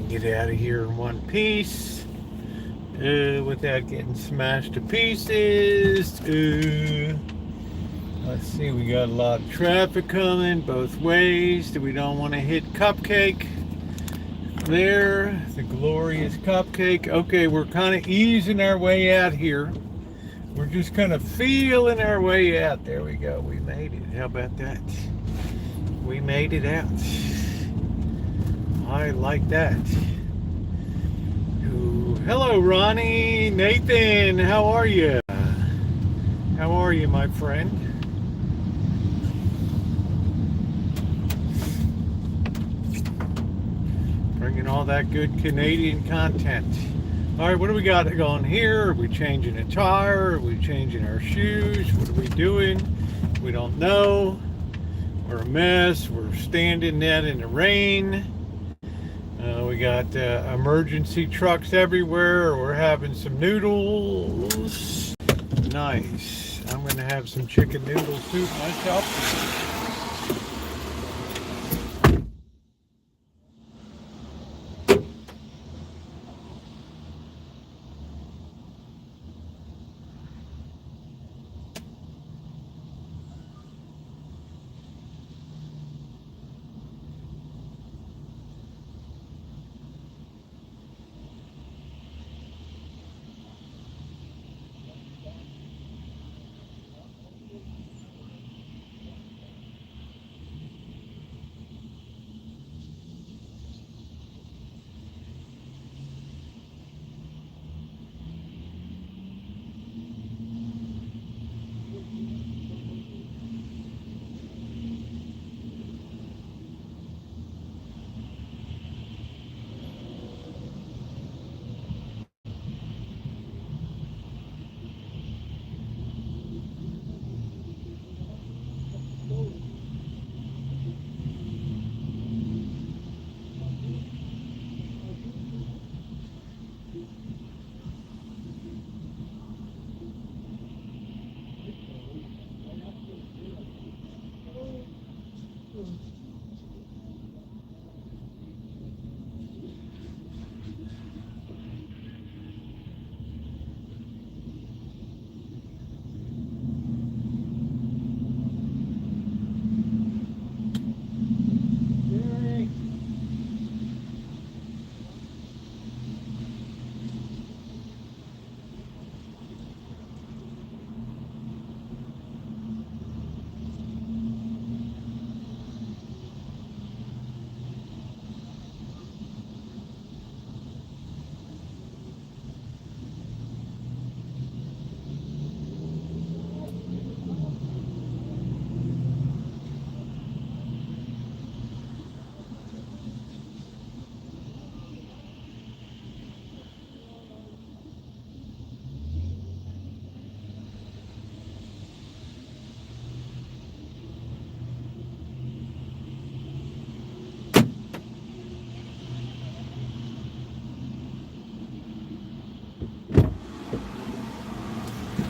can get out of here in one piece without getting smashed to pieces. Let's see, we got a lot of traffic coming both ways. We don't want to hit Cupcake there, the glorious Cupcake. Okay, we're kind of easing our way out here. We're just kind of feeling our way out. There we go. We made it. How about that? We made it out. I like that. Ooh, hello, Ronnie. Nathan, how are you? How are you, my friend? Bringing all that good Canadian content. All right, what do we got going here? Are we changing a tire? Are we changing our shoes? What are we doing? We don't know. We're a mess. We're standing out in the rain. We got emergency trucks everywhere. We're having some noodles. Nice. I'm going to have some chicken noodle soup myself.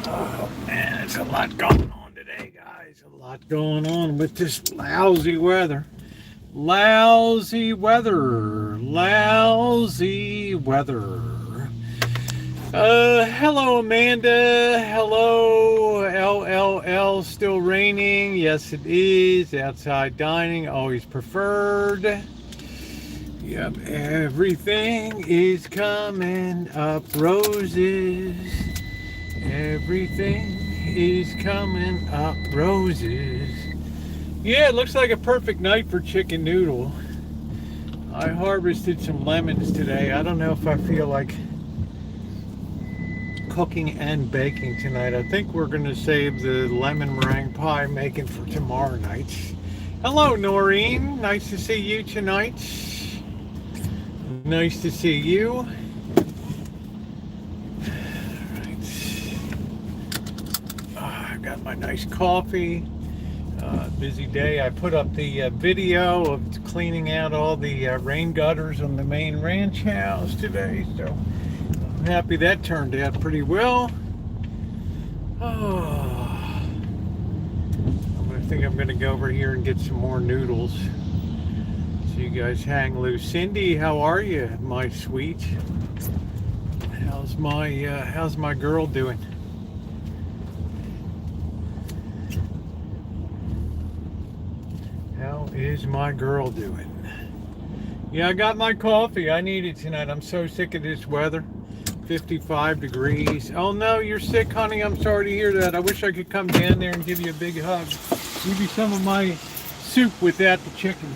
Oh man, it's a lot going on today, guys. A lot going on with this lousy weather. Lousy weather. Lousy weather. Hello, Amanda. Hello, LLL. Still raining. Yes, it is. Outside dining, always preferred. Yep, everything is coming up roses. Everything is coming up roses. Yeah, it looks like a perfect night for chicken noodle. I harvested some lemons today. I don't know if I feel like cooking and baking tonight. I think we're going to save the lemon meringue pie making for tomorrow night. Hello, Noreen. Nice to see you tonight. Nice to see you. Got my nice coffee. Busy day. I put up the video of cleaning out all the rain gutters on the main ranch house today, so I'm happy that turned out pretty well. I think I'm going to go over here and get some more noodles. So you guys hang loose. Cindy, how are you, my sweet? How's my girl doing? How is my girl doing? Yeah, I got my coffee. I need it tonight. I'm so sick of this weather. 55 degrees. Oh no, you're sick, honey. I'm sorry to hear that. I wish I could come down there and give you a big hug. Give you some of my soup without the chicken.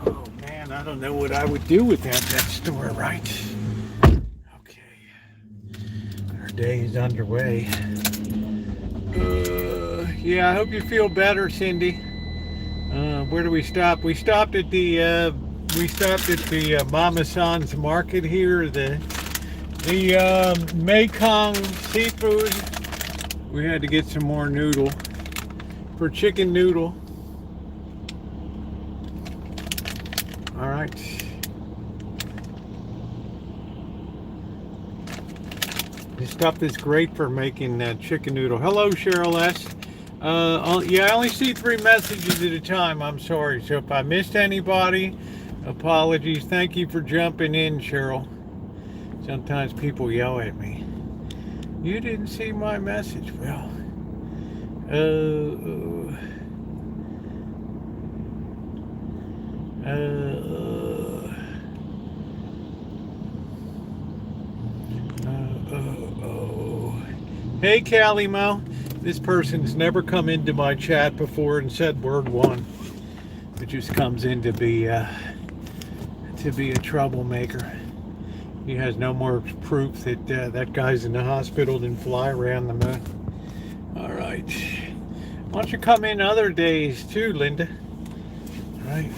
Oh man, I don't know what I would do without that store, right? Okay, our day is underway. Yeah, I hope you feel better, Cindy. Where do we stop? We stopped at the Mama San's market here, the Mekong seafood. We had to get some more noodle for chicken noodle. All right. This stuff is great for making chicken noodle. Hello, Cheryl S. Yeah, I only see 3 messages at a time. I'm sorry. So if I missed anybody, apologies. Thank you for jumping in, Cheryl. Sometimes people yell at me. You didn't see my message. Well, Hey, Callie Mo. This person's never come into my chat before and said word one. It just comes in to be a troublemaker. He has no more proof that that guy's in the hospital than fly around the moon. All right. Why don't you come in other days too, Linda? All right.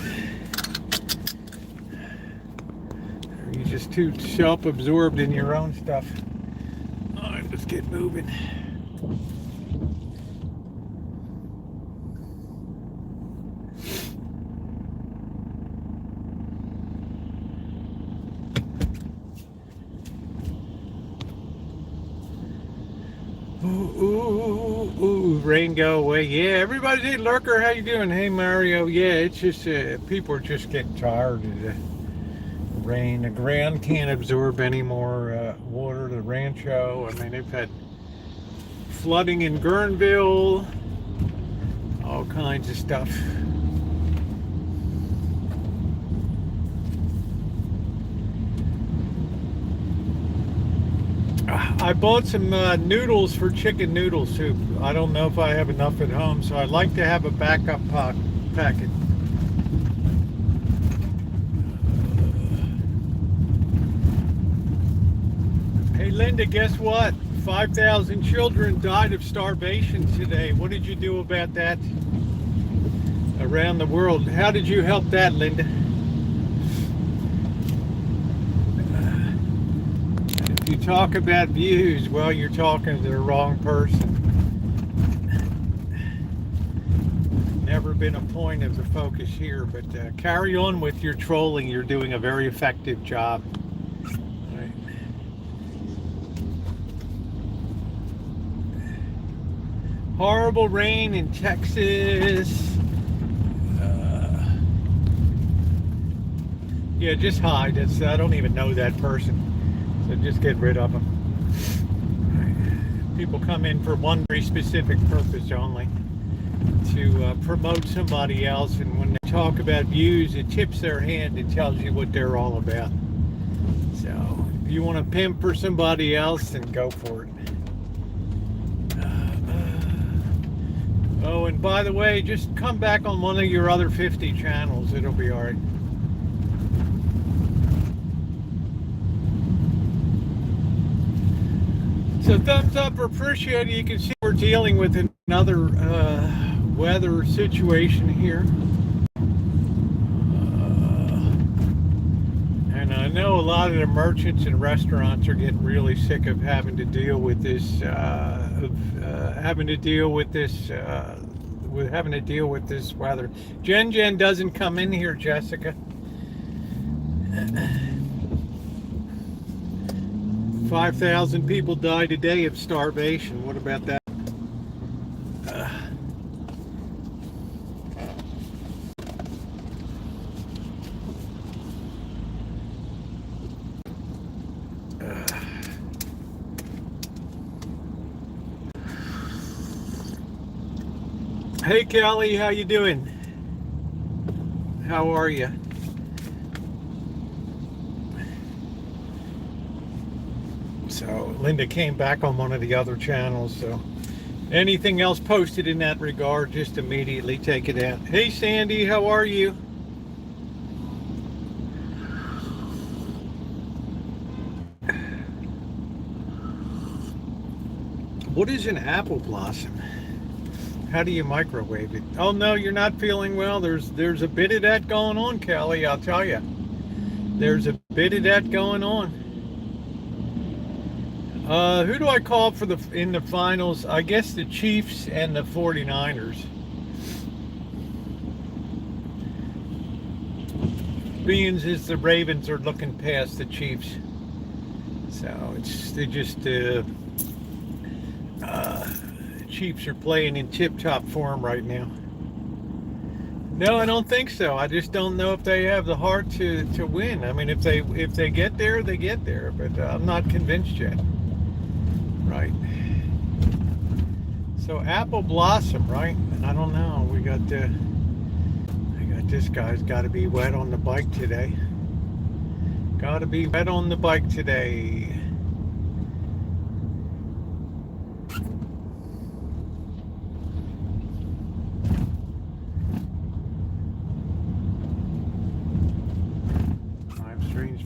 Or are you just too self-absorbed in your own stuff? All right, let's get moving. Rain go away. Yeah, everybody. Hey, Lurker, how you doing? Hey, Mario. Yeah, it's just people are just getting tired of the rain. The ground can't absorb any more water. The Rancho. I mean, they've had flooding in Guerneville, all kinds of stuff. I bought some noodles for chicken noodle soup. I don't know if I have enough at home, so I'd like to have a backup packet. Hey, Linda, guess what? 5,000 children died of starvation today. What did you do about that around the world? How did you help that, Linda? If you talk about views, well, you're talking to the wrong person. Never been a point of the focus here, but carry on with your trolling. You're doing a very effective job. Right. Horrible rain in Texas. Yeah, just hide. I don't even know that person. So just get rid of them. People come in for one very specific purpose only, to promote somebody else, and when they talk about views, it tips their hand and tells you what they're all about. So if you want to pimp for somebody else, then go for it. Oh, and by the way, just come back on one of your other 50 channels. It'll be all right. So thumbs up, appreciate it. You can see we're dealing with another weather situation here. And I know a lot of the merchants and restaurants are getting really sick of having to deal with this, having to deal with this weather. Jen doesn't come in here, Jessica. 5,000 people died today of starvation. What about that? Hey Kelly, how you doing? How are you? So Linda came back on one of the other channels, so anything else posted in that regard, just immediately take it out. Hey Sandy, how are you? What is an apple blossom? How do you microwave it? Oh no, you're not feeling well. There's a bit of that going on, Kelly, I'll tell you. There's a bit of that going on. Who do I call for in the finals? I guess the Chiefs and the 49ers. Beans is the Ravens are looking past the Chiefs. So they just Chiefs are playing in tip-top form right now. No, I don't think so. I just don't know if they have the heart to win. I mean, if they get there, they get there. But I'm not convinced yet. Right. So apple blossom, right? I don't know. I got this guy's got to be wet on the bike today. Got to be wet on the bike today.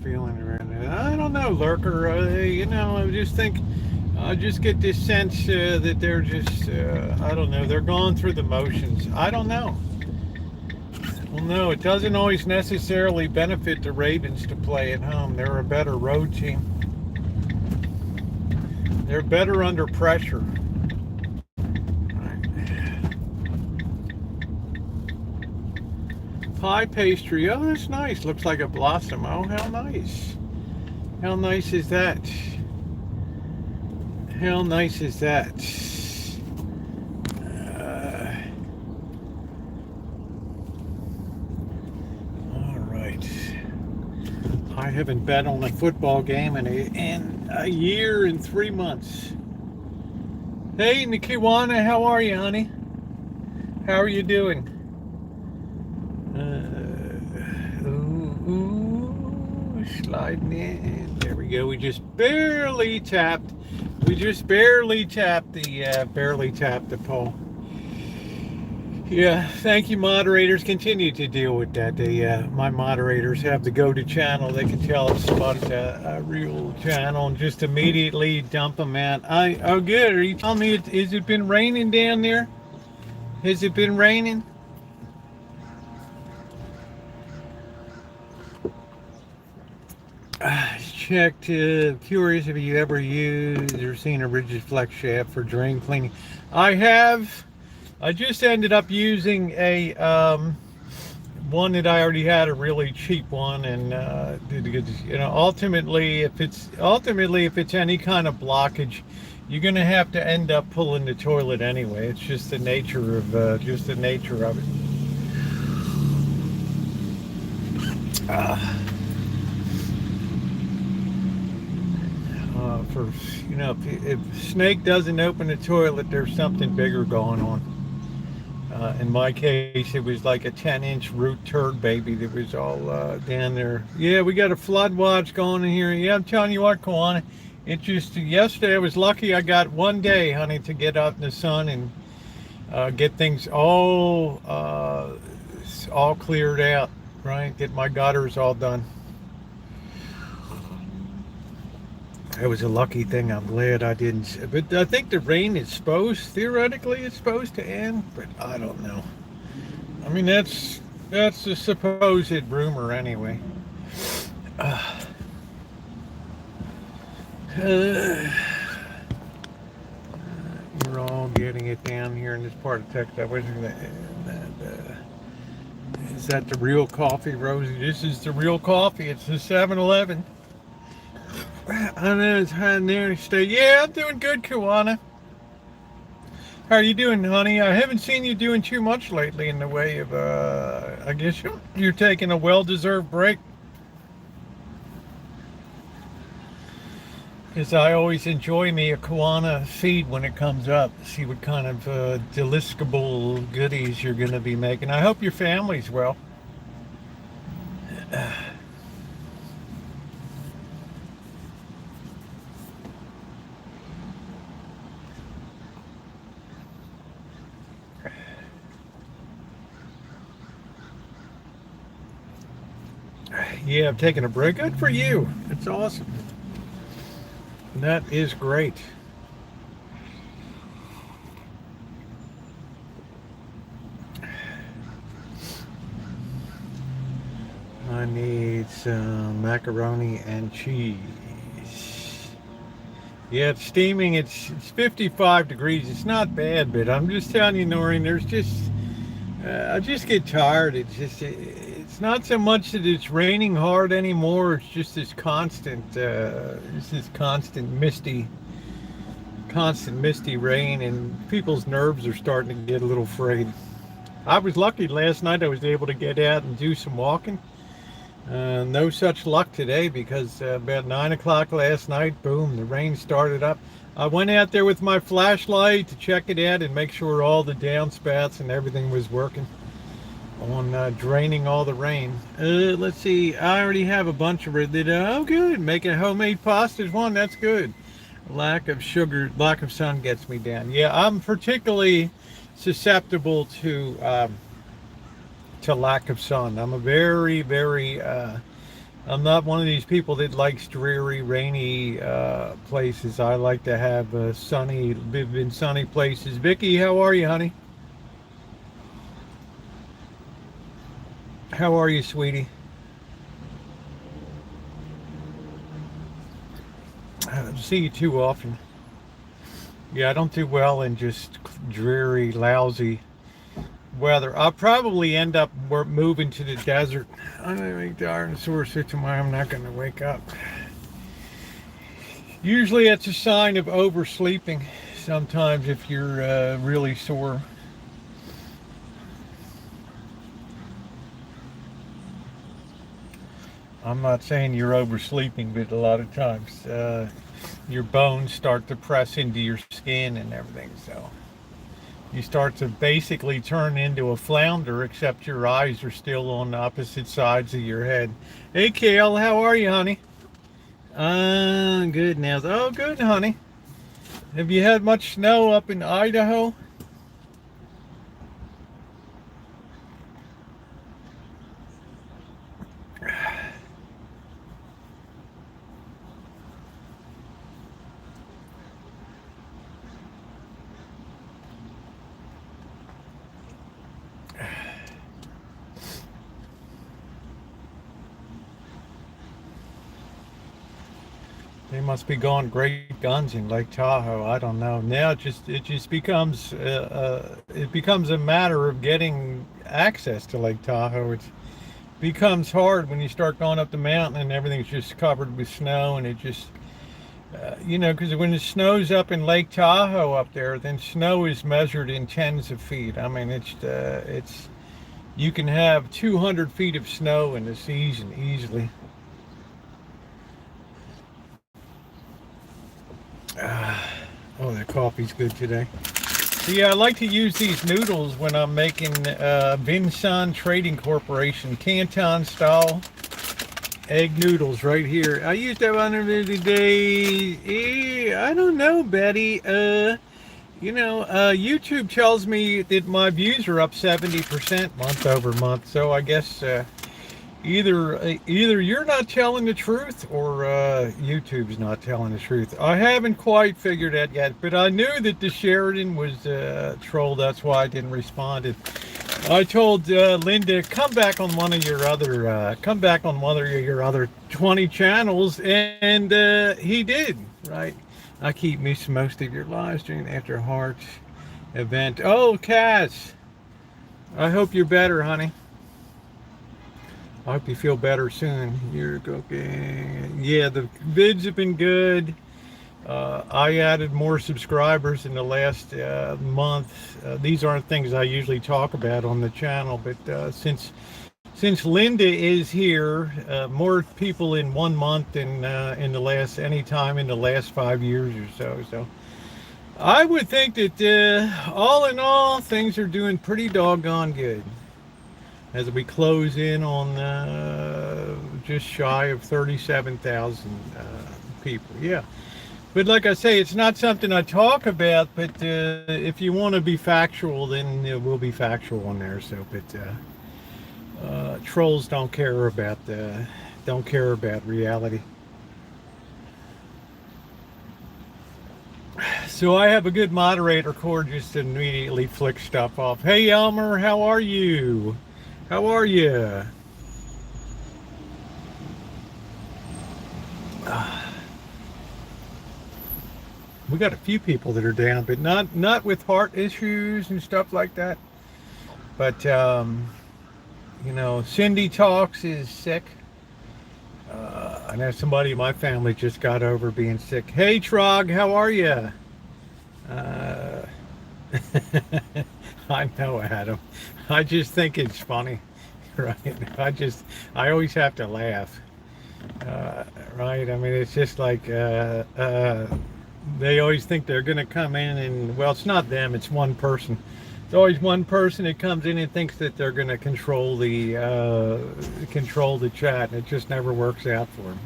Feeling around it. I don't know, Lurker. I just get this sense that they're just, I don't know, they're going through the motions. I don't know. Well, no, it doesn't always necessarily benefit the Ravens to play at home. They're a better road team. They're better under pressure. Pie pastry. Oh, that's nice. Looks like a blossom. Oh, how nice. How nice is that? How nice is that? All right. I haven't bet on a football game in a year and 3 months. Hey, Nikiwana, how are you, honey? How are you doing? Sliding in. There we go. We just barely tapped. Barely tapped the pole. Yeah, thank you, moderators. Continue to deal with that. My moderators have the go-to channel. They can tell us about a real channel and just immediately dump them out. Oh, good. Are you telling me, has it been raining down there? Has it been raining? Checked. Curious if you ever used or seen a rigid flex shaft for drain cleaning. I have. I just ended up using a one that I already had, a really cheap one, and ultimately if it's any kind of blockage, you're going to have to end up pulling the toilet anyway. It's just the nature of it. If snake doesn't open the toilet, there's something bigger going on. In my case, it was like a 10-inch root turd baby that was all down there. Yeah, we got a flood watch going in here. Yeah, I'm telling you what, Kawana, it just, yesterday I was lucky I got 1 day, honey, to get out in the sun and get things all cleared out, right? Get my gutters all done. It was a lucky thing. I'm glad I didn't. But I think the rain is theoretically, it's supposed to end, but I don't know. I mean, that's the supposed rumor anyway. We're all getting it down here in this part of Texas. Is that the real coffee, Rosie? This is the real coffee. It's the 7-Eleven. I know it's high there. Yeah, I'm doing good, Kawana. How are you doing, honey? I haven't seen you doing too much lately in the way of, I guess you're taking a well-deserved break. Because I always enjoy me a Kawana feed when it comes up. See what kind of delicable goodies you're going to be making. I hope your family's well. Yeah, I'm taking a break. Good for you. It's awesome. That is great. I need some macaroni and cheese. Yeah, it's steaming. It's 55 degrees. It's not bad, but I'm just telling you, Noreen, there's just I just get tired. It's not so much that it's raining hard anymore. It's just this constant misty rain, and people's nerves are starting to get a little frayed. I was lucky last night. I was able to get out and do some walking. No such luck today because about 9 o'clock last night, boom, the rain started up. I went out there with my flashlight to check it out and make sure all the downspouts and everything was working on draining all the rain. Let's see, I already have a bunch of it. Oh, good. Making homemade pasta is one. That's good. Lack of sugar, lack of sun gets me down. Yeah, I'm particularly susceptible to lack of sun. I'm a very, very, I'm not one of these people that likes dreary, rainy places. I like to have live in sunny places. Vicky, how are you, honey? How are you, sweetie? I don't see you too often. Yeah, I don't do well in just dreary, lousy weather. I'll probably end up moving to the desert. I'm gonna make dinosaur sit tomorrow. I'm not gonna wake up. Usually it's a sign of oversleeping. Sometimes if you're really sore. I'm not saying you're oversleeping, but a lot of times your bones start to press into your skin and everything. So you start to basically turn into a flounder, except your eyes are still on the opposite sides of your head. Hey, Kale, how are you, honey? Good now. Oh, good, honey. Have you had much snow up in Idaho? They must be going great guns in Lake Tahoe. I don't know. Now it just becomes a matter of getting access to Lake Tahoe. It becomes hard when you start going up the mountain and everything's just covered with snow, and it just because when it snows up in Lake Tahoe up there, then snow is measured in tens of feet. I mean, it's you can have 200 feet of snow in a season easily. Oh, that coffee's good today. So yeah, I like to use these noodles when I'm making Vinson Trading Corporation Canton style egg noodles right here. I used that one today. I don't know, Betty. YouTube tells me that my views are up 70% month over month. So I guess either you're not telling the truth or YouTube's not telling the truth. I haven't quite figured that yet, but I knew that the Sheridan was trolled. That's why I didn't respond. I told Linda, come back on one of your other 20 channels, and he did. Right? I keep missing most of your live stream after Heart event. Oh, Cass, I hope you're better, honey. I hope you feel better soon. You're okay. Yeah, the vids have been good. I added more subscribers in the last month. These aren't things I usually talk about on the channel, but since Linda is here, more people in 1 month than any time in the last 5 years or so. So I would think that all in all, things are doing pretty doggone good. As we close in on just shy of 37,000 people. Yeah. But like I say, it's not something I talk about, but if you want to be factual, then we'll be factual on there. So, but trolls don't care about reality. So I have a good moderator cord just to immediately flick stuff off. Hey Elmer, how are you? How are you? We got a few people that are down, but not with heart issues and stuff like that. But Cindy Talks is sick. I know somebody in my family just got over being sick. Hey Trog, how are you? I know, Adam. I just think it's funny, right? I always have to laugh, right? I mean, it's just like they always think they're going to come in and, well, it's not them, it's one person. It's always one person that comes in and thinks that they're going to control the chat, and it just never works out for them.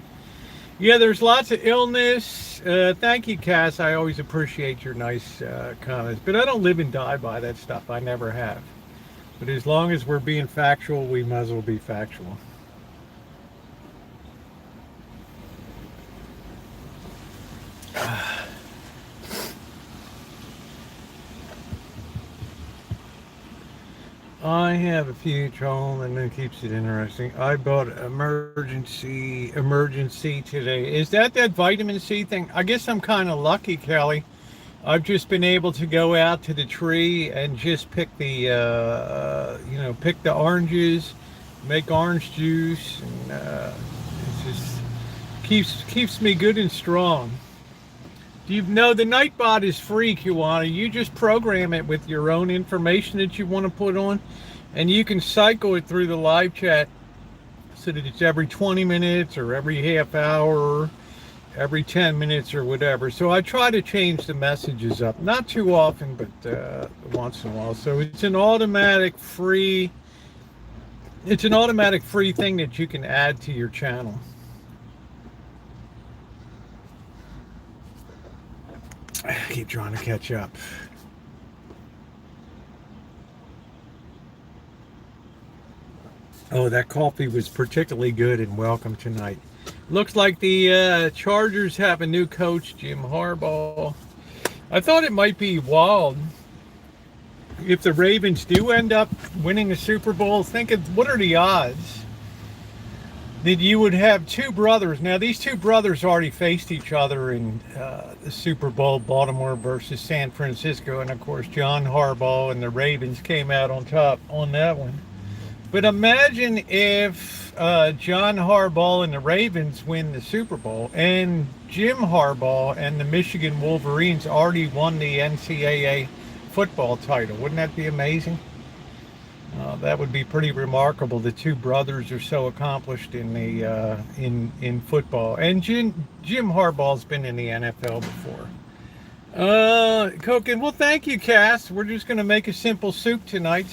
Yeah, there's lots of illness. Thank you, Cass. I always appreciate your nice comments. But I don't live and die by that stuff. I never have. But as long as we're being factual, we might as well be factual. I have a few troll, and then keeps it interesting. I bought emergency today. Is that vitamin C thing? I guess I'm kind of lucky, Kelly. I've just been able to go out to the tree and just pick the oranges, make orange juice, and it just keeps me good and strong. You know the Nightbot is free, Kiwana. You just program it with your own information that you want to put on, and you can cycle it through the live chat so that it's every 20 minutes or every half hour, every 10 minutes or whatever. So I try to change the messages up, not too often, but once in a while. So it's an automatic free thing that you can add to your channel. I keep trying to catch up. Oh, that coffee was particularly good and welcome tonight. Looks like the Chargers have a new coach, Jim Harbaugh. I thought it might be wild if the Ravens do end up winning a Super Bowl. Think of what are the odds that you would have two brothers. Now, these two brothers already faced each other in the Super Bowl, Baltimore versus San Francisco. And, of course, John Harbaugh and the Ravens came out on top on that one. But imagine if John Harbaugh and the Ravens win the Super Bowl and Jim Harbaugh and the Michigan Wolverines already won the NCAA football title. Wouldn't that be amazing? That would be pretty remarkable. The two brothers are so accomplished in the in football, and Jim Harbaugh's been in the NFL before. Cooking. Well, thank you, Cass. We're just gonna make a simple soup tonight.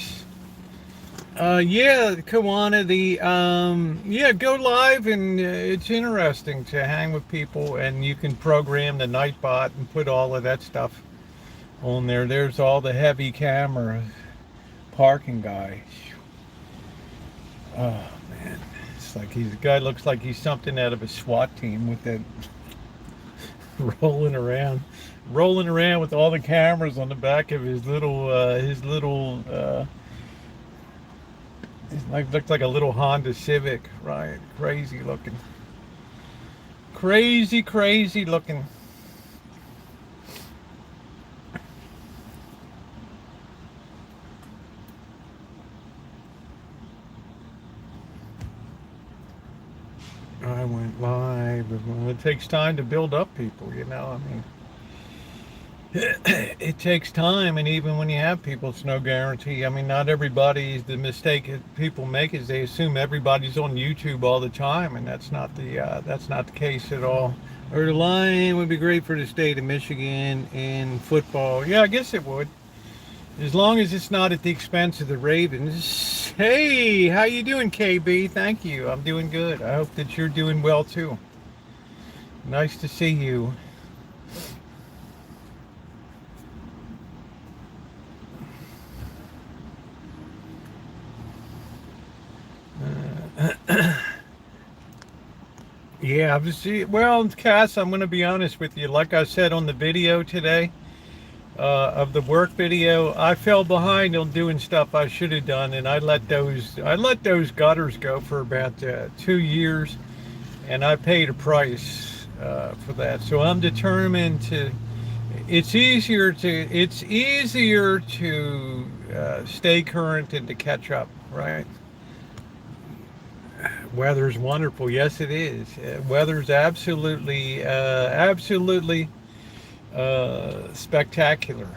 Yeah, Kawana. Yeah, go live, and it's interesting to hang with people, and you can program the Nightbot and put all of that stuff on there. There's all the heavy camera parking guy. Oh man, it's like the guy looks like he's something out of a SWAT team with that rolling around with all the cameras on the back of his little looks like a little Honda Civic, right? Crazy looking. I went live. Well, it takes time to build up people, you know. I mean, it takes time, and even when you have people, it's no guarantee. I mean, not everybody's the mistake that people make is they assume everybody's on YouTube all the time, and that's not the case at all. Or the line would be great for the state of Michigan in football. Yeah, I guess it would. As long as it's not at the expense of the Ravens. Hey, how you doing, KB? Thank you. I'm doing good. I hope that you're doing well, too. Nice to see you. Yeah, well, Cass, I'm going to be honest with you. Like I said on the video today, of the work video, I fell behind on doing stuff I should have done, and I let those gutters go for about 2 years, and I paid a price for that. So I'm determined to. It's easier to stay current and to catch up, right? Weather's wonderful. Yes, it is. Weather's absolutely spectacular.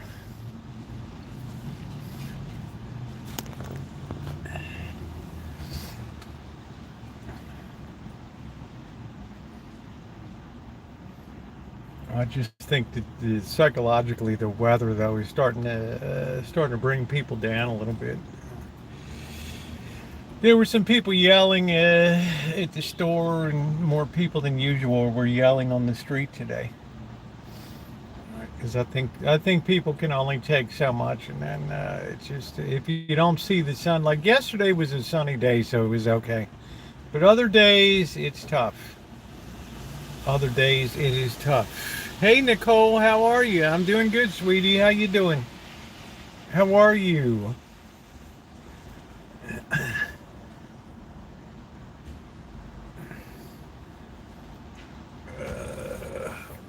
I just think that psychologically the weather though is starting to bring people down a little bit. There were some people yelling at the store, and more people than usual were yelling on the street today. Because I think people can only take so much, and then it's just if you don't see the sun. Like yesterday was a sunny day, so it was okay, but other days it's tough. Other days it is tough. Hey Nicole, how are you? I'm doing good, sweetie. How you doing? How are you?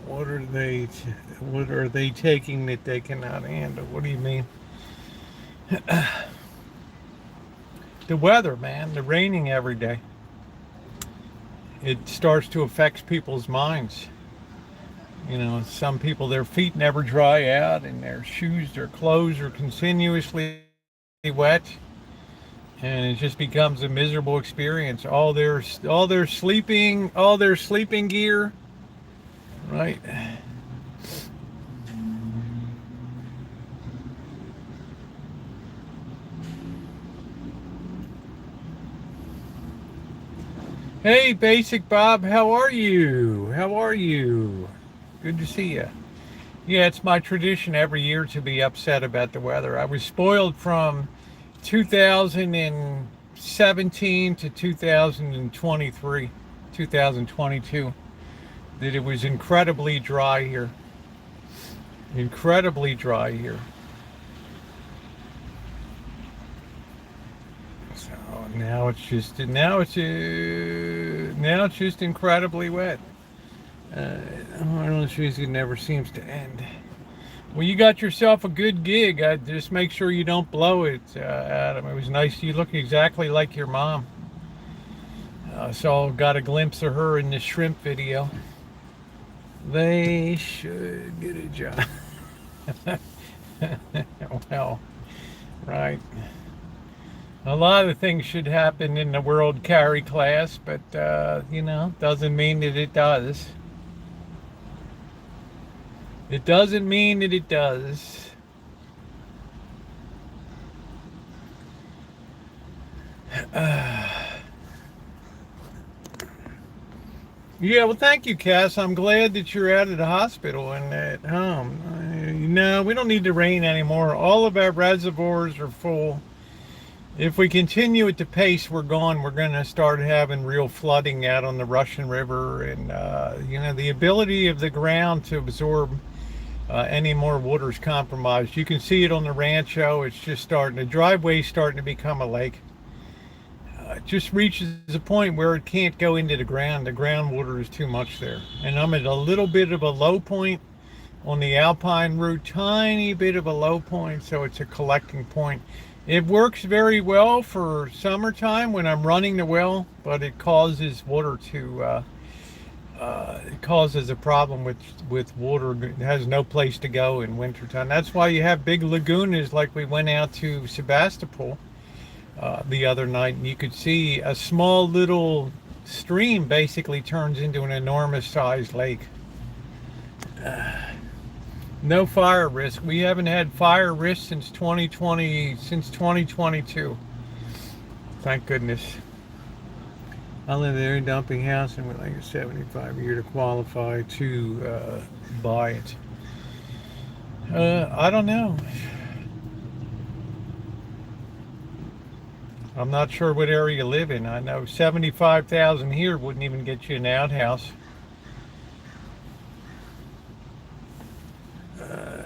What are they taking that they cannot handle? What do you mean? The weather, man. The raining every day. It starts to affect people's minds. You know, some people, their feet never dry out, and their shoes, their clothes are continuously wet, and it just becomes a miserable experience. All their sleeping gear, right? Hey, Basic Bob, how are you? How are you? Good to see you. Yeah, it's my tradition every year to be upset about the weather. I was spoiled from 2017 to 2023, 2022, that it was incredibly dry here. Incredibly dry here. So now it's just incredibly wet. Arnold Street never seems to end. Well, you got yourself a good gig. Just make sure you don't blow it, Adam. It was nice. You look exactly like your mom. So got a glimpse of her in the shrimp video. They should get a job. Well, right. A lot of things should happen in the world carry class, but doesn't mean that it does. It doesn't mean that it does. Yeah, well, thank you, Cass. I'm glad that you're out of the hospital and at home. No, we don't need the rain anymore. All of our reservoirs are full. If we continue at the pace we're going to start having real flooding out on the Russian River, and the ability of the ground to absorb any more water is compromised. You can see it on the Rancho. It's just the driveway's starting to become a lake. It just reaches a point where it can't go into the ground. The groundwater is too much there. And I'm at a little bit of a low point on the Alpine route, tiny bit of a low point, so it's a collecting point. It works very well for summertime when I'm running the well, but it causes water to it causes a problem with water. It has no place to go in wintertime. That's why you have big lagoons, like we went out to Sebastopol the other night, and you could see a small little stream basically turns into an enormous sized lake. No fire risk. We haven't had fire risk since 2022. Thank goodness. I live there in a dumping house and would like a 75 year to qualify to buy it. I don't know. I'm not sure what area you live in. I know 75,000 here wouldn't even get you an outhouse.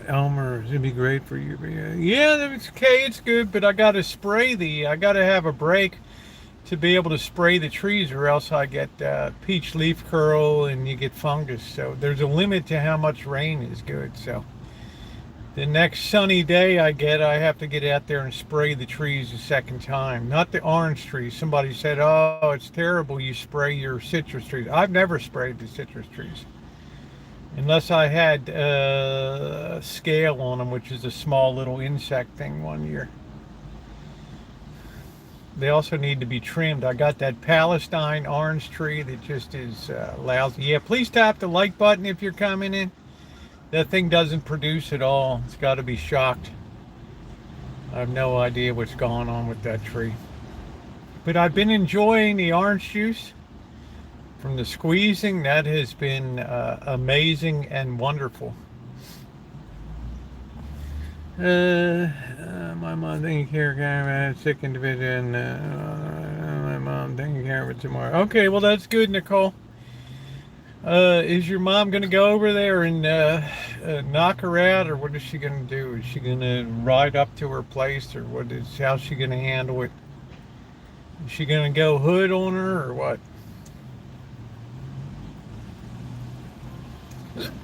Elmer, it'd be great for you. Yeah, it's okay, it's good, but I gotta have a break to be able to spray the trees, or else I get peach leaf curl and you get fungus. So there's a limit to how much rain is good. So the next sunny day I have to get out there and spray the trees a second time. Not the orange trees. Somebody said, oh, it's terrible you spray your citrus trees. I've never sprayed the citrus trees. Unless I had scale on them, which is a small little insect thing one year. They also need to be trimmed. I got that Palestine orange tree that just is lousy. Yeah, please tap the like button if you're coming in. That thing doesn't produce at all. It's got to be shocked. I have no idea what's going on with that tree. But I've been enjoying the orange juice from the squeezing. That has been amazing and wonderful. My mom taking care of a sick individual, and my mom taking care of it tomorrow. Okay, well, that's good, Nicole. Is your mom going to go over there and knock her out, or what is she going to do? Is she going to ride up to her place, or how's she going to handle it? Is she going to go hood on her, or what?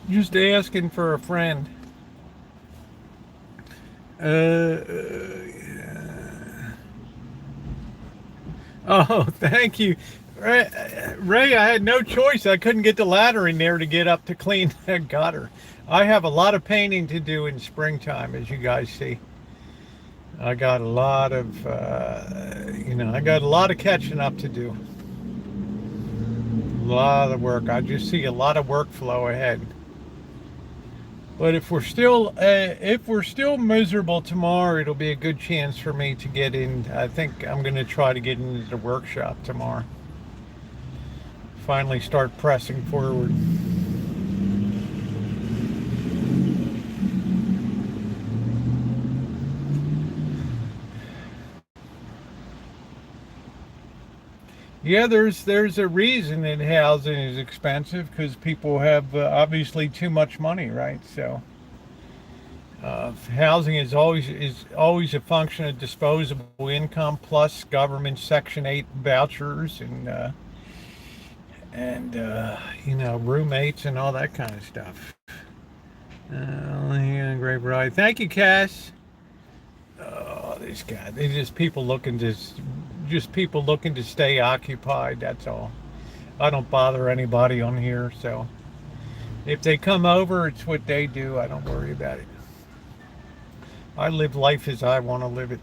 Just asking for a friend. Oh, thank you. Ray, I had no choice. I couldn't get the ladder in there to get up to clean that gutter. I have a lot of painting to do in springtime, as you guys see. I got a lot of, I got a lot of catching up to do. A lot of work. I just see a lot of workflow ahead. But if we're still miserable tomorrow, it'll be a good chance for me to get in. I think I'm going to try to get into the workshop tomorrow. Finally start pressing forward. Yeah, there's a reason that housing is expensive, because people have obviously too much money, right? So housing is always a function of disposable income plus government Section 8 vouchers and roommates and all that kind of stuff. Yeah, great variety. Thank you, Cass. Oh, these guys, they're just people looking to stay occupied, that's all. I don't bother anybody on here, so if they come over, it's what they do. I don't worry about it. I live life as I want to live it.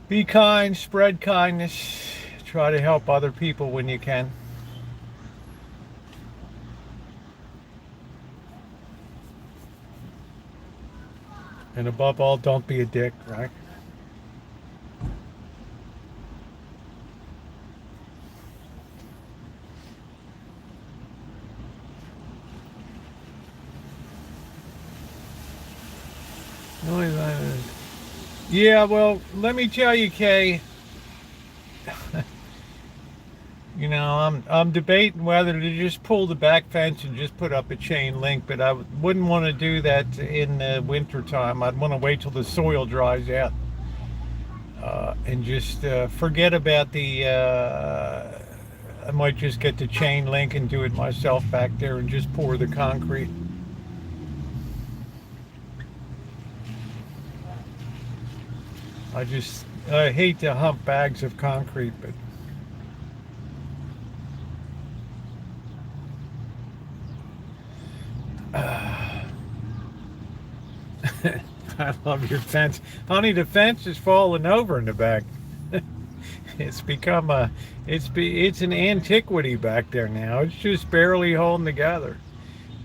Be kind, spread kindness, try to help other people when you can. And above all, don't be a dick, right? Yeah, well, let me tell you, Kay. I'm debating whether to just pull the back fence and just put up a chain link, but I wouldn't want to do that in the winter time. I'd want to wait till the soil dries out and just forget about I might just get the chain link and do it myself back there and just pour the concrete. I hate to hump bags of concrete, but I love your fence. Honey, the fence is falling over in the back. It's become it's an antiquity back there now. It's just barely holding together.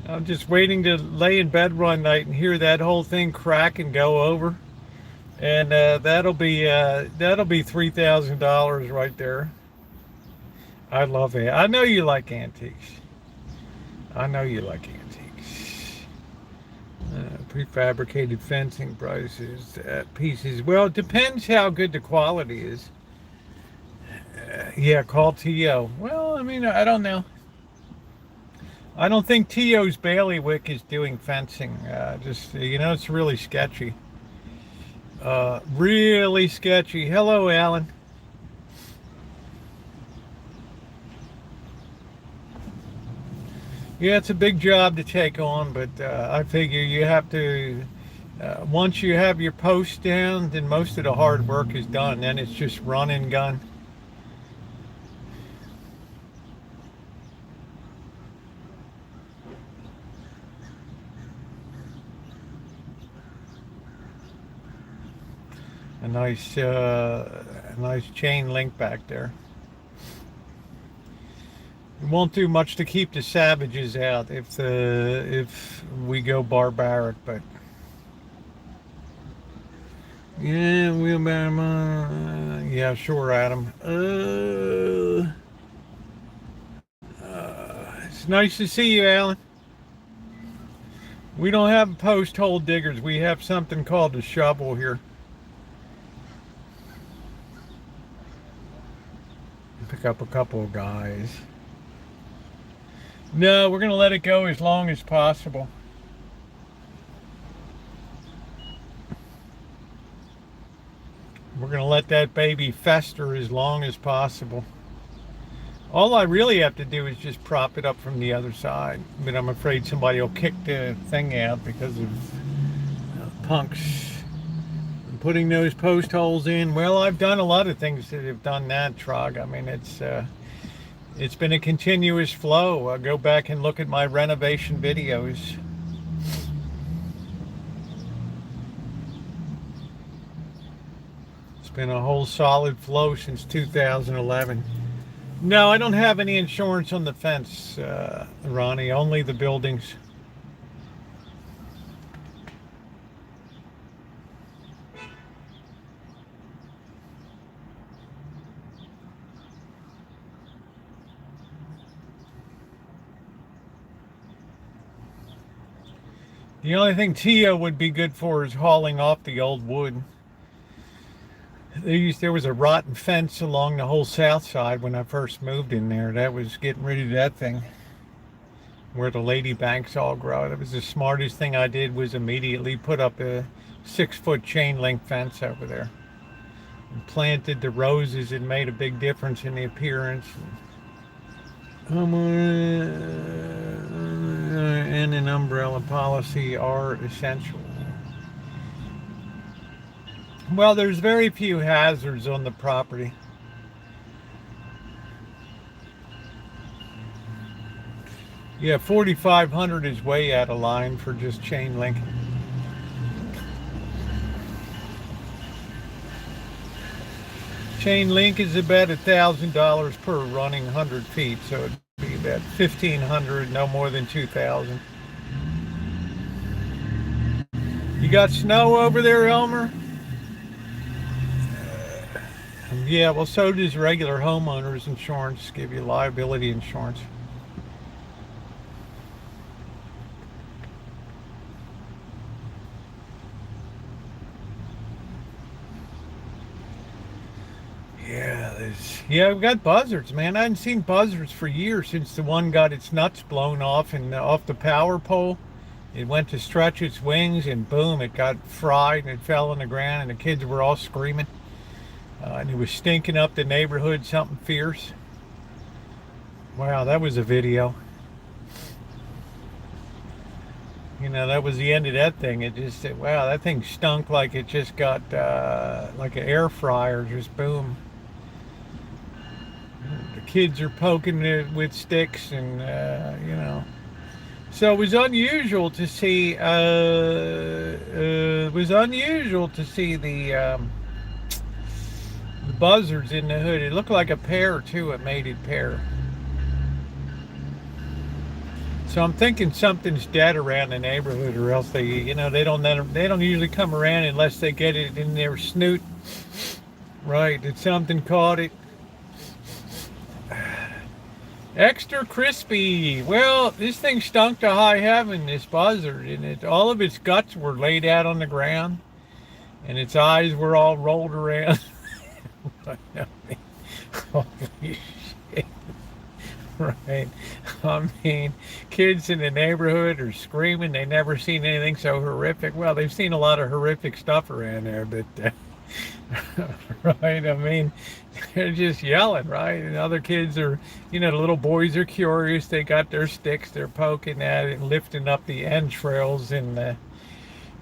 I'm just waiting to lay in bed one night and hear that whole thing crack and go over. And that'll be $3,000 right there. I love it. I know you like antiques. I know you like antiques. Prefabricated fencing prices, pieces. Well, it depends how good the quality is. Yeah, call T.O. Well, I mean, I don't know. I don't think T.O.'s bailiwick is doing fencing. It's really sketchy. Really sketchy. Hello, Alan. Yeah, it's a big job to take on, but I figure you have to, once you have your post down, then most of the hard work is done. Then it's just run and gun. A nice chain link back there. It won't do much to keep the savages out if we go barbaric, but yeah, yeah, sure, Adam. It's nice to see you, Alan. We don't have post hole diggers. We have something called a shovel here. Pick up a couple of guys. No, we're going to let it go as long as possible. We're going to let that baby fester as long as possible. All I really have to do is just prop it up from the other side. But I'm afraid somebody will kick the thing out because of punks. putting those post holes in. Well, I've done a lot of things that have done that, Trog. I mean, it's been a continuous flow. I'll go back and look at my renovation videos. It's been a whole solid flow since 2011. No, I don't have any insurance on the fence, Ronnie, only the buildings. The only thing Tia would be good for is hauling off the old wood. There was a rotten fence along the whole south side when I first moved in there. That was getting rid of that thing where the lady banks all grow. That was the smartest thing I did, was immediately put up a 6-foot chain link fence over there. And planted the roses. It made a big difference in the appearance. And an umbrella policy are essential. Well, there's very few hazards on the property. Yeah, 4,500 is way out of line for just chain link. Chain link is about $1,000 per running 100 feet, so it'd be about 1,500, no more than 2,000. You got snow over there, Elmer? Yeah, well, so does regular homeowners insurance, give you liability insurance. Yeah, we've got buzzards, man. I hadn't seen buzzards for years, since the one got its nuts blown off and off the power pole. It went to stretch its wings, and boom, it got fried and it fell on the ground, and the kids were all screaming. And it was stinking up the neighborhood, something fierce. Wow, that was a video. You know, that was the end of that thing. It just, wow, that thing stunk like it just got, like an air fryer, just boom. The kids are poking it with sticks, and, you know. So it was unusual to see, the buzzards in the hood. It looked like a pair, too, a mated pair. So I'm thinking something's dead around the neighborhood, or else they, you know, they don't usually come around unless they get it in their snoot. Right, that something caught it. Extra crispy. Well, this thing stunk to high heaven, this buzzard, and all of its guts were laid out on the ground, and its eyes were all rolled around. Holy shit. Right. I mean, kids in the neighborhood are screaming. They never seen anything so horrific. Well, they've seen a lot of horrific stuff around there, but right, I mean, they're just yelling, right? And other kids are, you know, the little boys are curious. They got their sticks, they're poking at it, lifting up the entrails, and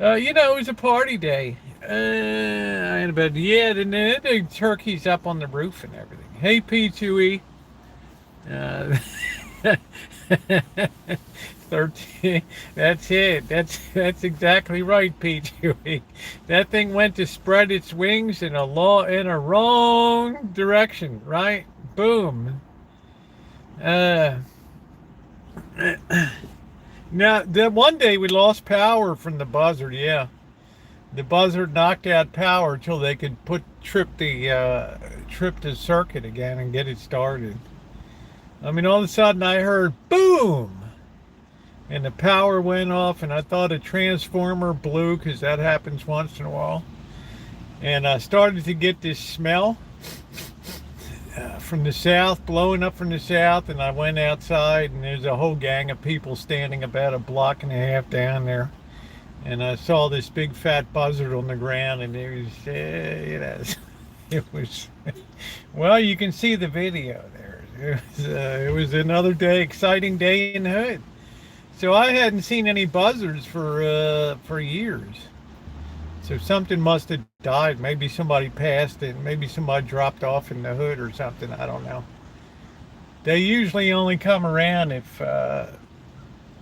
you know, it was a party day. But yeah, the turkey's up on the roof and everything. Hey, P2E. 13. That's it. That's exactly right, P2E. That thing went to spread its wings in a wrong direction, right? Boom. Now, that one day we lost power from the buzzard. Yeah, the buzzard knocked out power until they could trip the circuit again and get it started. I mean, all of a sudden I heard boom, and the power went off, and I thought a transformer blew, because that happens once in a while. And I started to get this smell from the south, blowing up from the south, and I went outside, and there's a whole gang of people standing about a block and a half down there. And I saw this big fat buzzard on the ground, and it was, you know, it was, well, you can see the video there. It was another day, exciting day in the hood. So I hadn't seen any buzzards for years. So something must have died. Maybe somebody passed it. Maybe somebody dropped off in the hood or something. I don't know. They usually only come around if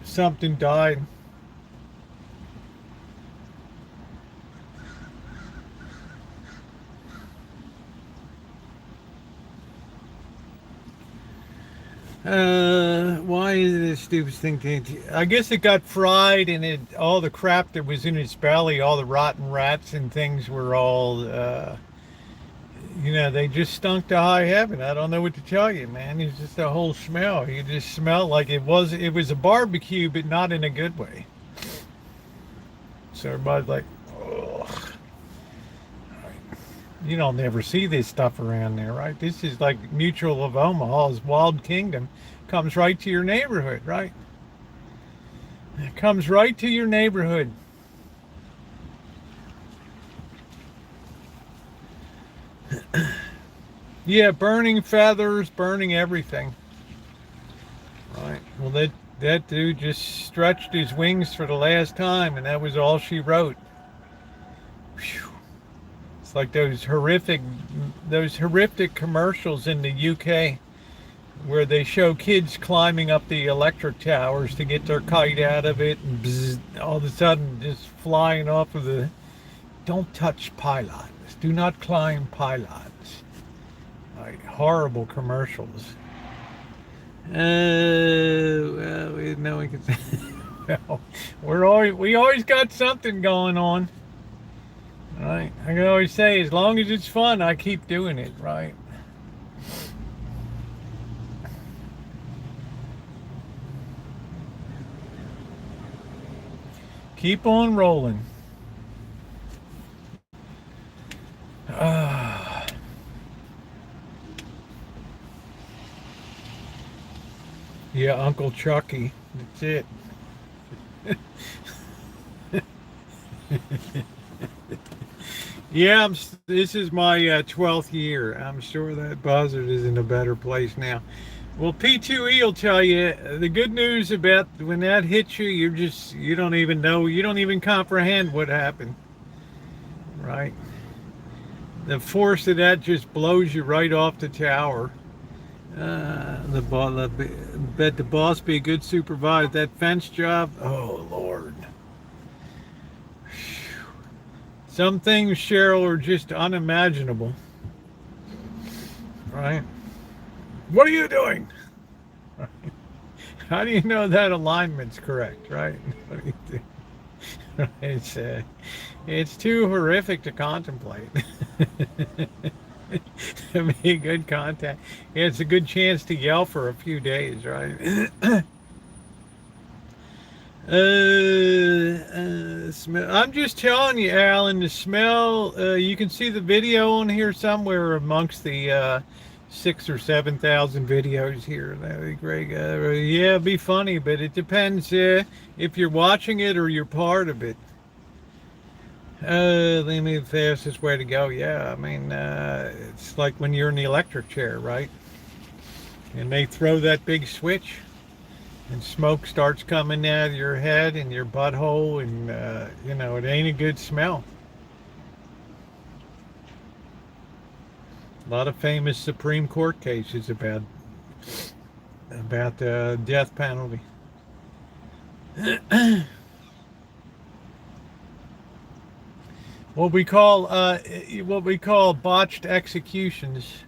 something died. Why is this stupid thing? I guess it got fried, and all the crap that was in its belly, all the rotten rats and things were all, they just stunk to high heaven. I don't know what to tell you, man. It's just a whole smell. You just smell like it was a barbecue, but not in a good way. So everybody's like, ugh. You don't never see this stuff around there, right? This is like Mutual of Omaha's Wild Kingdom. Comes right to your neighborhood, right? It comes right to your neighborhood. Yeah, burning feathers, burning everything. Right. Well, that dude just stretched his wings for the last time, and that was all she wrote. Whew. It's like those horrific commercials in the UK where they show kids climbing up the electric towers to get their kite out of it, and bzz, all of a sudden just flying off of the. Don't touch pylons. Do not climb pylons. Like horrible commercials. Well, no one can say. Well, we always got something going on. Right, I can always say, as long as it's fun, I keep doing it, right? Keep on rolling. Yeah, Uncle Chucky. That's it. Yeah, this is my 12th year. I'm sure that buzzard is in a better place now. Well, P2E will tell you the good news about when that hits you, you don't even know, you don't even comprehend what happened, right? The force of that just blows you right off the tower. Bet the boss be a good supervisor. That fence job, oh Lord. Some things, Cheryl, are just unimaginable, right? What are you doing? How do you know that alignment's correct, right? What do you do? It's too horrific to contemplate. To be good contact. It's a good chance to yell for a few days, right? I'm just telling you, Alan, the smell, you can see the video on here somewhere amongst the 6,000 or 7,000 videos here. That'd be great. Yeah, it'd be funny, but it depends if you're watching it or you're part of it. They mean the fastest way to go. Yeah, I mean, it's like when you're in the electric chair, right? And they throw that big switch, and smoke starts coming out of your head and your butthole, and it ain't a good smell. A lot of famous Supreme Court cases about the death penalty. What we call botched executions.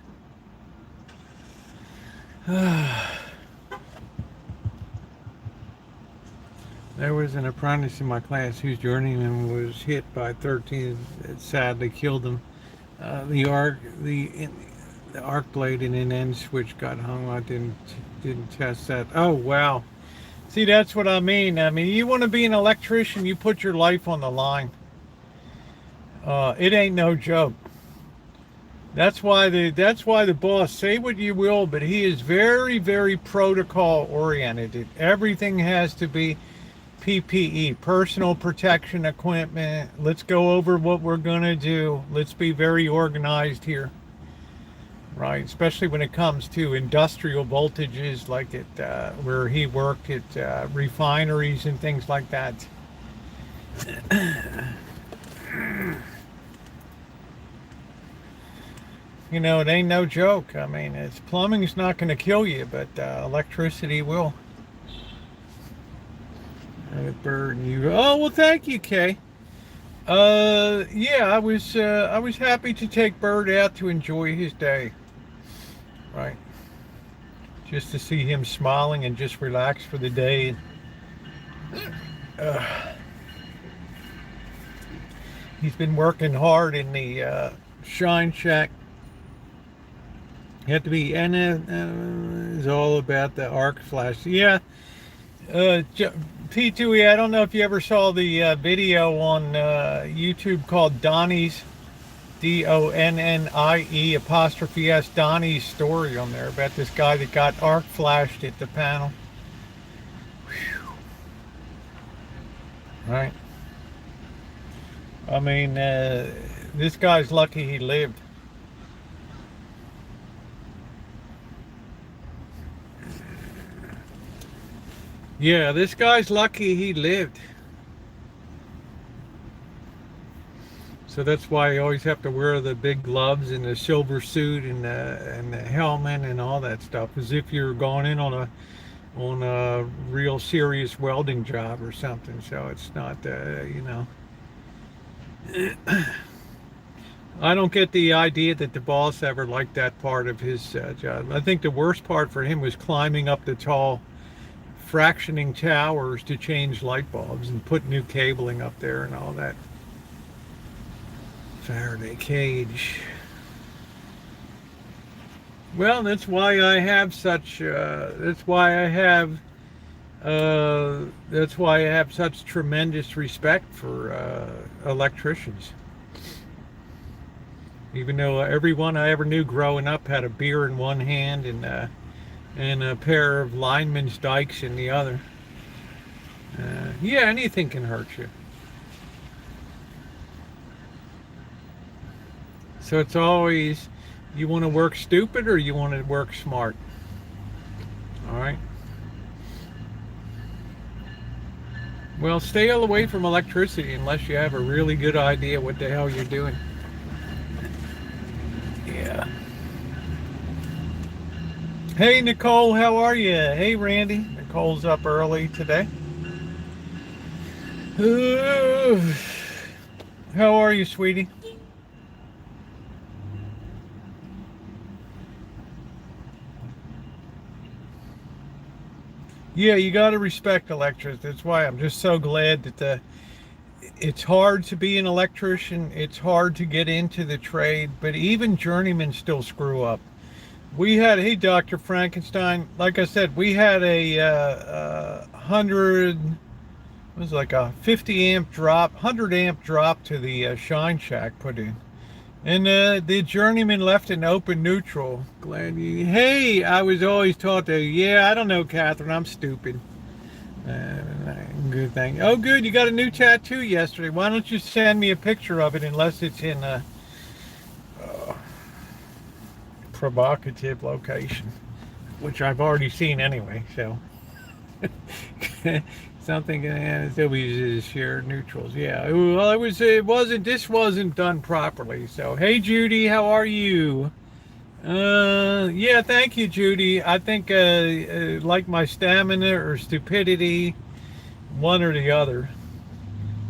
There was an apprentice in my class whose journeyman was hit by 13. It sadly killed him. The arc blade and an end switch got hung. I didn't test that. Oh wow! See, that's what I mean. I mean, you want to be an electrician, you put your life on the line. It ain't no joke. That's why the boss, say what you will, but he is very, very protocol oriented. Everything has to be PPE, personal protection equipment. Let's go over what we're going to do. Let's be very organized here, right? Especially when it comes to industrial voltages like at where he worked at refineries and things like that. You know, it ain't no joke. I mean, plumbing's not going to kill you, but electricity will. Bird, you. Oh well, thank you, Kay. Yeah, I was happy to take Bird out to enjoy his day. Right, just to see him smiling and just relax for the day. Uh, he's been working hard in the Shine Shack. You have to be, and it's all about the arc flash. Yeah, P2E. I don't know if you ever saw the video on YouTube called Donnie's DONNIE apostrophe S Donnie's story on there about this guy that got arc flashed at the panel. Whew. Right. I mean, this guy's lucky he lived. Yeah, this guy's lucky he lived. So that's why you always have to wear the big gloves and the silver suit and the helmet and all that stuff, as if you're going in on a real serious welding job or something. So it's not, you know. I don't get the idea that the boss ever liked that part of his job. I think the worst part for him was climbing up the tall fractioning towers to change light bulbs and put new cabling up there and all that. Faraday cage. Well, that's why I have such that's why I have such tremendous respect for electricians. Even though everyone I ever knew growing up had a beer in one hand and a pair of lineman's dikes in the other. Yeah, anything can hurt you. So it's always, you want to work stupid or you want to work smart. All right. Well, stay all away from electricity unless you have a really good idea what the hell you're doing. Yeah. Hey, Nicole, how are you? Hey, Randy. Nicole's up early today. How are you, sweetie? Yeah, you got to respect electricians. That's why I'm just so glad that it's hard to be an electrician. It's hard to get into the trade, but even journeymen still screw up. We had, hey, Dr. Frankenstein, like I said, we had a 100, it was like a 50 amp drop, 100 amp drop to the Shine Shack put in. And the journeyman left an open neutral. Glad you, hey, I was always taught to, yeah, I don't know, Catherine, I'm stupid. Good thing. Oh, good, you got a new tattoo yesterday. Why don't you send me a picture of it, unless it's in a provocative location, which I've already seen anyway, so. Something, and still we use shared neutrals. Yeah, well, this wasn't done properly. So, hey, Judy, how are you? Yeah, thank you, Judy. I think like my stamina or stupidity, one or the other,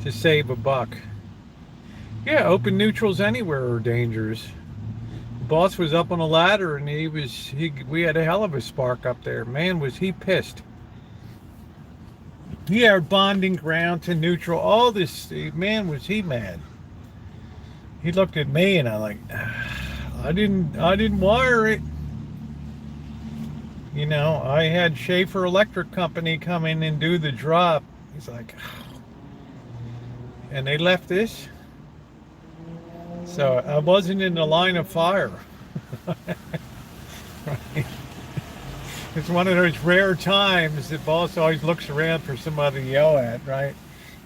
to save a buck. Yeah, open neutrals anywhere are dangerous. The boss was up on a ladder and we had a hell of a spark up there. Man, was he pissed. Yeah, bonding ground to neutral, all this, man, was he mad. He looked at me and I like, I didn't wire it. You know, I had Schaefer Electric Company come in and do the drop. He's like, and they left this. So I wasn't in the line of fire. Right. It's one of those rare times that boss always looks around for somebody to yell at, right?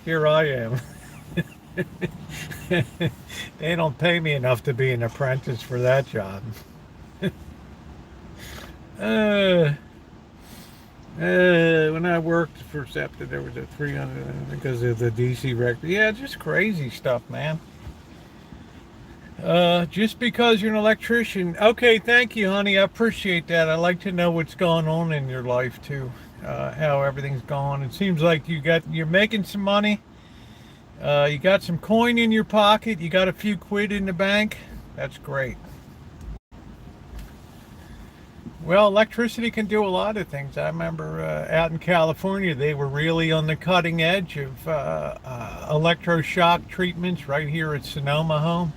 Here I am. They don't pay me enough to be an apprentice for that job. When I worked for SEPTA, there was a 300 because of the DC record. Yeah, just crazy stuff, man. Just because you're an electrician. Okay, thank you, honey. I appreciate that. I like to know what's going on in your life too. How everything's going. It seems like you're making some money. You got some coin in your pocket. You got a few quid in the bank. That's great. Well, electricity can do a lot of things. I remember out in California, they were really on the cutting edge of electroshock treatments right here at Sonoma Home.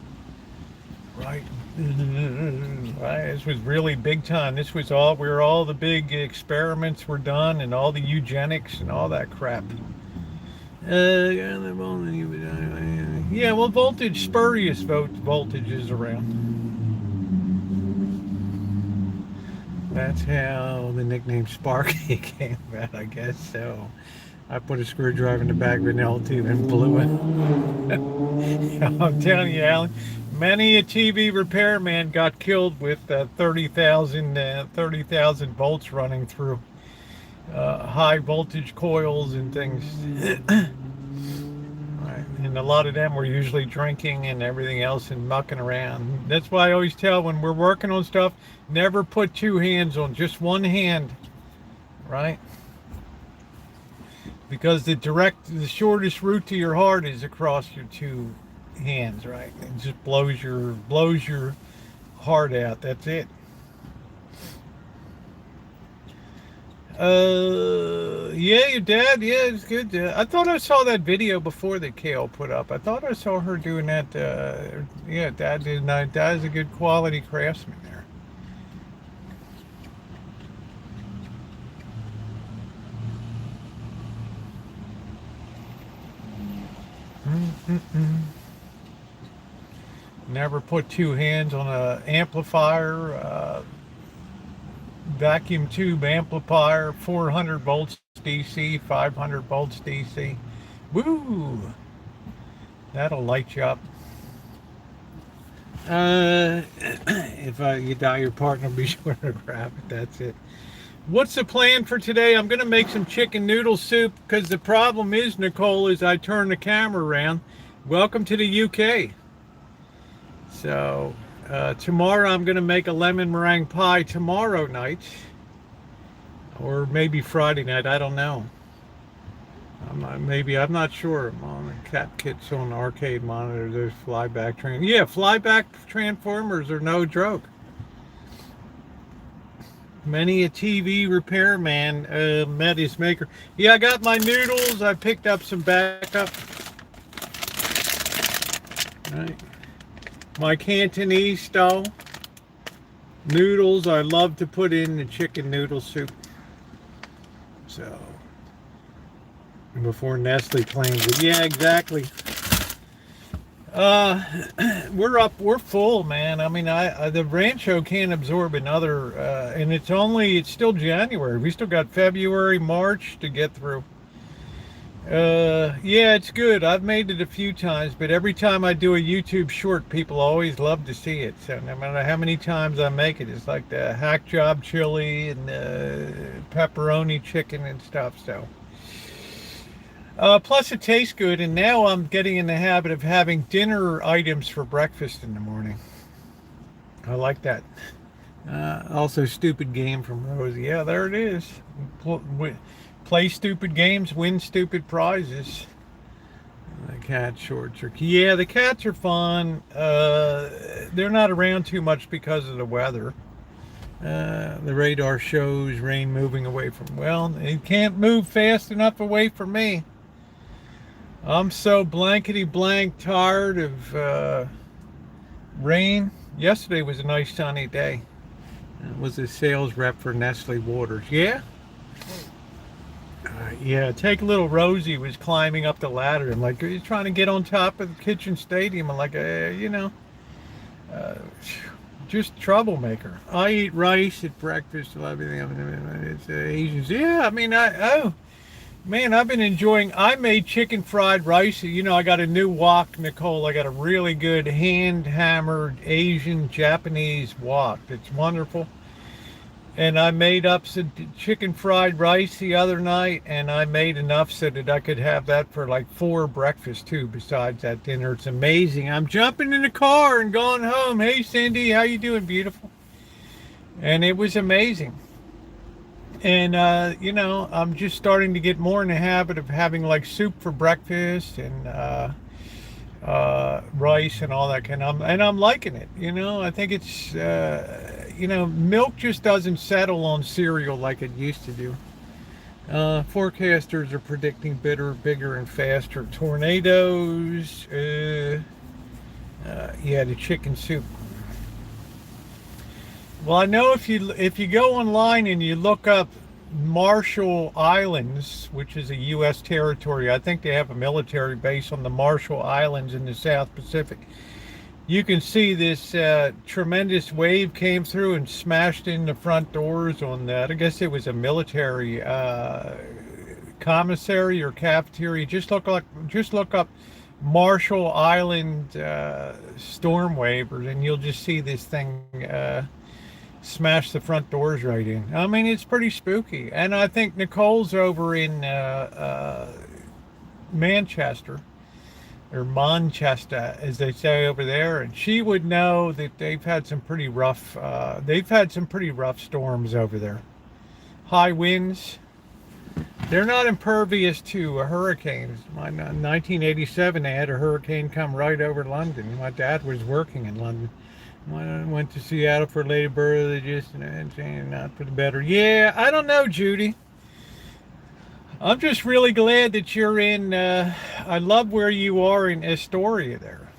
Right. Right. This was really big time. This was where all the big experiments were done and all the eugenics and all that crap. Yeah, well, spurious voltages around. That's how the nickname Sparky came about, I guess. So I put a screwdriver in the back of an L2 and blew it. I'm telling you, Alan, many a TV repairman got killed with 30,000 volts running through high voltage coils and things. And a lot of them were usually drinking and everything else and mucking around. That's why I always tell when we're working on stuff, never put two hands on, just one hand, right? Because the shortest route to your heart is across your two hands, right? It just blows your heart out. That's it. Yeah, your dad. Yeah, it's good. I thought I saw that video before that Kale put up. I thought I saw her doing that. Yeah, Dad's a good quality craftsman there. Never put two hands on an amplifier. Vacuum tube amplifier, 400 volts DC, 500 volts DC. Woo! That'll light you up. If you die your partner, be sure to grab it. That's it. What's the plan for today? I'm going to make some chicken noodle soup because the problem is, Nicole, is I turn the camera around. Welcome to the UK. So tomorrow I'm going to make a lemon meringue pie tomorrow night, or maybe Friday night. I don't know. I'm not sure. I'm on the Cat Kits on arcade monitor. There's flyback transformers are no joke. Many a TV repairman met his maker. Yeah, I got my noodles. I picked up some backup. Right. My Cantonese style noodles I love to put in the chicken noodle soup. So, before Nestle claims it. Yeah, exactly. We're full, man. I mean, the Rancho can't absorb another, and it's still January. We still got February, March to get through. Yeah, it's good. I've made it a few times, but every time I do a YouTube short, people always love to see it. So no matter how many times I make it, it's like the hack job chili and pepperoni chicken and stuff. So, plus it tastes good. And now I'm getting in the habit of having dinner items for breakfast in the morning. I like that. Also, stupid game from Rosie. Yeah, there it is. Play stupid games, win stupid prizes. The cat shorts are... Yeah, the cats are fun. They're not around too much because of the weather. The radar shows rain moving away from... Well, it can't move fast enough away from me. I'm so blankety blank tired of rain. Yesterday was a nice sunny day. I was a sales rep for Nestle Waters. Yeah? Yeah, take little Rosie was climbing up the ladder and like he's trying to get on top of the kitchen stadium and like just troublemaker. I eat rice at breakfast and everything. It's Asians. Yeah, I mean I've been enjoying. I made chicken fried rice. I got a new wok, Nicole. I got a really good hand hammered Asian Japanese wok. It's wonderful. And I made up some chicken fried rice the other night, and I made enough so that I could have that for like 4 breakfasts too, besides that dinner. It's amazing. I'm jumping in the car and going home. Hey, Cindy, how you doing, beautiful? And it was amazing. And, I'm just starting to get more in the habit of having like soup for breakfast and rice and all that kind of, and I'm liking it. I think it's, milk just doesn't settle on cereal like it used to do. Forecasters are predicting bigger, and faster tornadoes. Yeah, the chicken soup. Well, I know if you go online and you look up Marshall Islands, which is a U.S. territory, I think they have a military base on the Marshall Islands in the South Pacific. You can see this tremendous wave came through and smashed in the front doors on that. I guess it was a military commissary or cafeteria. Just look up Marshall Island storm wave, and you'll just see this thing smash the front doors right in. I mean, it's pretty spooky. And I think Nicole's over in Manchester, or Manchester, as they say over there, and she would know that they've had some pretty rough storms over there. High winds. They're not impervious to hurricanes. In 1987, they had a hurricane come right over London. My dad was working in London. I went to Seattle for Lady Bird, just not for the better. Yeah, I don't know, Judy. I'm just really glad that you're in. I love where you are in Astoria there.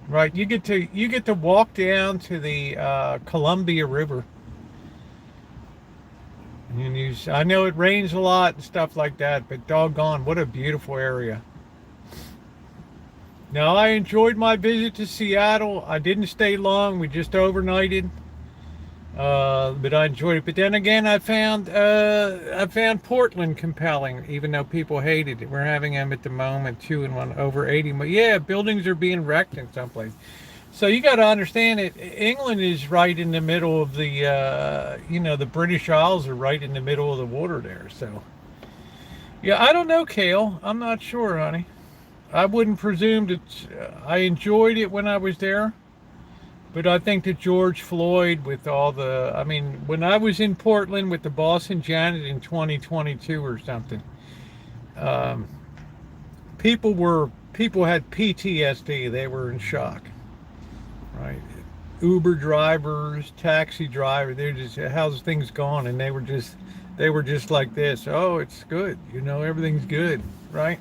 Right, you get to walk down to the Columbia River. And I know it rains a lot and stuff like that, but doggone, what a beautiful area. Now, I enjoyed my visit to Seattle. I didn't stay long. We just overnighted. But I enjoyed it. But then again, I found Portland compelling, even though people hated it. We're having them at the moment, 2 and 1 over 80. But yeah, buildings are being wrecked in some places. So you got to understand it. England is right in the middle of the, the British Isles are right in the middle of the water there. So yeah, I don't know, Kale. I'm not sure, honey. I wouldn't presume that I enjoyed it when I was there, but I think that George Floyd with when I was in Portland with the Boston Janet in 2022 or something, people had PTSD. They were in shock, right? Uber drivers, taxi drivers, they're just, how's things gone? And they were just like this. Oh, it's good. Everything's good, right?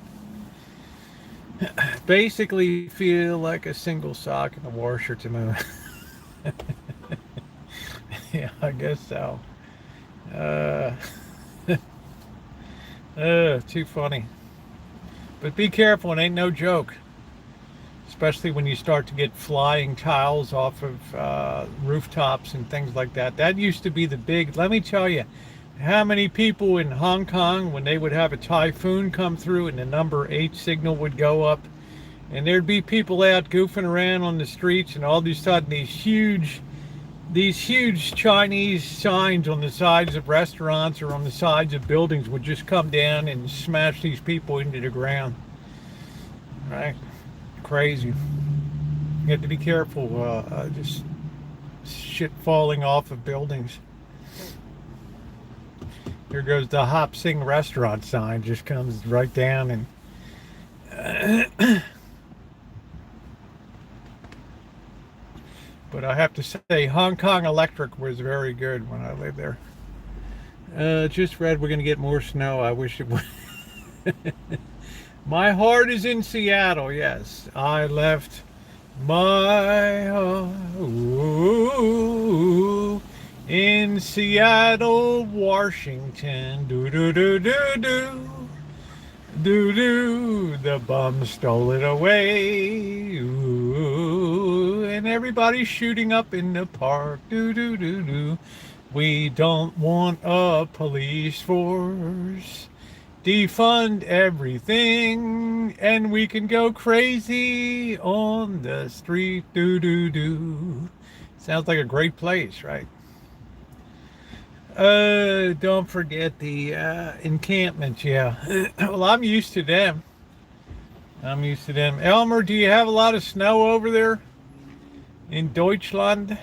Basically feel like a single sock in a washer to move. Yeah, I guess so. Too funny. But be careful, it ain't no joke. Especially when you start to get flying tiles off of rooftops and things like that. That used to be the big, let me tell you, how many people in Hong Kong, when they would have a typhoon come through and the number 8 signal would go up, and there'd be people out goofing around on the streets, and all of a sudden these huge Chinese signs on the sides of restaurants or on the sides of buildings would just come down and smash these people into the ground. Right? Crazy. You have to be careful. Just shit falling off of buildings. Here goes the Hop Sing restaurant sign, just comes right down and but I have to say Hong Kong Electric was very good when I lived there. Just read we're going to get more snow. I wish it would. My heart is in Seattle, yes. I left my heart in Seattle, Washington. Do-do-do-do-do. Do-do. The bum stole it away. Ooh. And everybody's shooting up in the park. Do-do-do-do. We don't want a police force. Defund everything, and we can go crazy on the street. Do-do-do. Sounds like a great place, right? Don't forget the encampments. Yeah. Well, I'm used to them. I'm used to them. Elmer, do you have a lot of snow over there in Deutschland?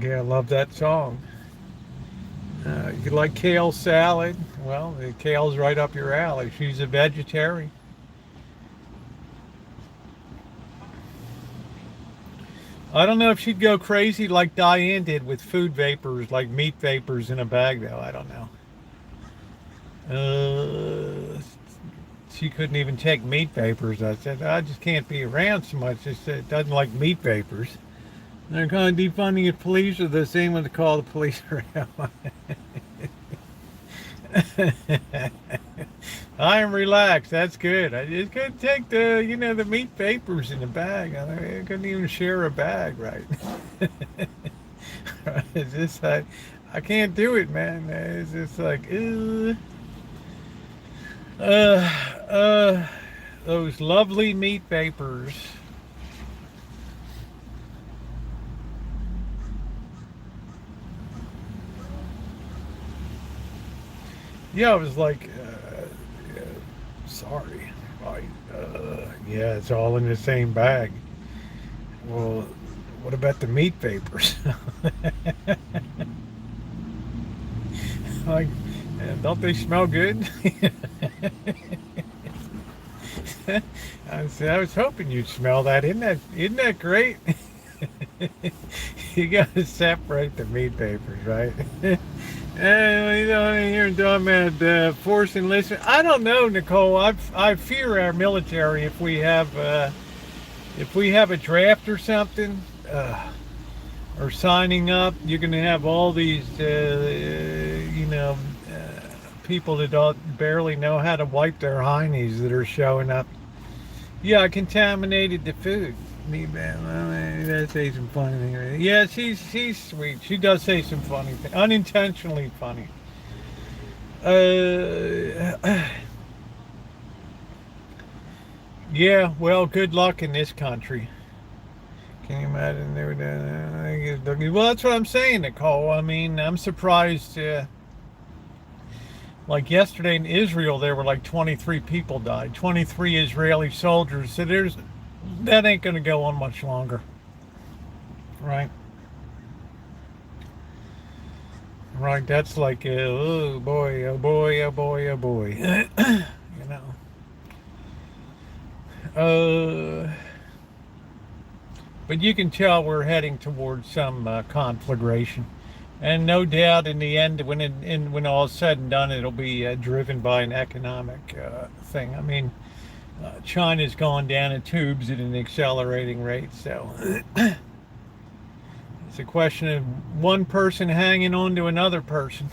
Yeah, I love that song. You like kale salad? Well, the kale's right up your alley. She's a vegetarian. I don't know if she'd go crazy like Diane did with food vapors, like meat vapors in a bag, though. I don't know. She couldn't even take meat vapors. I said, I just can't be around so much. She said, doesn't like meat vapors. They're going to defunding the police are the same when to call the police around. I am relaxed. That's good. I just couldn't take the meat vapors in the bag. I couldn't even share a bag, right? It's just like, I can't do it, man. It's just like, uh, uh, those lovely meat vapors. Yeah, I was like, yeah, sorry. I, yeah, it's all in the same bag. Well, what about the meat vapors? Like, don't they smell good? I was hoping you'd smell that. Isn't that great? You gotta separate the meat vapors, right? You're talking about forced enlistment. I don't know, Nicole. I fear our military if we have a draft or something, or signing up. You're going to have all these, people that don't barely know how to wipe their heinies that are showing up. Yeah, I contaminated the food. Me, man, that say some funny things. Yeah, she's sweet. She does say some funny things, unintentionally funny. Yeah. Well, good luck in this country. Can you imagine they were doing? Well, that's what I'm saying, Nicole. I mean, I'm surprised. Like yesterday in Israel, there were like 23 people died. 23 Israeli soldiers. So that ain't going to go on much longer, right? Right. That's like, oh boy, oh boy, oh boy, oh boy. You know. But you can tell we're heading towards some conflagration, and no doubt in the end, when all is said and done, it'll be driven by an economic thing. I mean, China's gone down in tubes at an accelerating rate, so it's a question of one person hanging on to another person.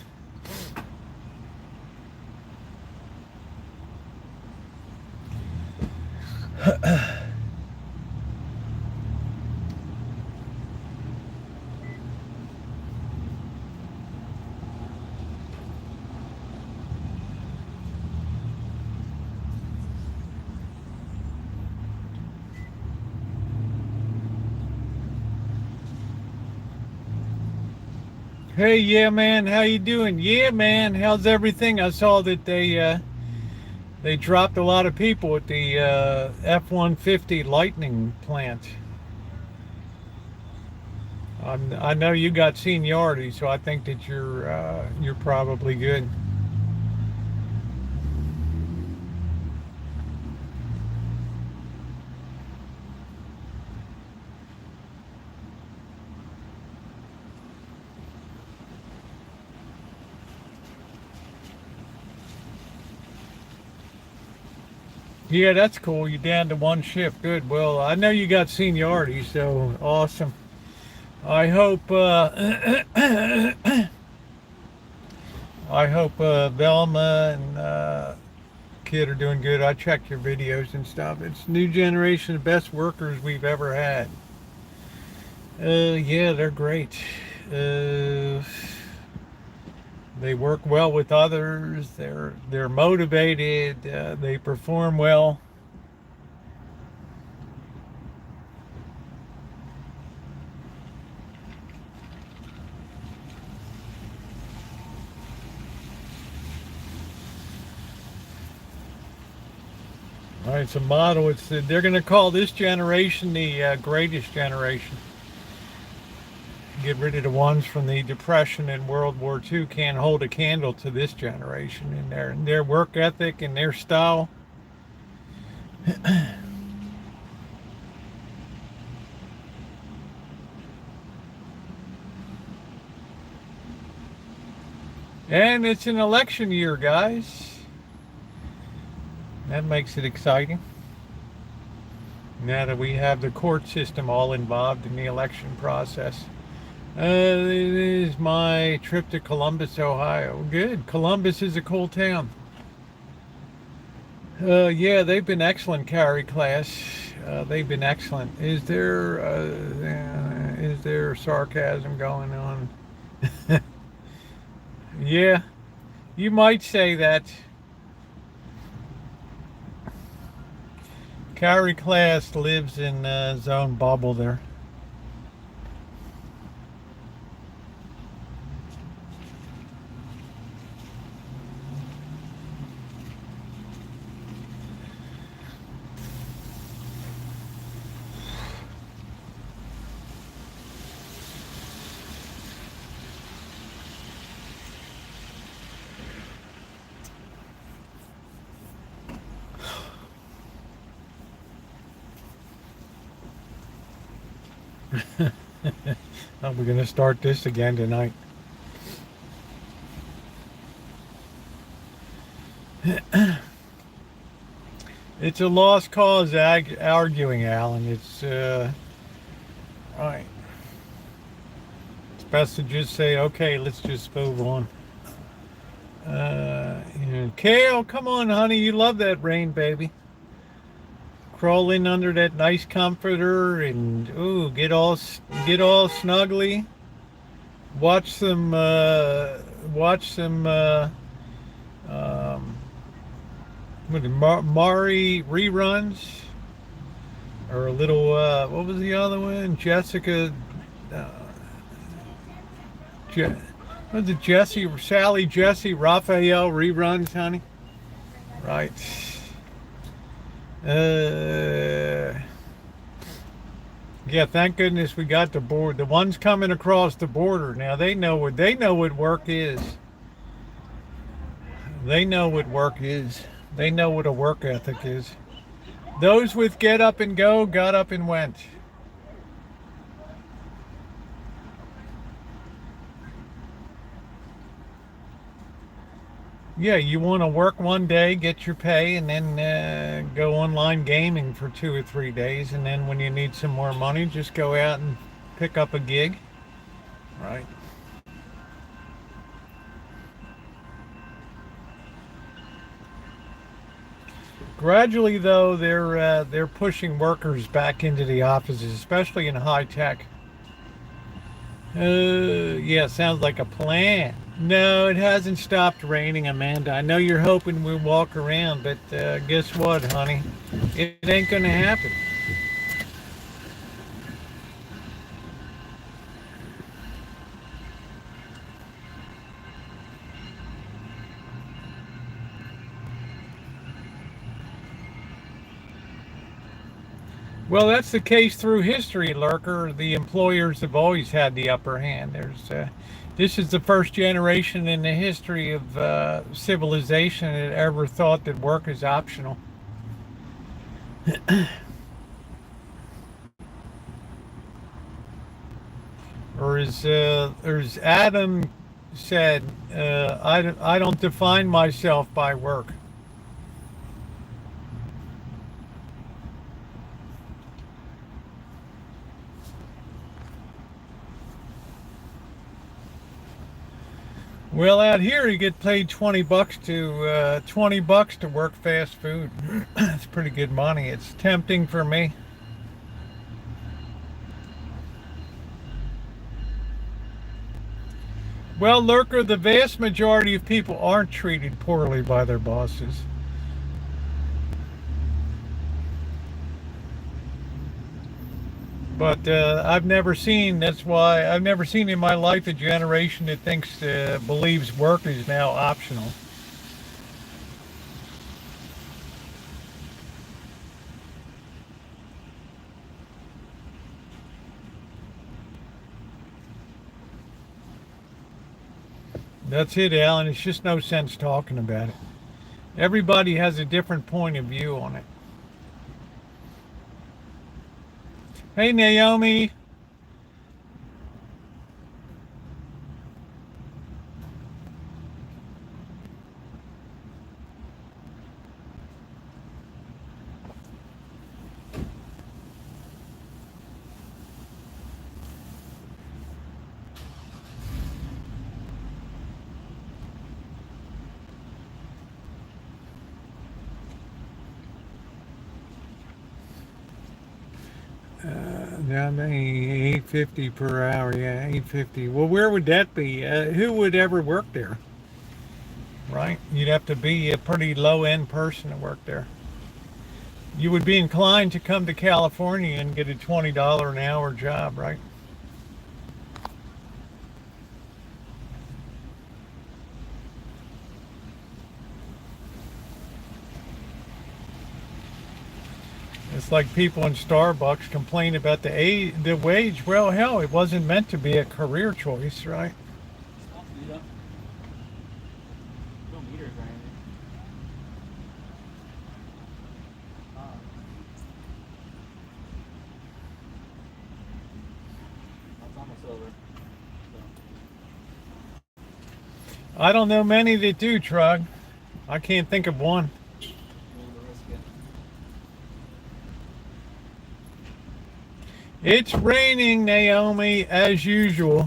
Hey, yeah, man, how you doing? Yeah, man, how's everything? I saw that they dropped a lot of people at the F-150 Lightning plant. I know you got seniority, so I think that you're probably good. Yeah, that's cool. You're down to one shift. Good. Well, I know you got seniority, so awesome. I hope I hope Velma and Kid are doing good. I checked your videos and stuff. It's new generation of best workers we've ever had. Yeah, they're great. They work well with others. They're motivated. They perform well. All right, it's a motto. They're going to call this generation the greatest generation. Get rid of the ones from the Depression and World War II. Can't hold a candle to this generation and their work ethic and their style. And it's an election year, guys. That makes it exciting. Now that we have the court system all involved in the election process. It is my trip to Columbus, Ohio. Good. Columbus is a cool town. Yeah, they've been excellent, Carrie class. They've been excellent. Is there sarcasm going on? Yeah, you might say that. Carrie class lives in his own bubble there. We're going to start this again tonight. It's a lost cause arguing, Alan. It's right. It's best to just say, okay, let's just move on. Kale, come on, honey. You love that rain, baby. Crawl in under that nice comforter and get all snuggly. Watch some Mari reruns, or a little what was the other one? Jessica. Was it Sally Jesse Raphael reruns, honey? Right. Yeah, thank goodness we got the board. The ones coming across the border now, they know what work is. They know what work is. They know what a work ethic is. Those with get up and go got up and went. Yeah, you want to work one day, get your pay, and then go online gaming for 2 or 3 days, and then when you need some more money, just go out and pick up a gig. Right. Gradually, though, they're pushing workers back into the offices, especially in high tech. Yeah, sounds like a plan. No, it hasn't stopped raining, Amanda. I know you're hoping we'll walk around, but guess what, honey? It ain't gonna happen. Well, that's the case through history, Lurker. The employers have always had the upper hand. This is the first generation in the history of civilization that ever thought that work is optional. Or as Adam said, I don't define myself by work. Well, out here you get paid $20 to work fast food. That's pretty good money. It's tempting for me. Well, Lurker, the vast majority of people aren't treated poorly by their bosses. But I've never seen in my life a generation that believes work is now optional. That's it, Alan. It's just no sense talking about it. Everybody has a different point of view on it. Hey, Naomi. Now they 850 per hour. Yeah, 850. Well, where would that be? Who would ever work there? Right? You'd have to be a pretty low end person to work there. You would be inclined to come to California and get a $20 an hour job, right? It's like people in Starbucks complain about the wage. Well, hell, it wasn't meant to be a career choice, right? I don't know many that do, Trug. I can't think of one. It's raining, Naomi, as usual.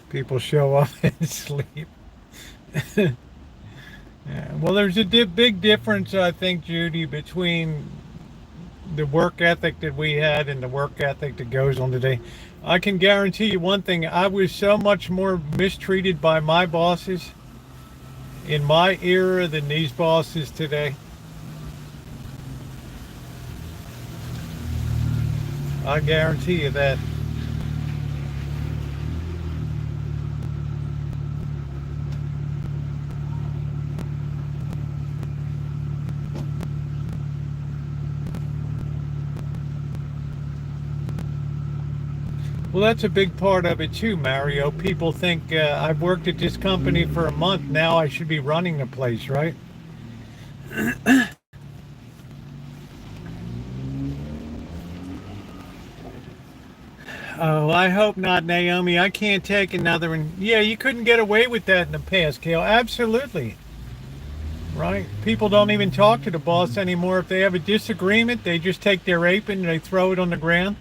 People show up and sleep. Yeah. Well, there's a big difference, I think, Judy, between the work ethic that we had and the work ethic that goes on today. I can guarantee you one thing. I was so much more mistreated by my bosses in my era than these bosses today. I guarantee you that. Well, that's a big part of it too, Mario. People think I've worked at this company for a month. Now I should be running the place, right? Oh, I hope not, Naomi. I can't take another one. Yeah, you couldn't get away with that in the past, Kale. Absolutely. Right? People don't even talk to the boss anymore. If they have a disagreement, they just take their apron and they throw it on the ground.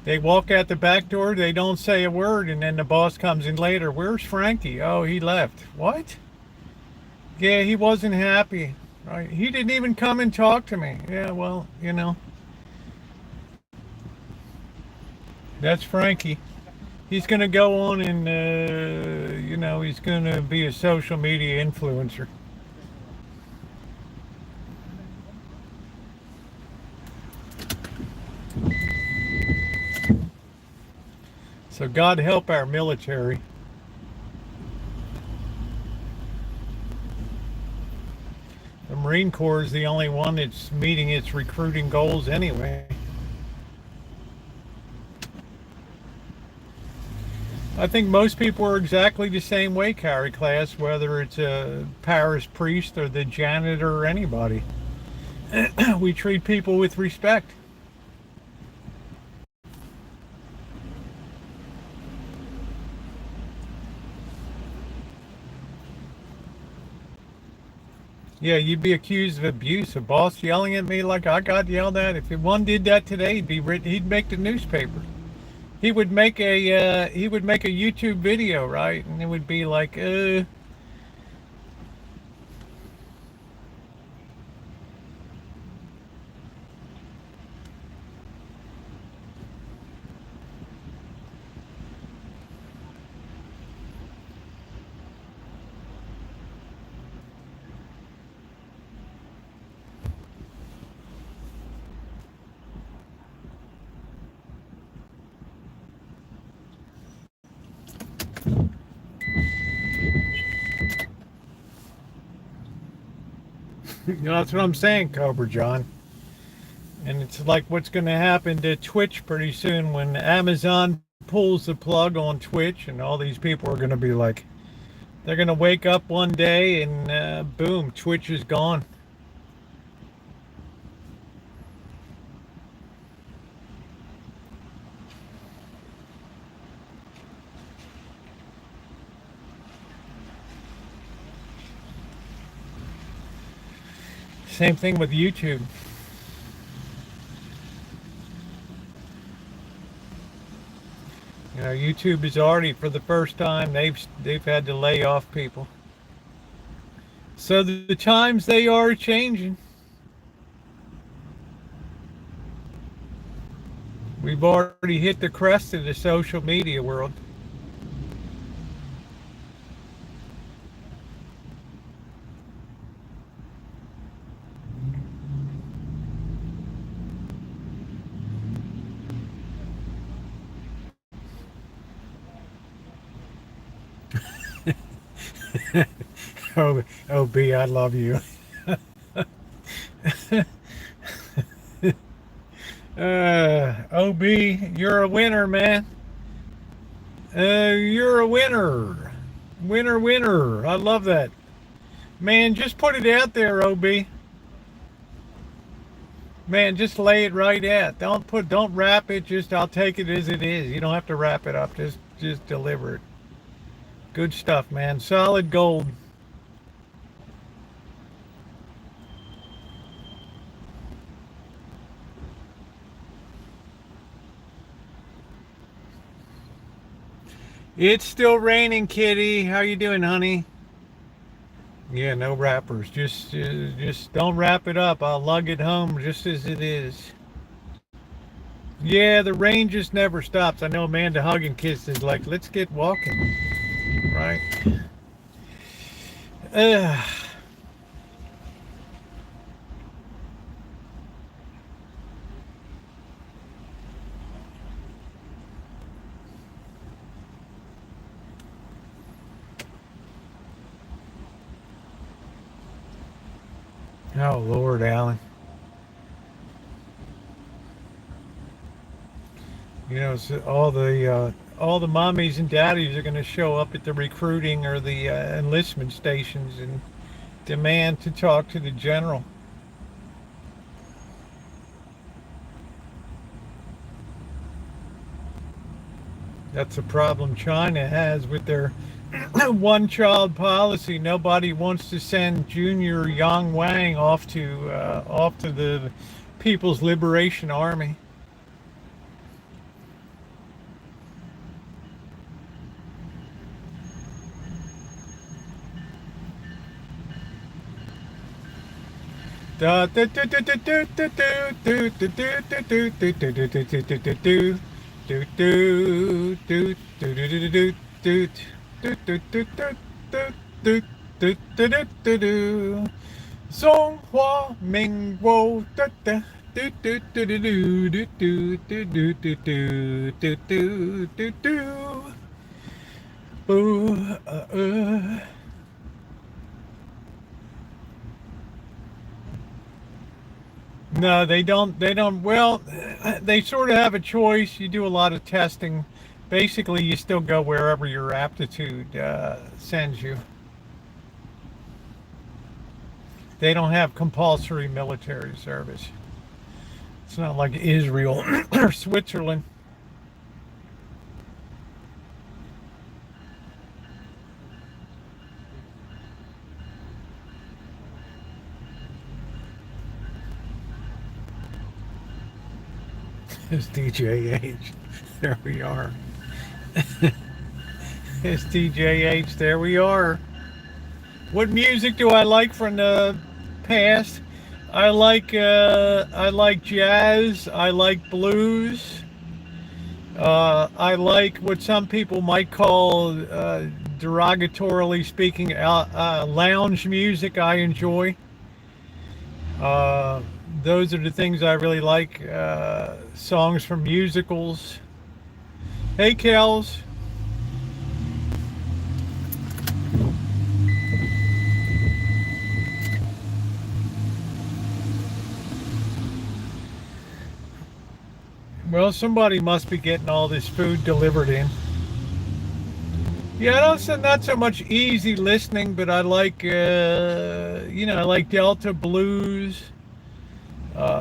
They walk out the back door, they don't say a word, and then the boss comes in later. Where's Frankie? Oh, he left. What? Yeah, he wasn't happy. Right? He didn't even come and talk to me. Yeah, well, that's Frankie. He's going to go on and, he's going to be a social media influencer. So God help our military. The Marine Corps is the only one that's meeting its recruiting goals anyway. I think most people are exactly the same way, Carrie Class, whether it's a parish priest or the janitor or anybody. We treat people with respect. Yeah, you'd be accused of abuse. A boss yelling at me like I got yelled at. If one did that today, he'd make the newspaper. He would make a YouTube video, right? And it would be like, You know, that's what I'm saying, Cobra John. And it's like what's going to happen to Twitch pretty soon when Amazon pulls the plug on Twitch, and all these people are going to be like, they're going to wake up one day and boom, Twitch is gone. Same thing with YouTube. You know, YouTube is already, for the first time, they've had to lay off people. So the times, they are changing. We've already hit the crest of the social media world. Oh, B, I love you. OB, you're a winner, man. You're a winner. Winner, winner. I love that. Man, just put it out there, OB. Man, just lay it right out. Don't wrap it. Just, I'll take it as it is. You don't have to wrap it up. Just deliver it. Good stuff, man. Solid gold. It's still raining, kitty. How you doing, honey? Yeah, no wrappers. Just don't wrap it up. I'll lug it home just as it is. Yeah, the rain just never stops. I know Amanda Huggin Kiss is like, let's get walking. Right? Oh, Lord, Alan. You know, so all the mommies and daddies are going to show up at the recruiting or the enlistment stations and demand to talk to the general. That's a problem China has with their one-child policy. Nobody wants to send Junior Yang Wang off to the People's Liberation Army. Songhua Mingwo No, they don't. They don't. Well, they sort of have a choice. You do a lot of testing. Basically, you still go wherever your aptitude sends you. They don't have compulsory military service. It's not like Israel or Switzerland. It's DJH. There we are. It's DJH. There we are. What music do I like from the past? I like jazz. I like blues. I like what some people might call, derogatorily speaking, lounge music. I enjoy. Those are the things I really like. Songs from musicals. Hey, Kels. Well, somebody must be getting all this food delivered in. Yeah, not so much easy listening, but I like, I like Delta blues,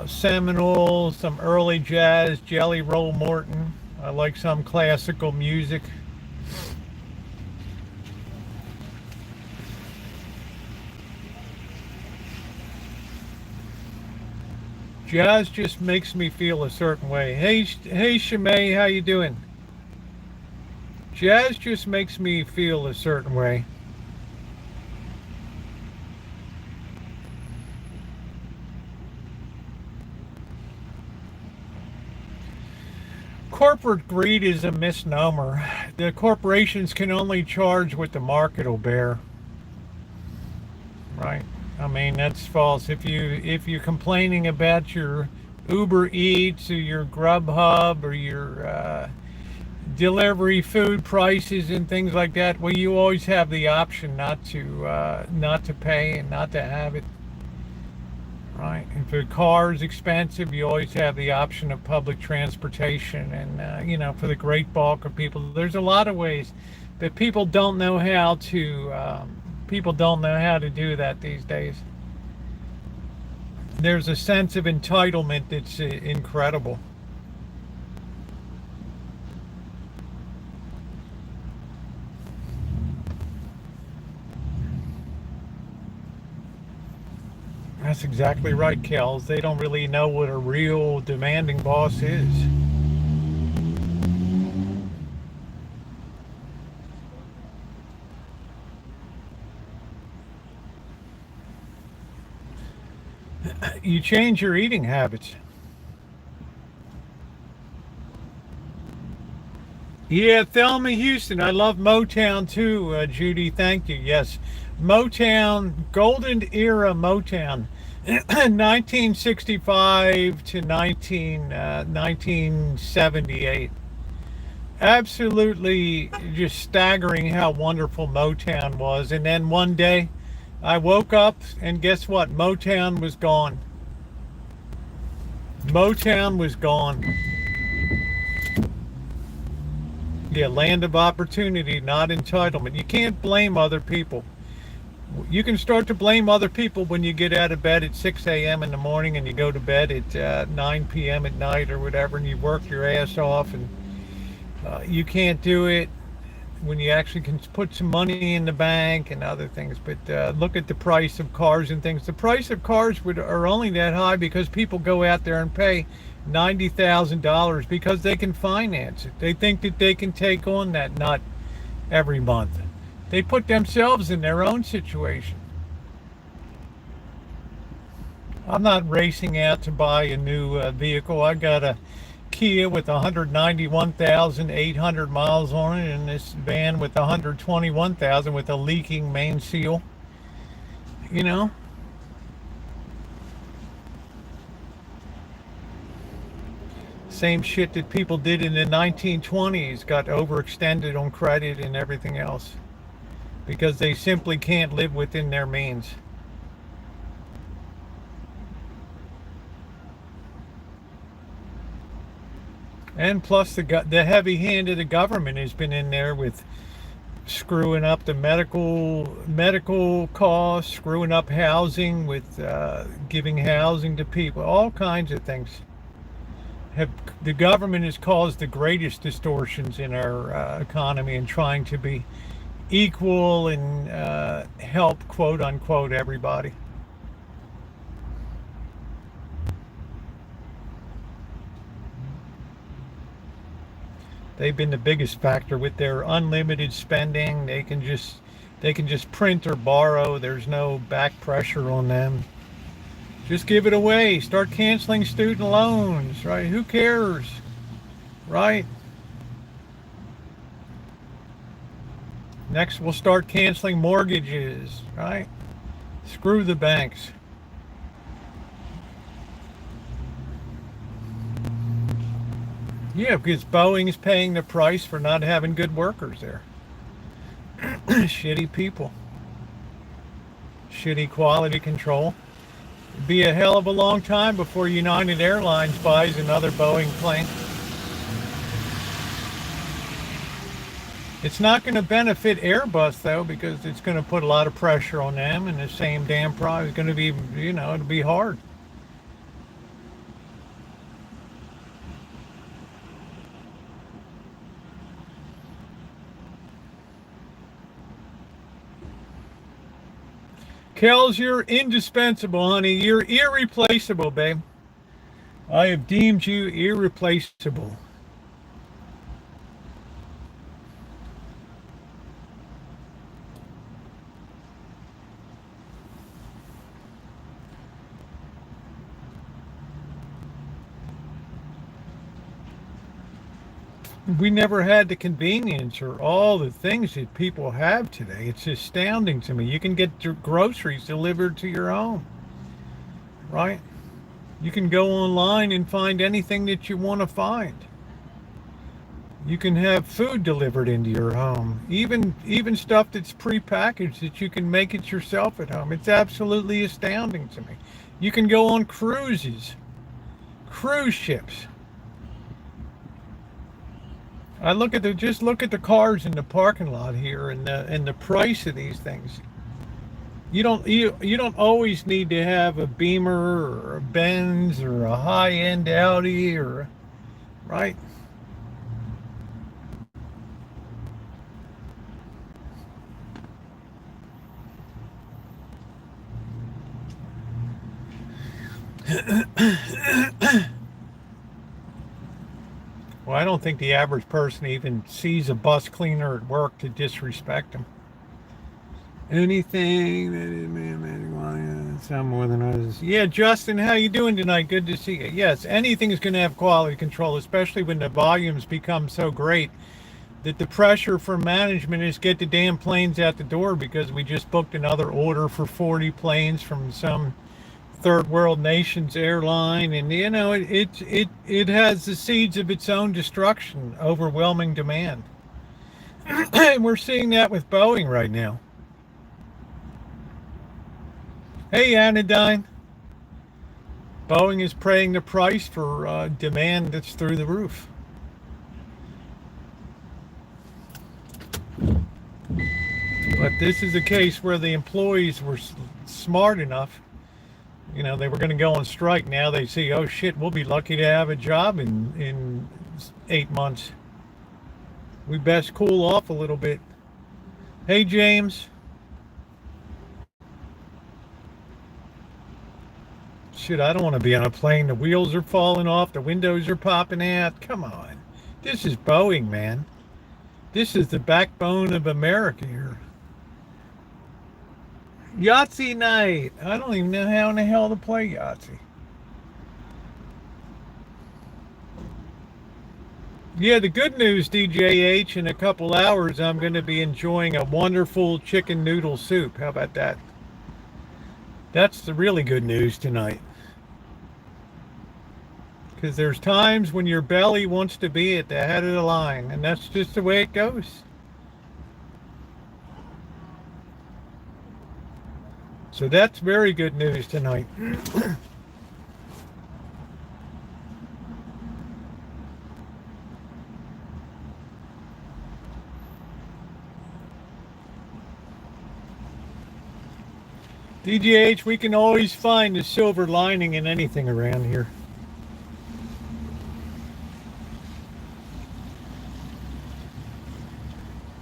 Seminole, some early jazz, Jelly Roll Morton. I like some classical music. Jazz just makes me feel a certain way. Hey, Shimei, how you doing? Jazz just makes me feel a certain way. Corporate greed is a misnomer. The corporations can only charge what the market will bear. Right? I mean, that's false. If you're complaining about your Uber Eats or your Grubhub or your delivery food prices and things like that, well, you always have the option not to pay and not to have it. Right? If a car is expensive, you always have the option of public transportation. And for the great bulk of people, there's a lot of ways, but people don't know how to. People don't know how to do that these days. There's a sense of entitlement that's incredible. That's exactly right, Kels. They don't really know what a real demanding boss is. You change your eating habits. Yeah, Thelma Houston. I love Motown too, Judy. Thank you. Yes, Motown, golden era Motown, 1965 to 1978. Absolutely just staggering how wonderful Motown was. And then one day I woke up and guess what? Motown was gone. Motown was gone. Yeah, land of opportunity, not entitlement. You can't blame other people. You can start to blame other people when you get out of bed at 6 a.m. in the morning and you go to bed at 9 p.m. at night or whatever, and you work your ass off, and you can't do it when you actually can put some money in the bank and other things. But look at the price of cars and things. The price of cars are only that high because people go out there and pay $90,000 because they can finance it. They think that they can take on that nut every month. They put themselves in their own situation. I'm not racing out to buy a new vehicle. I got a Kia with 191,800 miles on it, and this van with 121,000 with a leaking main seal. You know, same shit that people did in the 1920s, got overextended on credit and everything else because they simply can't live within their means. And plus the heavy hand of the government has been in there with screwing up the medical costs, screwing up housing with giving housing to people, all kinds of things. The government has caused the greatest distortions in our economy and trying to be equal and help, quote unquote, everybody. They've been the biggest factor with their unlimited spending. They can just print or borrow. There's no back pressure on them. Just give it away. Start canceling student loans, right? Who cares, right? Next, we'll start canceling mortgages, right? Screw the banks. Yeah, because Boeing is paying the price for not having good workers there. Shitty people. Shitty quality control. It'd be a hell of a long time before United Airlines buys another Boeing plane. It's not going to benefit Airbus, though, because it's going to put a lot of pressure on them, and the same damn price is going to be, it'll be hard. Kels, you're indispensable, honey. You're irreplaceable, babe. I have deemed you irreplaceable. We never had the convenience or all the things that people have today. It's astounding to me. You can get your groceries delivered to your home, right? You can go online and find anything that you want to find. You can have food delivered into your home, even stuff that's prepackaged that you can make it yourself at home. It's absolutely astounding to me. You can go on cruises, cruise ships. Just look at the cars in the parking lot here and the price of these things. You don't always need to have a Beamer or a Benz or a high-end Audi right? Well, I don't think the average person even sees a bus cleaner at work to disrespect them. Anything that is some more than others. Yeah, Justin, how you doing tonight? Good to see you. Yes, anything is going to have quality control, especially when the volumes become so great that the pressure from management is get the damn planes out the door, because we just booked another order for 40 planes from some third world nation's airline, and it has the seeds of its own destruction, overwhelming demand. And we're seeing that with Boeing right now. Hey, Anodyne. Boeing is paying the price for demand that's through the roof. But this is a case where the employees were smart enough. They were going to go on strike. Now they see, oh shit, we'll be lucky to have a job in 8 months. We best cool off a little bit. Hey, James. Shit, I don't want to be on a plane. The wheels are falling off. The windows are popping out. Come on. This is Boeing, man. This is the backbone of America here. Yahtzee night. I don't even know how in the hell to play Yahtzee. Yeah, the good news, DJH, in a couple hours, I'm going to be enjoying a wonderful chicken noodle soup. How about that? That's the really good news tonight. Because there's times when your belly wants to be at the head of the line, and that's just the way it goes. So that's very good news tonight. DGH, we can always find a silver lining in anything around here.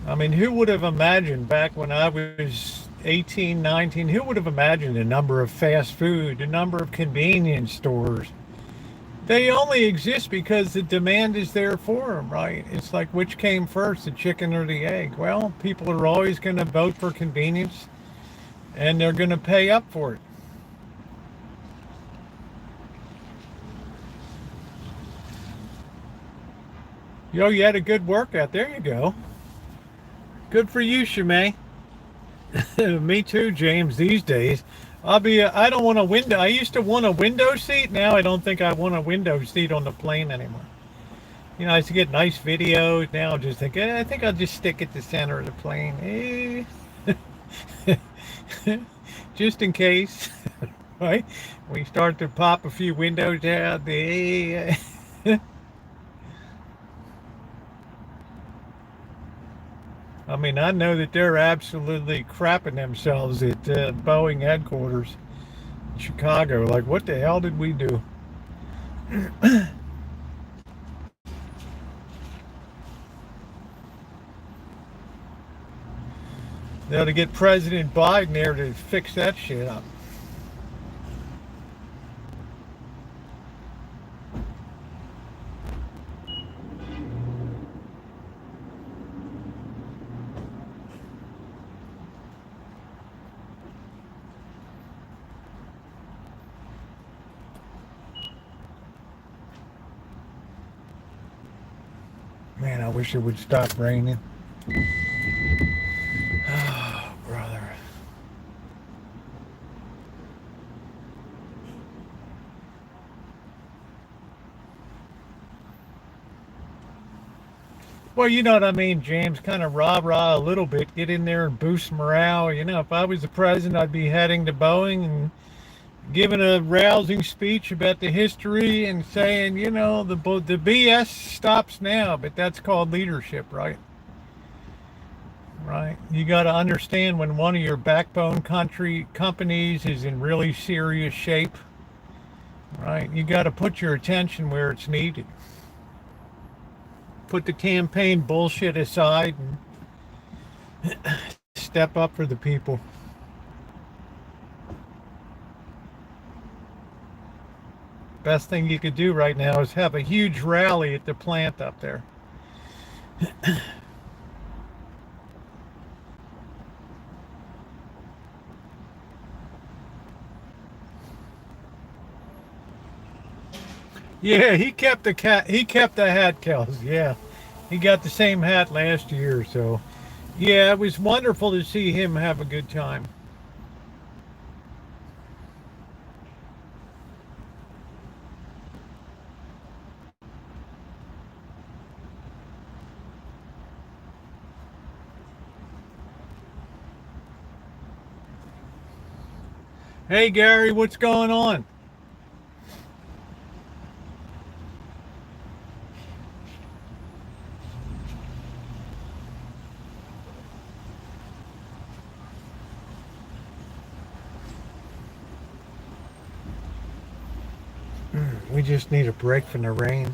I mean, who would have imagined back when I was 18, 19, who would have imagined the number of fast food, the number of convenience stores? They only exist because the demand is there for them, right? It's like, which came first, the chicken or the egg? Well, people are always going to vote for convenience, and they're going to pay up for it. Yo, you had a good workout. There you go. Good for you, Shimei. Me too, James, these days. I don't want a window. I used to want a window seat. Now I don't think I want a window seat on the plane anymore. I used to get nice videos. Now I just think, I think I'll just stick at the center of the plane. Just in case, right? We start to pop a few windows out. I mean, I know that they're absolutely crapping themselves at Boeing headquarters in Chicago. Like, what the hell did we do? They ought to get President Biden there to fix that shit up. Man, I wish it would stop raining. Oh, brother. Well, you know what I mean, James. Kind of rah-rah a little bit. Get in there and boost morale. You know, if I was the president, I'd be heading to Boeing and giving a rousing speech about the history and saying, you know, the BS stops now, but that's called leadership, right? Right. You got to understand when one of your backbone country companies is in really serious shape, right? You got to put your attention where it's needed. Put the campaign bullshit aside and step up for the people. Best thing you could do right now is have a huge rally at the plant up there. Yeah, he kept the cat. He kept the hat, Kels. Yeah, he got the same hat last year. So, yeah, it was wonderful to see him have a good time. Hey, Gary, what's going on? We just need a break from the rain.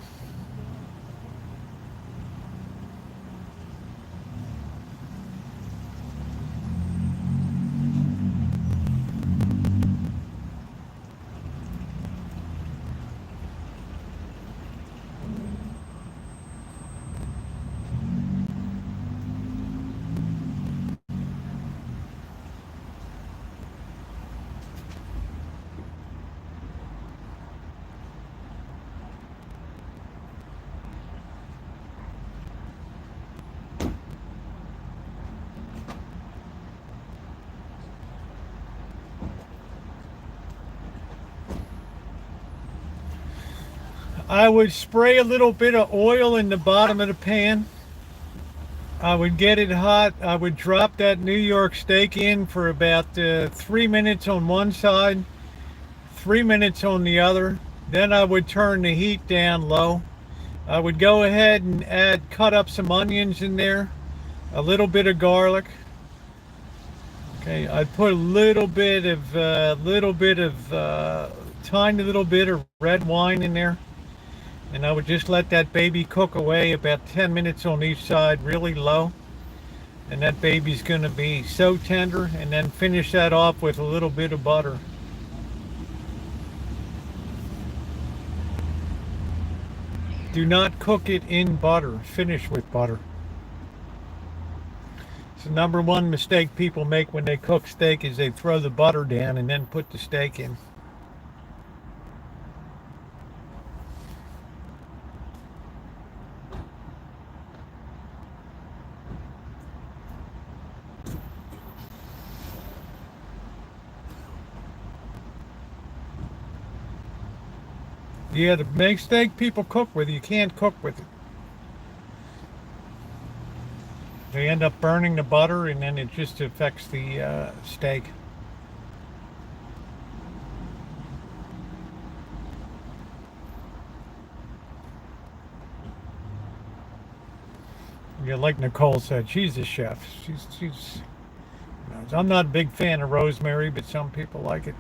I would spray a little bit of oil in the bottom of the pan. I would get it hot. I would drop that New York steak in for about 3 minutes on one side, 3 minutes on the other. Then I would turn the heat down low. I would go ahead and cut up some onions in there, a little bit of garlic. Okay, I'd put a tiny little bit of red wine in there. And I would just let that baby cook away about 10 minutes on each side, really low. And that baby's going to be so tender. And then finish that off with a little bit of butter. Do not cook it in butter. Finish with butter. It's the number one mistake people make when they cook steak is they throw the butter down and then put the steak in. Yeah, to make steak people cook with, you can't cook with it. They end up burning the butter and then it just affects the steak. Yeah, like Nicole said, she's a chef. She's. I'm not a big fan of rosemary, but some people like it.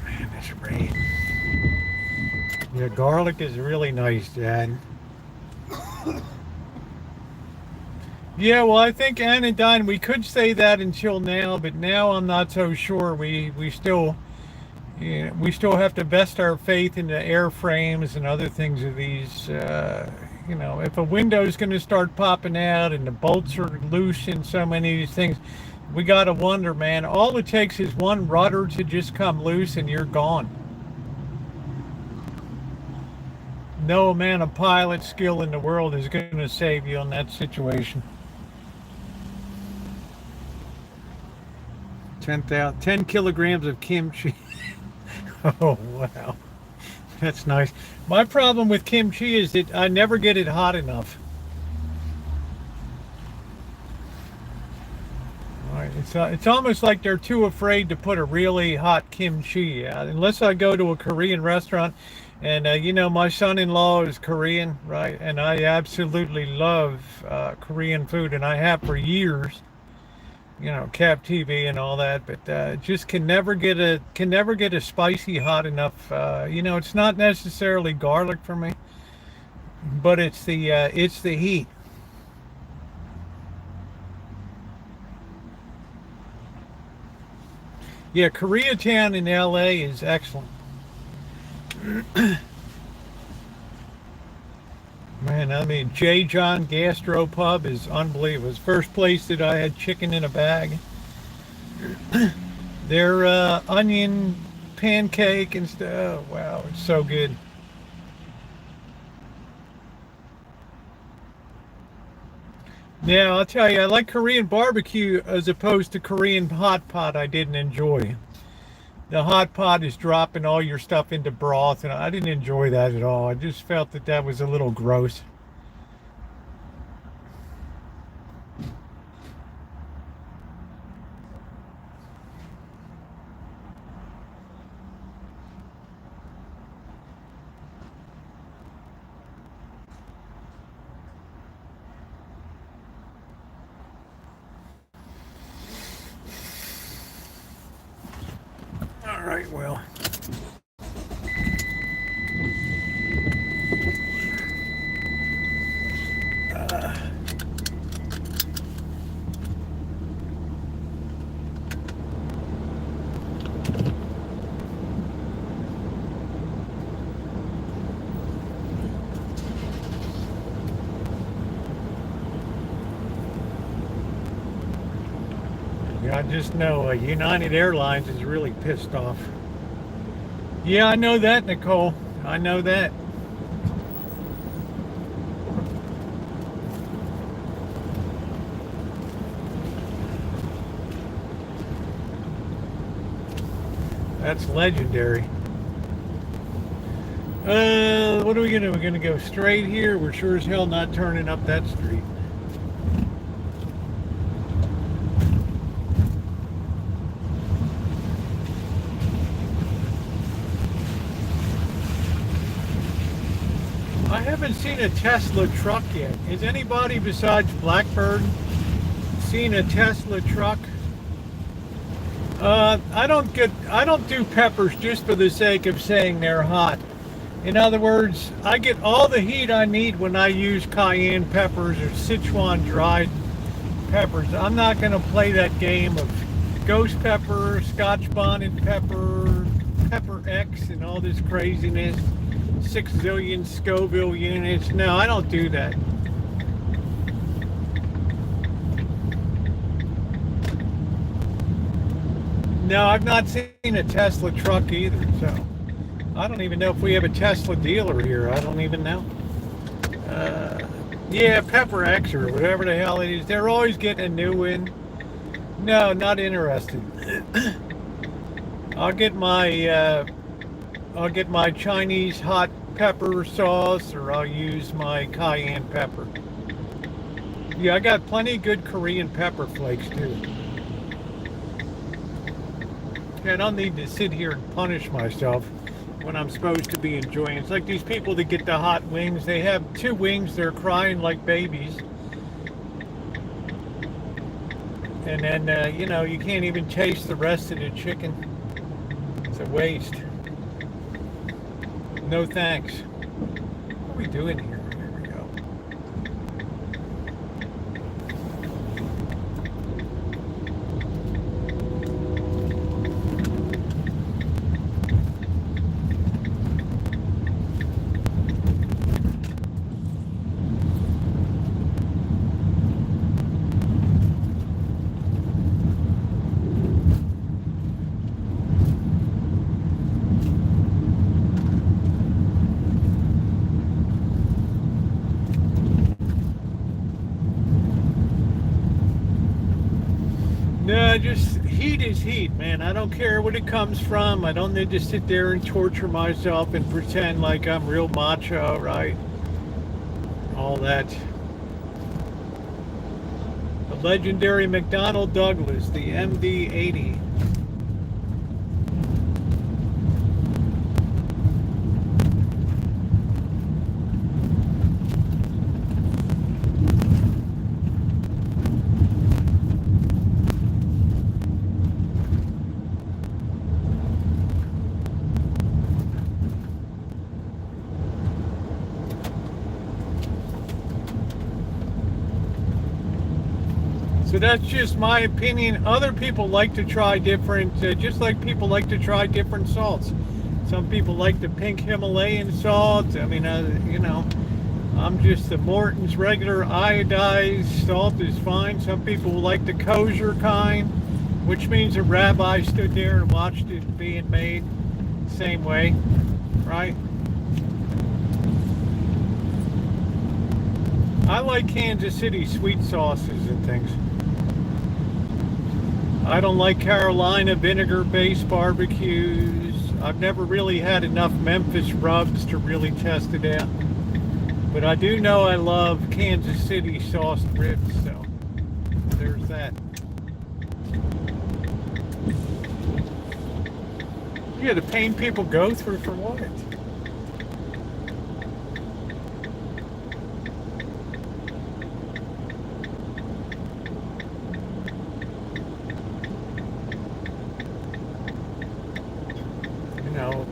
Man, this rain. Yeah, garlic is really nice, Dad. Yeah, well, I think anodyne, we could say that until now, but now I'm not so sure. We still, yeah, we still have to vest our faith in the airframes and other things of these. If a window's going to start popping out and the bolts are loose in so many of these things, we got to wonder, man. All it takes is one rudder to just come loose and you're gone. No amount of pilot skill in the world is going to save you in that situation. 10 kilograms of kimchi. Oh, wow. That's nice. My problem with kimchi is that I never get it hot enough. All right, it's almost like they're too afraid to put a really hot kimchi out. Unless I go to a Korean restaurant, and my son-in-law is Korean, right? And I absolutely love Korean food, and I have for years. Cap TV and all that, but just can never get a spicy hot enough. It's not necessarily garlic for me, but it's the heat. Yeah, Koreatown in LA is excellent. Man, I mean, J. John Gastro Pub is unbelievable. It's the first place that I had chicken in a bag. Their onion pancake and stuff. Oh, wow, it's so good. Yeah, I'll tell you, I like Korean barbecue as opposed to Korean hot pot. I didn't enjoy. The hot pot is dropping all your stuff into broth, and I didn't enjoy that at all. I just felt that was a little gross. All right, well. I just know United Airlines is really pissed off. Yeah, I know that, Nicole. I know that. That's legendary. What are we gonna do? We're gonna go straight here. We're sure as hell not turning up that street. I haven't seen a Tesla truck yet. Has anybody besides Blackbird seen a Tesla truck? I don't do peppers just for the sake of saying they're hot. In other words, I get all the heat I need when I use cayenne peppers or Sichuan dried peppers. I'm not going to play that game of ghost pepper, Scotch bonnet pepper, pepper X, and all this craziness. 6 zillion Scoville units. No, I don't do that. No, I've not seen a Tesla truck either, so I don't even know if we have a Tesla dealer here. I don't even know. Yeah, Pepper X or whatever the hell it is. They're always getting a new one. No, not interested. I'll get my Chinese hot pepper sauce, or I'll use my cayenne pepper. Yeah, I got plenty of good Korean pepper flakes too. Yeah, I don't need to sit here and punish myself when I'm supposed to be enjoying. It's like these people that get the hot wings. They have 2 wings, they're crying like babies. And then, you can't even taste the rest of the chicken. It's a waste. No thanks. What are we doing here? Here we go. No, just heat is heat, man. I don't care what it comes from. I don't need to sit there and torture myself and pretend like I'm real macho, right? All that. The legendary McDonnell Douglas, the MD-80. So that's just my opinion. Other people like to try different, just like people like to try different salts. Some people like the pink Himalayan salt. I mean, I'm just the Morton's regular iodized salt is fine. Some people like the kosher kind, which means a rabbi stood there and watched it being made same way, right? I like Kansas City sweet sauces and things. I don't like Carolina vinegar-based barbecues. I've never really had enough Memphis rubs to really test it out. But I do know I love Kansas City sauced ribs, so there's that. Yeah, the pain people go through for what?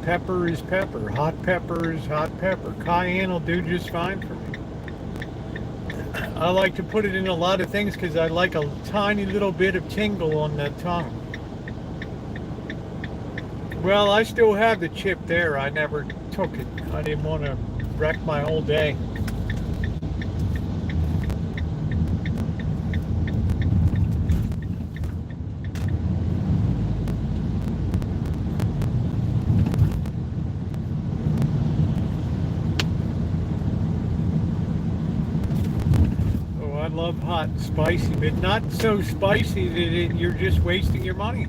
Pepper is pepper. Hot pepper is hot pepper. Cayenne will do just fine for me. I like to put it in a lot of things because I like a tiny little bit of tingle on the tongue. Well, I still have the chip there. I never took it. I didn't want to wreck my whole day. I love hot and spicy, but not so spicy that you're just wasting your money.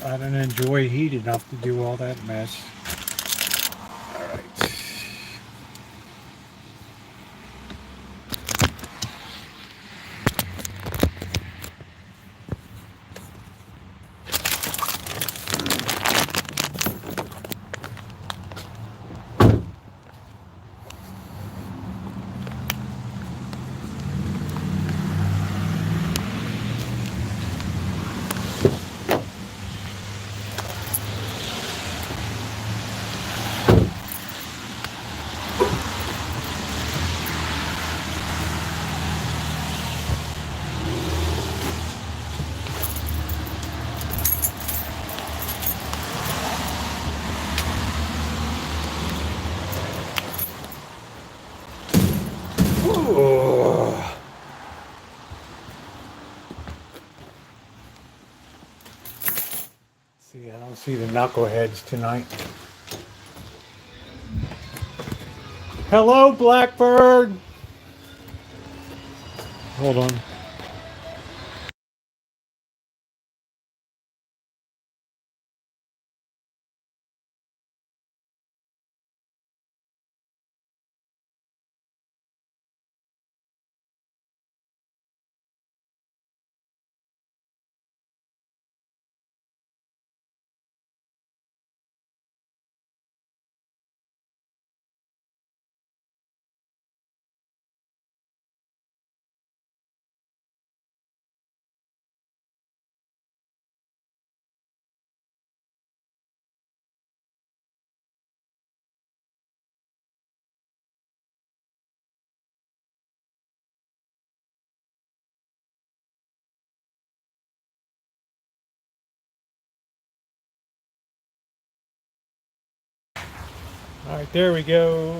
I don't enjoy heat enough to do all that mess. All right. See, I don't see the knuckleheads tonight. Hello, Blackbird. Hold on. All right, there we go.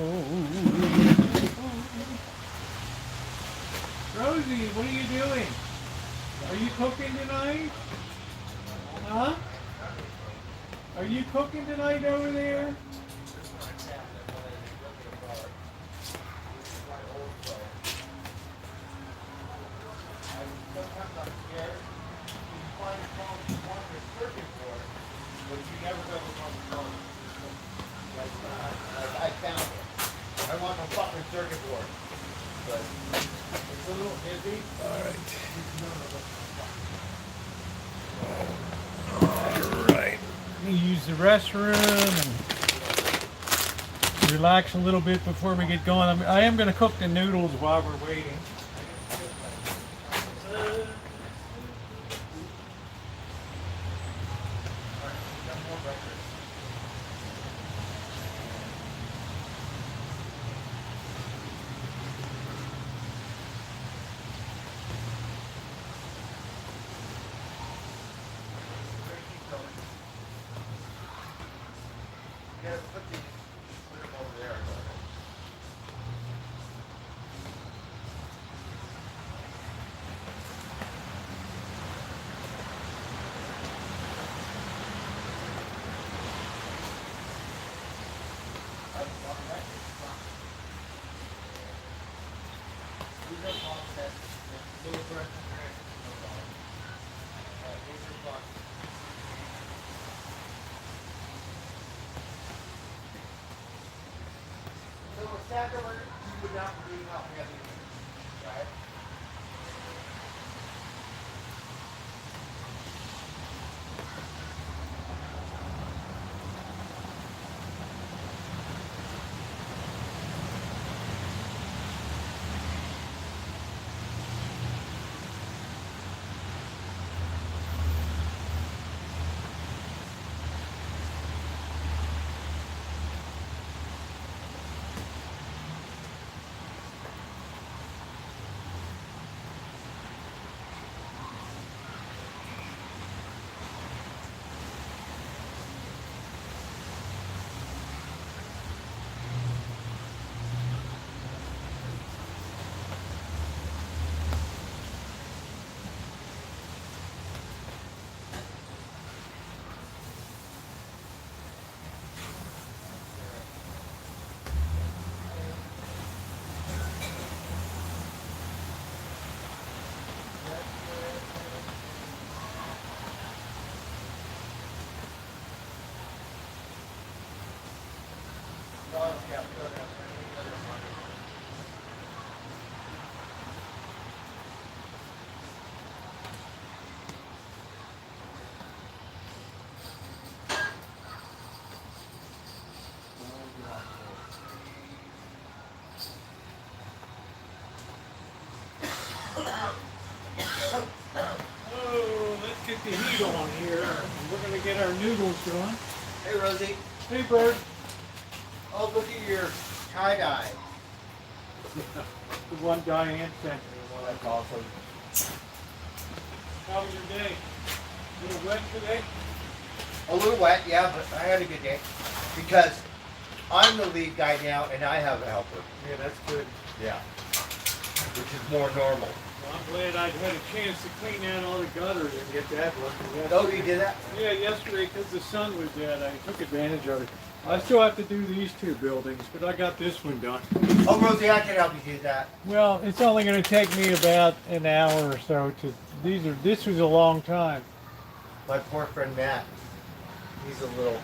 Rosie, what are you doing? Are you cooking tonight? Huh? Are you cooking tonight over there? I found it. I want a fucking circuit board. But it's a little busy. All right. Let me use the restroom and relax a little bit before we get going. I am going to cook the noodles while we're waiting. Afterward, you would not be help me, right? Oh, let's get the heat on here. We're going to get our noodles going. Hey, Rosie. Hey, Bird. Oh, look at your tie-dye. The one Diane sent me. Well, that's awesome. How was your day? A little wet today? A little wet, yeah, but I had a good day. Because I'm the lead guy now, and I have a helper. Yeah, that's good. Yeah. Which is more normal. Well, I'm glad I'd had a chance to clean out all the gutters and get that working. Oh, you did that? Yeah, yesterday because the sun was dead, I took advantage of it. I still have to do these two buildings, but I got this one done. Oh, Rosie, I can help you do that. Well, it's only going to take me about an hour or so to. This was a long time. My poor friend Matt, he's a little,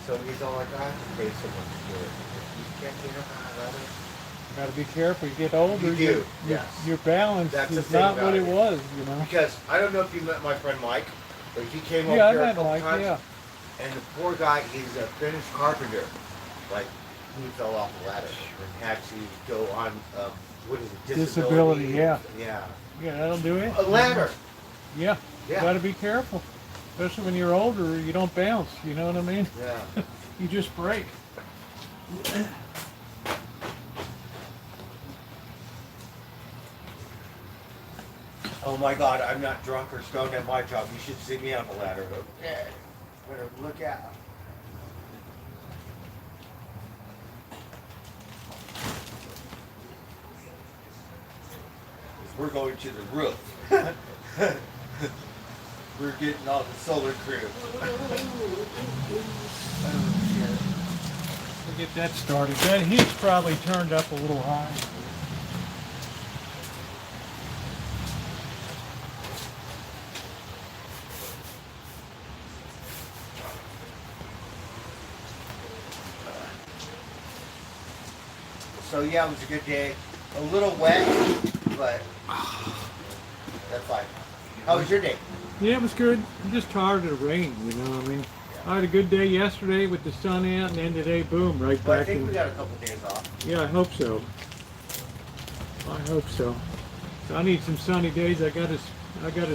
so he's all like, I have to pay someone to do it. You can't clean up on a ladder. Got to be careful. You get older. You do, yes. Your balance That's the is thing not about what it it. was, you know. Because I don't know if you met my friend Mike, but he came Yeah, I up here a met couple Mike. times. Yeah. And the poor guy, he's a finished carpenter. Like, he fell off a ladder and had to go on, what is it, Disability, yeah. Yeah. Yeah, that'll do it. A ladder. Yeah. Yeah. Got to be careful, especially when you're older. You don't bounce. You know what I mean? Yeah. You just break. Oh my God, I'm not drunk or stoned at my job. You should see me on the ladder. Okay. Better look out. We're going to the roof. We're getting all the solar crew. We'll get that started. That heat's probably turned up a little high. So yeah, it was a good day. A little wet, but that's fine. How was your day? Yeah, it was good. I'm just tired of the rain, you know what I mean? I had a good day yesterday with the sun out, and then today, boom, right But I back think in. we got a couple days off. Yeah, I hope so. I hope so. So I need some sunny days. I gotta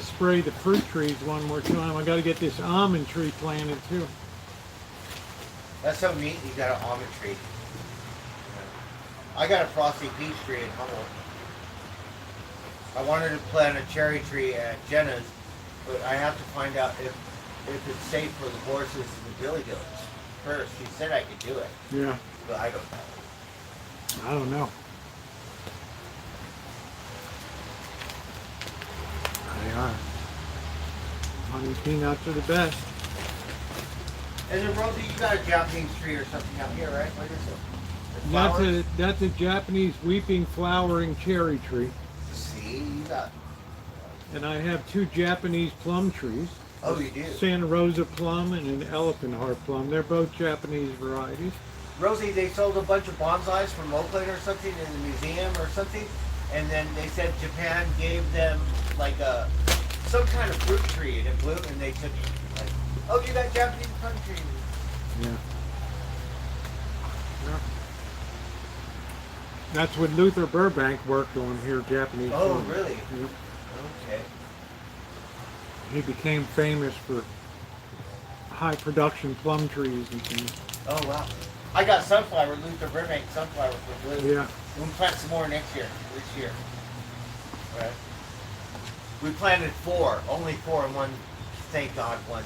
spray the fruit trees one more time. I gotta get this almond tree planted too. That's so neat. You got an almond tree. I got a frosty peach tree in Hump. I wanted to plant a cherry tree at Jenna's, but I have to find out if it's safe for the horses and the billy goats first. She said I could do it, Yeah, but I don't know. I don't know. They are. Honey peanuts are the best. And then Rosie, you got a Japanese tree or something out here, right? What is it? The flowers? That's a Japanese weeping flowering cherry tree. See, you got. And I have two Japanese plum trees. Oh, you do. Santa Rosa plum and an elephant heart plum. They're both Japanese varieties. Rosie, they sold a bunch of bonsais from Oakland or something in the museum or something, and then they said Japan gave them like some kind of fruit tree and it blew, and they took like, oh, you got Japanese plum trees. Yeah. Yeah. That's what Luther Burbank worked on here, Japanese Oh, plum. really? Yep. Okay. He became famous for high production plum trees and things. Oh, wow. I got sunflower, Luther Burbank sunflower for blue. Yeah. We'll plant some more next year, this year. Right. We planted 4, only 4, and one, thank God, one.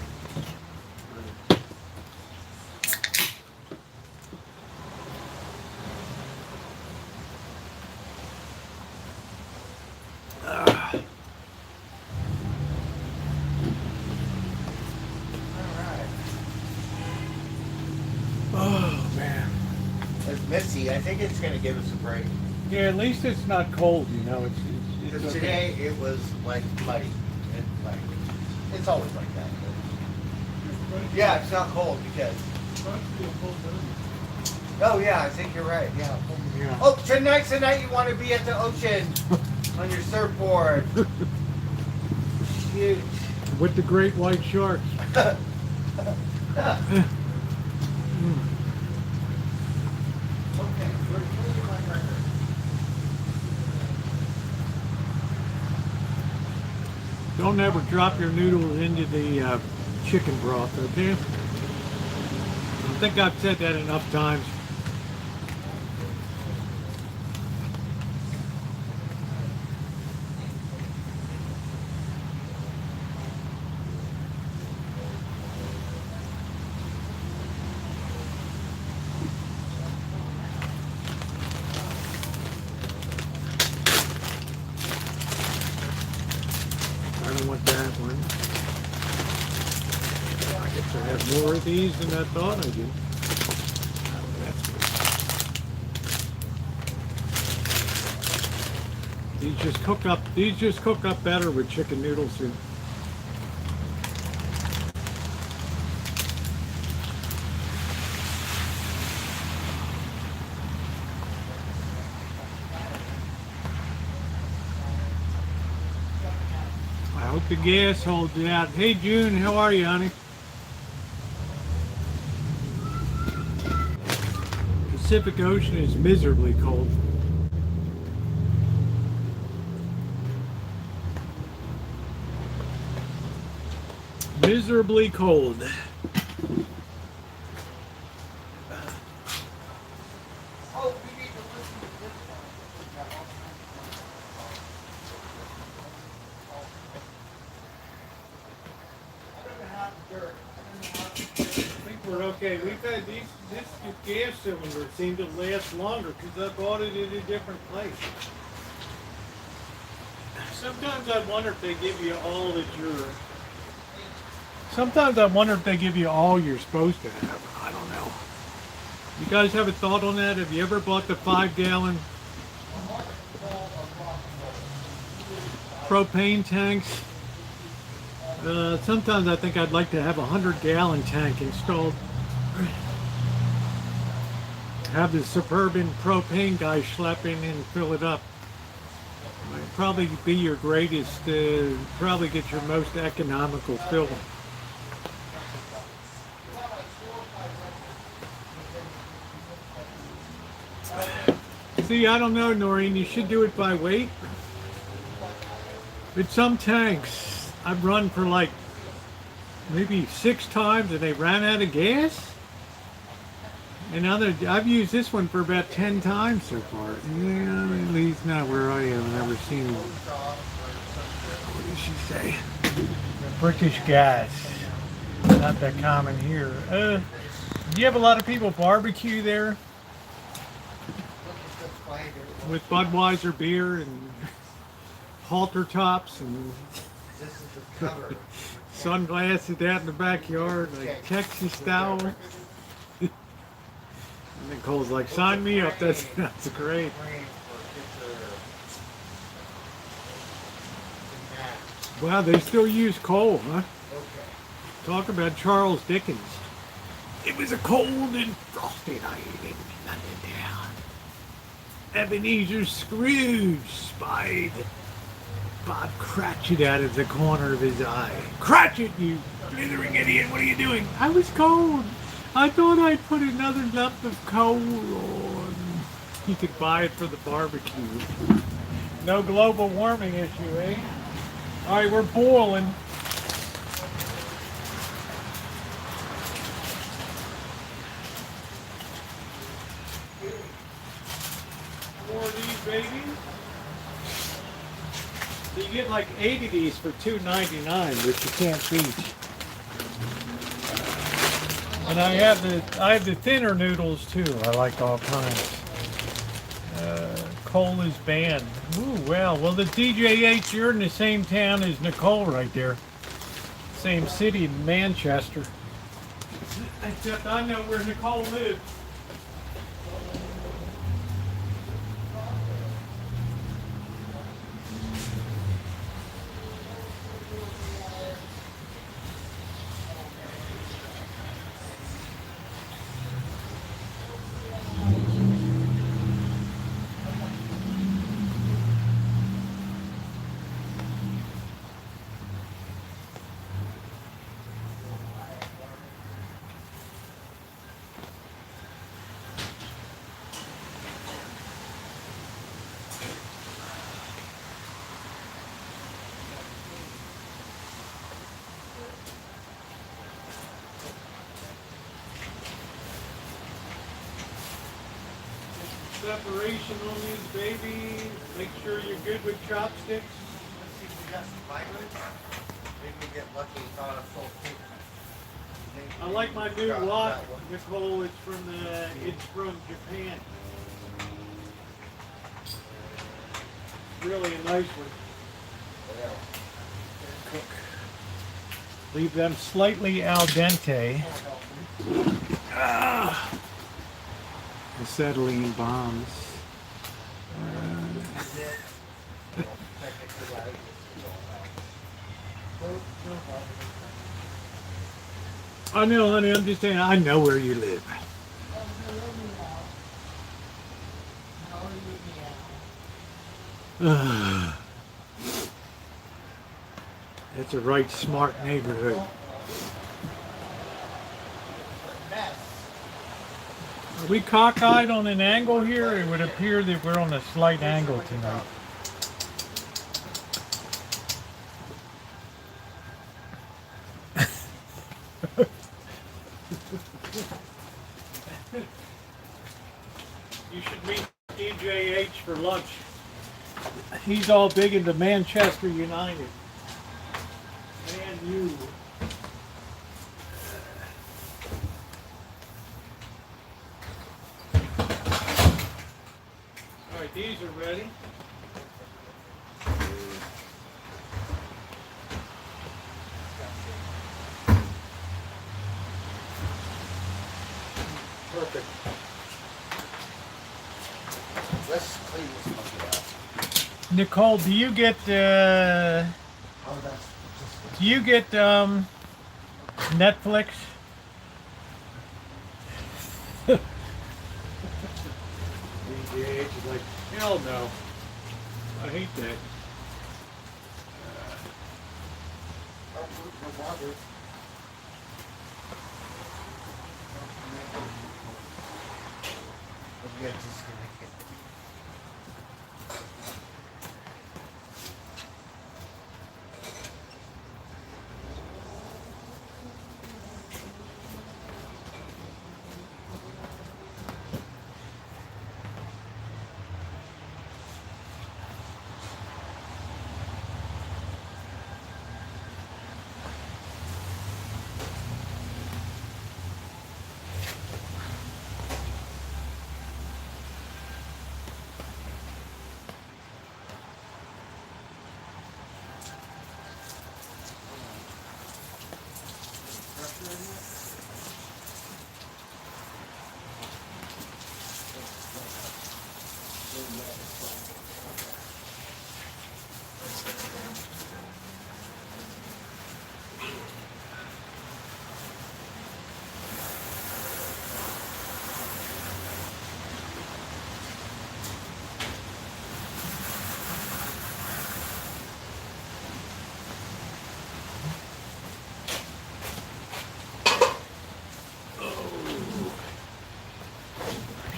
Oh man. It's misty. I think it's going to give us a break. Yeah, at least it's not cold, you know. It's Because okay. today it was like muddy. And like, it's always like that. Yeah, it's not cold because. Oh yeah, I think you're right. Yeah. Yeah. Oh, tonight's the night you want to be at the ocean on your surfboard. Shoot. With the great white sharks. Okay, where's my record? Don't ever drop your noodles into the chicken broth, okay? I think I've said that enough times. I have more of these than I thought I did. Oh, these just cook up. These just cook up better with chicken noodle soup. I hope the gas holds out. Hey June, how are you, honey? Pacific Ocean is miserably cold. Miserably cold. Okay, we've had this gas cylinder seemed to last longer because I bought it at a different place. Sometimes I wonder if they give you all that you're. Sometimes I wonder if they give you all you're supposed to have. I don't know. You guys have a thought on that? Have you ever bought the 5-gallon propane tanks? Sometimes I think I'd like to have a 100-gallon tank installed. Have the suburban propane guy schlep in and fill it up. Might probably be your greatest, probably get your most economical fill. See, I don't know, Noreen, you should do it by weight. But some tanks, I've run for like maybe 6 times and they ran out of gas. And I've used this one for about 10 times so far. Yeah, at least not where I am. I've never seen one. What did she say? British gas. Not that common here. Do you have a lot of people barbecue there? With Budweiser beer and halter tops and sunglasses out in the backyard, like Texas style. And Nicole's like, sign me up, that's great. Wow, they still use coal, huh? Talk about Charles Dickens. It was a cold and frosty night in London town. Ebenezer Scrooge spied Bob Cratchit out of the corner of his eye. Cratchit, you blithering idiot, what are you doing? I was cold. I thought I'd put another lump of coal on. You could buy it for the barbecue. No global warming issue, eh? All right, we're boiling. More of these babies. So you get like 8 of these for $2.99, which you can't beat. And I have the thinner noodles too. I like all kinds. Cole is banned. Ooh, well, the DJH, you're in the same town as Nicole right there. Same city, Manchester. Except I know where Nicole lives. Separation on these babies. Make sure you're good with chopsticks. Let's see if we got some vitamins. Maybe we get lucky and found a full pig. I like my new watch, Nicole. It's from Japan. Really a nice one. Yeah. Cook. Leave them slightly al dente. Acetylene bombs. I know, honey, I'm just saying, I know where you live. It's a right smart neighborhood. Are we cockeyed on an angle here? It would appear that we're on a slight angle tonight. You should meet DJH for lunch. He's all big into Manchester United. Man, you. All right, these are ready. Perfect. Let's clean this monkey out. Nicole, do you get Netflix? DJH is like, hell no. I hate that.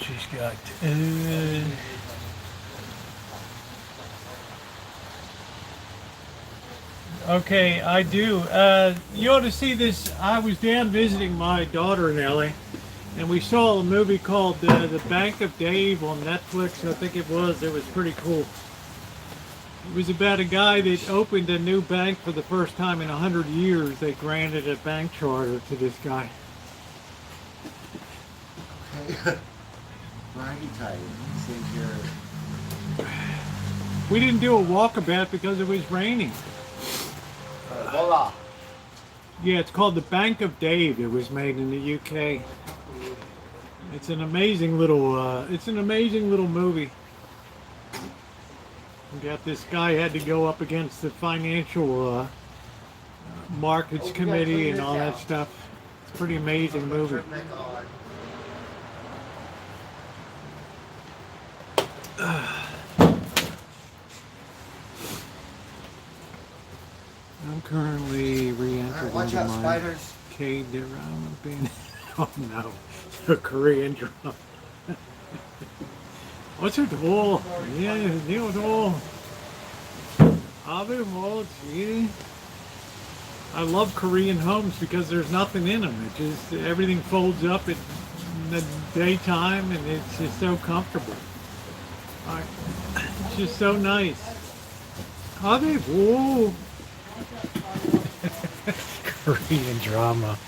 She's got okay, I do. You ought to see this. I was down visiting my daughter in LA, and we saw a movie called The Bank of Dave on Netflix. I think it was. It was pretty cool. It was about a guy that opened a new bank for the first time in 100 years. They granted a bank charter to this guy. We didn't do a walkabout because it was raining. Voila. Yeah, it's called The Bank of Dave. It was made in the UK. It's an amazing little movie. We got this guy had to go up against the financial markets committee and all that stuff. It's a pretty amazing movie. I'm currently re-entering Watch out, my spiders. cave drama bin. Oh no, a Korean drama. What's it all? Yeah, it's all. I love Korean homes because there's nothing in them. It just everything folds up in the daytime, and it's just so comfortable. It's just so nice. Whoa. Korean drama.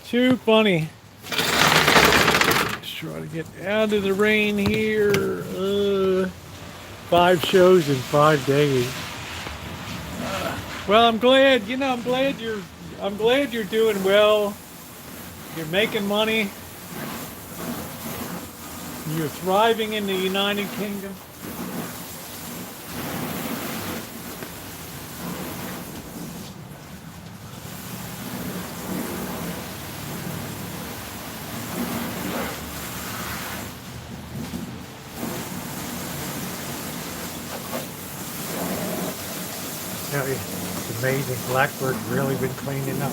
Too funny. Let's try to get out of the rain here. 5 shows in 5 days. Well, I'm glad. I'm glad you're doing well. You're making money. You're thriving in the United Kingdom. Tell you, it's amazing. Blackbird's really been cleaning up.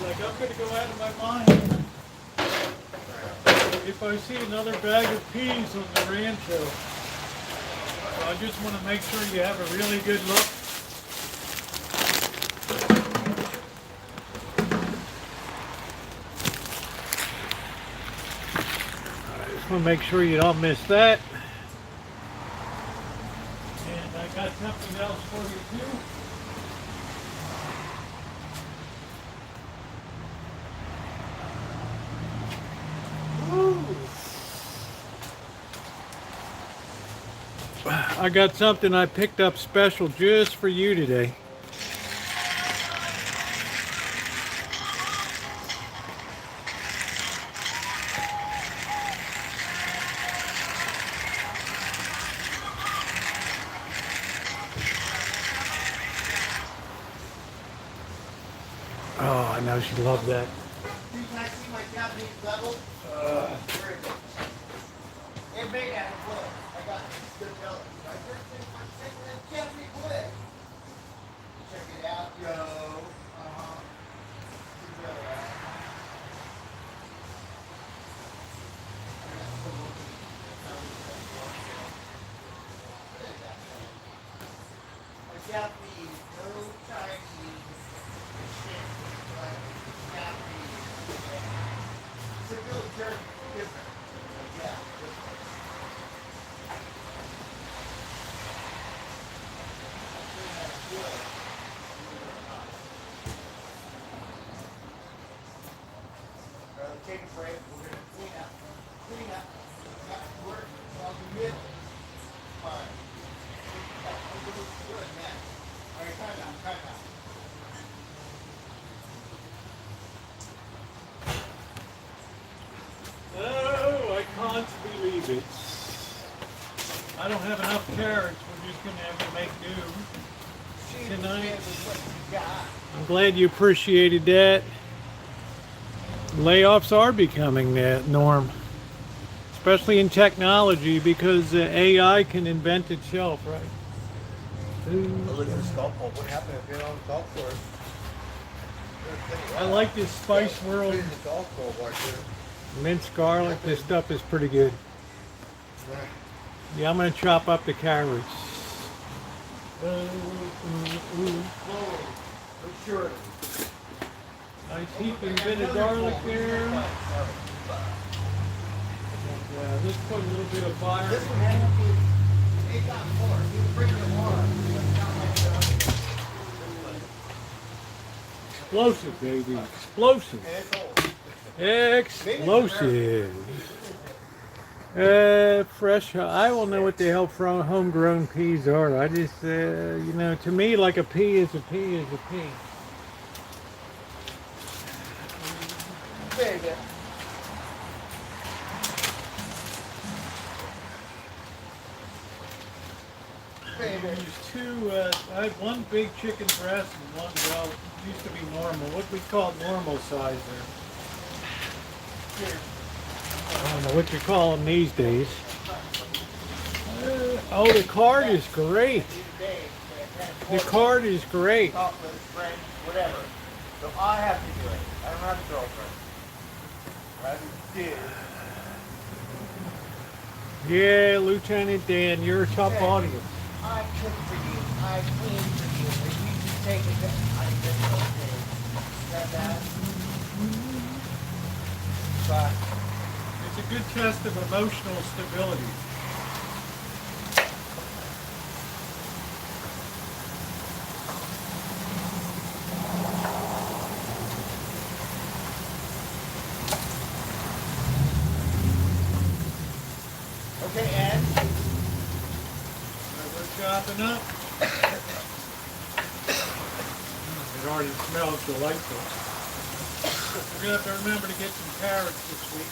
Like, I'm going to go out of my mind if I see another bag of peas on the Rancho. So I just want to make sure you have a really good look. I just want to make sure you don't miss that. And I got something else for you too. I got something I picked up special just for you today. Oh, I know she loved that. Can I see my Japanese level? Very good. It made out of wood. I got good color. My first thing I'm taking is Japanese wood. Check it out, yo. Japanese, no Chinese shit. Like Japanese. It's a little different. Yeah. Take a break. We're going to clean up. Clean up. Got to work. While we middle. Fine. Good, man. All right, time out. Time out. Oh, I can't believe it. I don't have enough carrots. We're just going to have to make do tonight. I'm glad you appreciated that. Layoffs are becoming the norm, especially in technology, because AI can invent itself, right? Look at this golf ball. What happened if you're on the golf course? I like this Spice World The golf ball right there. minced garlic. This stuff is pretty good. Yeah, I'm going to chop up the carrots. Sure. Nice heaping bit of garlic there. And, let's put a little bit of fire. This one had to be 8.4. You can bring it more. Explosive, baby. Explosive. Explosive. Fresh. I don't know what the hell homegrown peas are. I just, to me, like a pea is a pea is a pea. Baby. There's two, I have one big chicken breast and one, well, it used to be normal. What we call normal size there. I don't know what you call them these days. Oh, the card is great. The card is great. Chocolate, French, whatever. So I have to do it. I don't have a girlfriend. I have to do. Yeah, Lieutenant Dan, you're a tough audience. I cook for you. I clean for you. If you just take it, I just okay. Is that bad? But It's a good test of emotional stability. okay, Ed. We're chopping up. It already smells delightful. We're going to have to remember to get some carrots this week.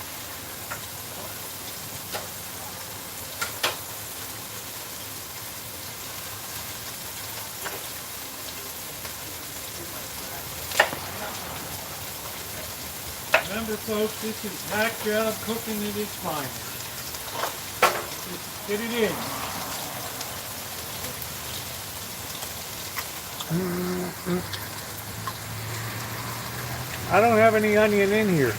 Remember, folks, this is hack job cooking at its finest. Just get it in. I don't have any onion in here.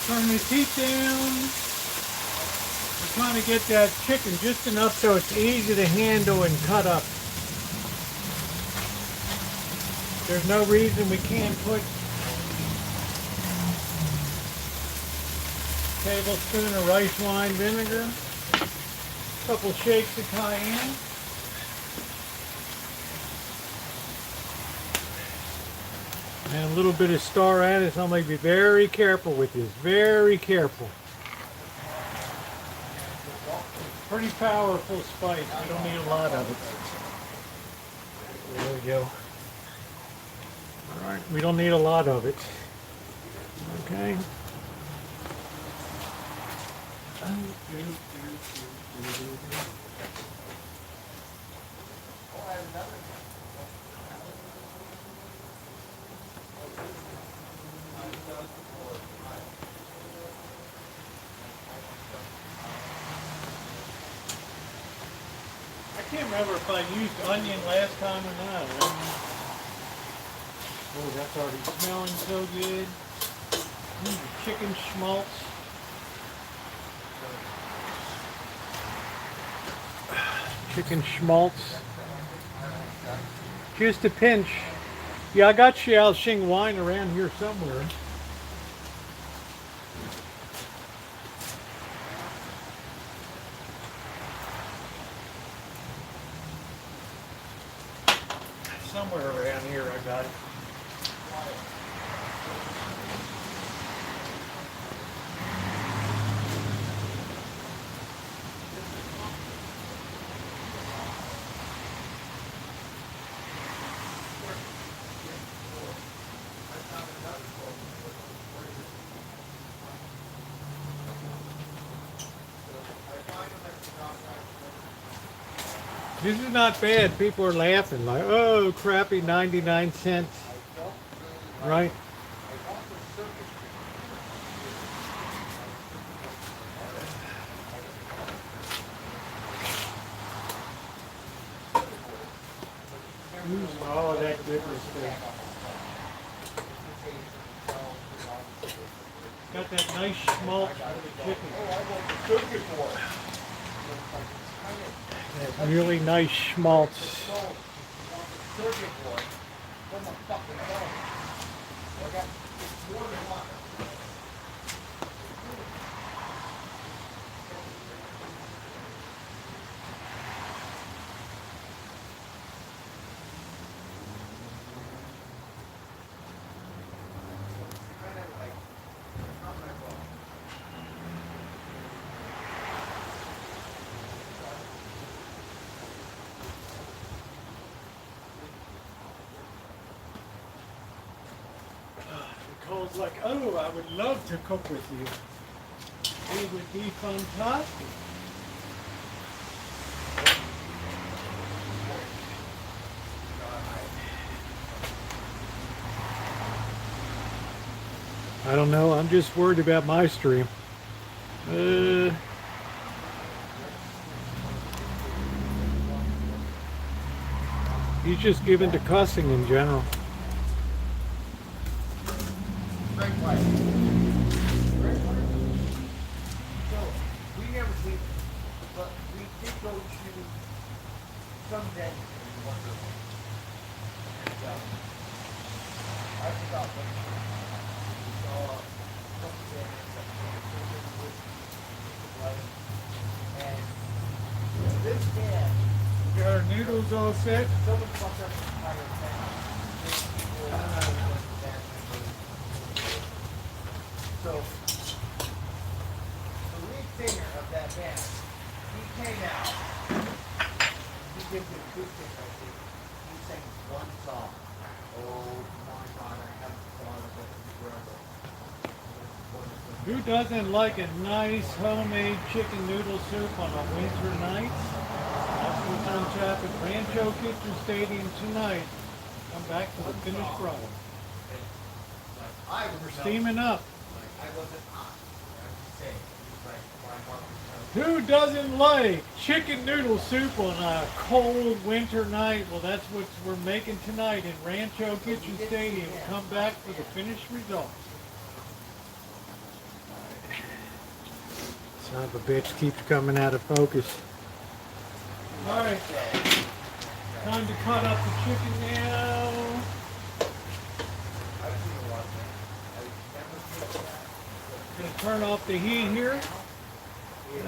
Turn this heat down. We're trying to get that chicken just enough so it's easy to handle and cut up. There's no reason we can't put a tablespoon of rice wine vinegar, a couple shakes of cayenne, and a little bit of star anise. I'm going to be very careful with this. Very careful. Pretty powerful spice. We don't need a lot of it. There we go. Alright, we don't need a lot of it. Okay. I can't remember if I used onion last time or not. Oh, that's already smelling so good. Chicken schmaltz. Chicken schmaltz. Just a pinch. Yeah, I got Shaoxing wine around here somewhere. Somewhere around here I got it. This is not bad. People are laughing like, oh, crappy 99 cents. Right? Oh, that goodness thing. Got that nice schmaltz for the chicken. That really nice schmaltz. Nicole's like, oh, I would love to cook with you. It would be fantastic. I don't know. I'm just worried about my stream. He's just given to cussing in general. Great place. So, we never seen, but we did go to some day in Wonderland. And, I forgot what we saw something and this man, We got our noodles all set. someone fucked up the entire town. So, the lead singer of that band, he came out, he did the acoustic, I think. He sang one song. Oh my God, I haven't thought of it forever. Who doesn't like a nice homemade chicken noodle soup on a winter night? That's what's on tap at Rancho Kitchen Stadium tonight. Come back for the finished product. We're steaming up. I wasn't hot. I have to say, it was like my heart was Who doesn't like chicken noodle soup on a cold winter night? Well, that's what we're making tonight in Rancho Kitchen Stadium. Come back for the finished result. Son of a bitch keeps coming out of focus. All right, time to cut up the chicken now. Gonna turn off the heat here. We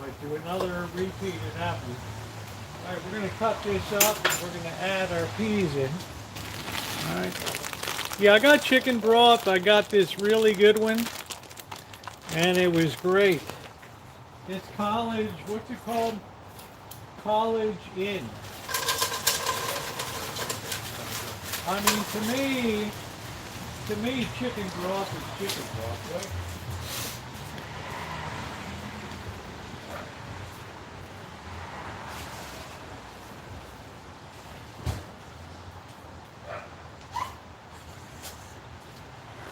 might do another repeat. It happens. All right, we're gonna cut this up and we're gonna add our peas in. All right. Yeah, I got chicken broth. I got this really good one, and it was great. It's college. What's it called? College Inn. I mean, to me, chicken broth is chicken broth, right?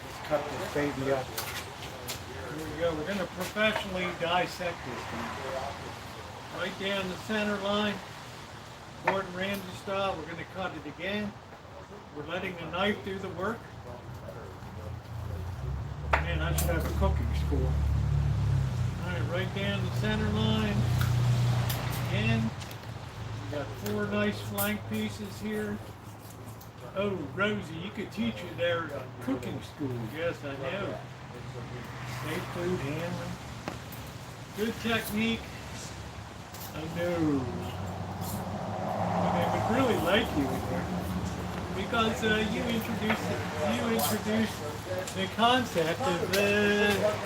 Let's cut this baby up. Here we go. We're going to professionally dissect this thing. Right down the center line, Gordon Ramsay style. We're going to cut it again. We're letting the knife do the work. Man, I should have a cooking school. All right, right down the center line. Again, we got 4 nice flank pieces here. Oh, Rosie, you could teach you there at cooking school. Yes, I know. Safe food handling. Good technique. I know. They would really like you in there. Because you introduced the concept of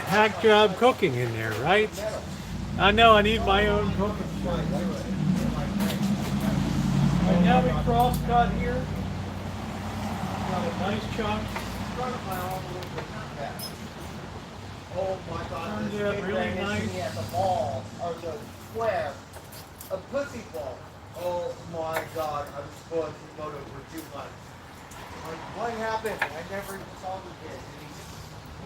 hack job cooking in there, right? I know I need my own cooking show. Right now we cross cut here. Got a nice chunk. Front of my arm a little bit, not bad. Oh my God, Turned this out kid really ran into nice. me at the mall, or the square, a pussy ball. Oh my God, I was supposed to photo for 2 months. Like, what happened? I never even saw the kid. And he just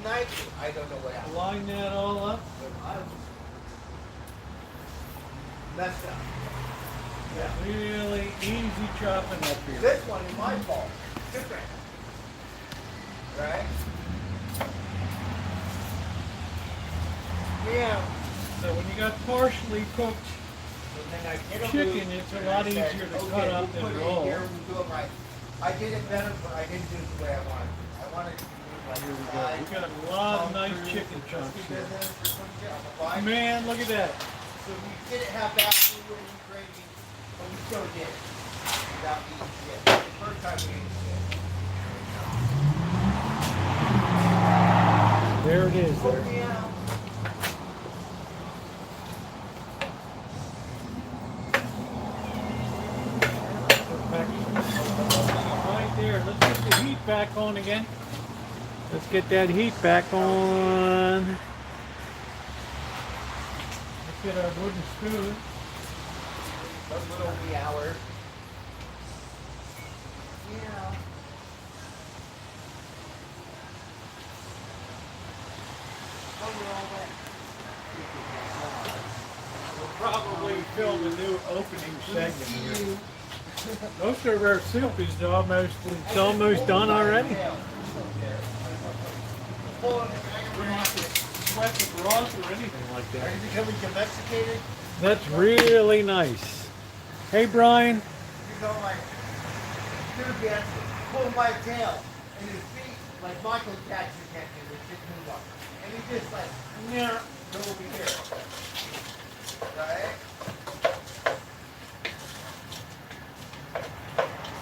sniped me. I don't know what happened. Line that all up. But I was messed up. Yeah. Really easy chopping up here. This one is my fault. Different. Right? Yeah. So when you got partially cooked And then I get a chicken, loop, it's a and lot I said, easier to okay, cut up we'll than put it roll. in here, we'll do it right. I did it better, but I didn't do it the way I wanted. I wanted to do it like Here we go. fried, We got a lot of nice through chicken the chunks crispy here. business or some shit on the fly. Man, look at that. So we didn't have that, we wouldn't eat gravy, but we still did it without eating shit. The first time we ate shit. There it is Oh there. yeah. Right there. Let's get the heat back on again. Let's get that heat back on. Let's get our wooden spoon. Those little wee hours. Yeah. We'll probably film a new opening segment here. Most of our soup is almost done already. We don't have to sweat the broth or anything like Are that. you becoming domesticated? That's really nice. Hey Brian. You go like, dude gets pulled by his tail, and his feet, like Michael Jackson can't do, it's just move up. And he just like, yeah, go over here. Right?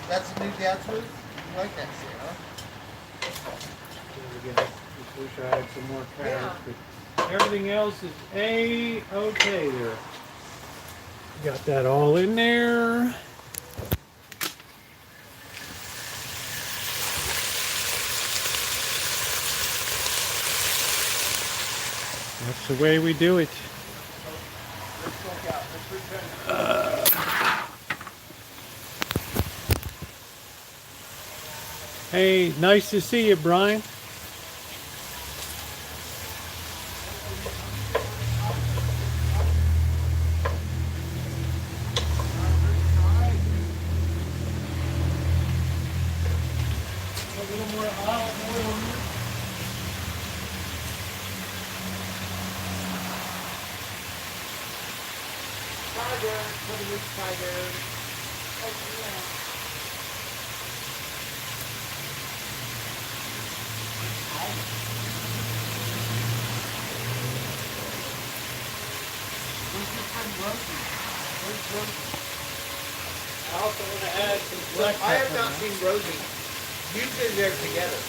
That's a new dance move? You like that shit, huh? There we go. Just wish I had some more carrots, but everything else is A-okay there. Got that all in there. That's the way we do it. Let's look out. Let's pretend. Hey, nice to see you, Brian. A little more olive oil here. Tiger, put a weak tiger. Oh, yeah. I also want to add some black I have pepper not now. seen Rosie. You've been there together.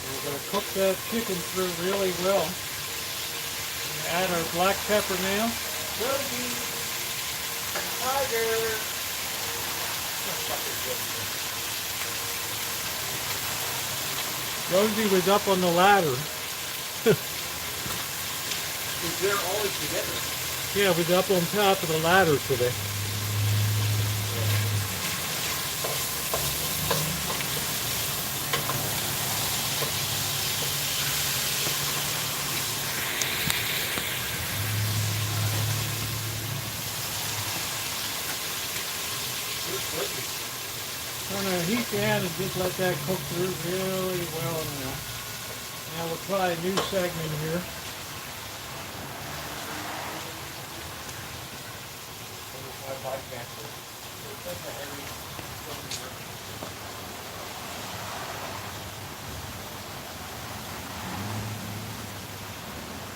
We're going to cook that chicken through really well. Add our black pepper now. Rosie, tiger. Rosie was up on the ladder. They're always together. Yeah, was up on top of the ladder today. I'm going to heat down and just let that cook through really well now. Now we'll try a new segment here.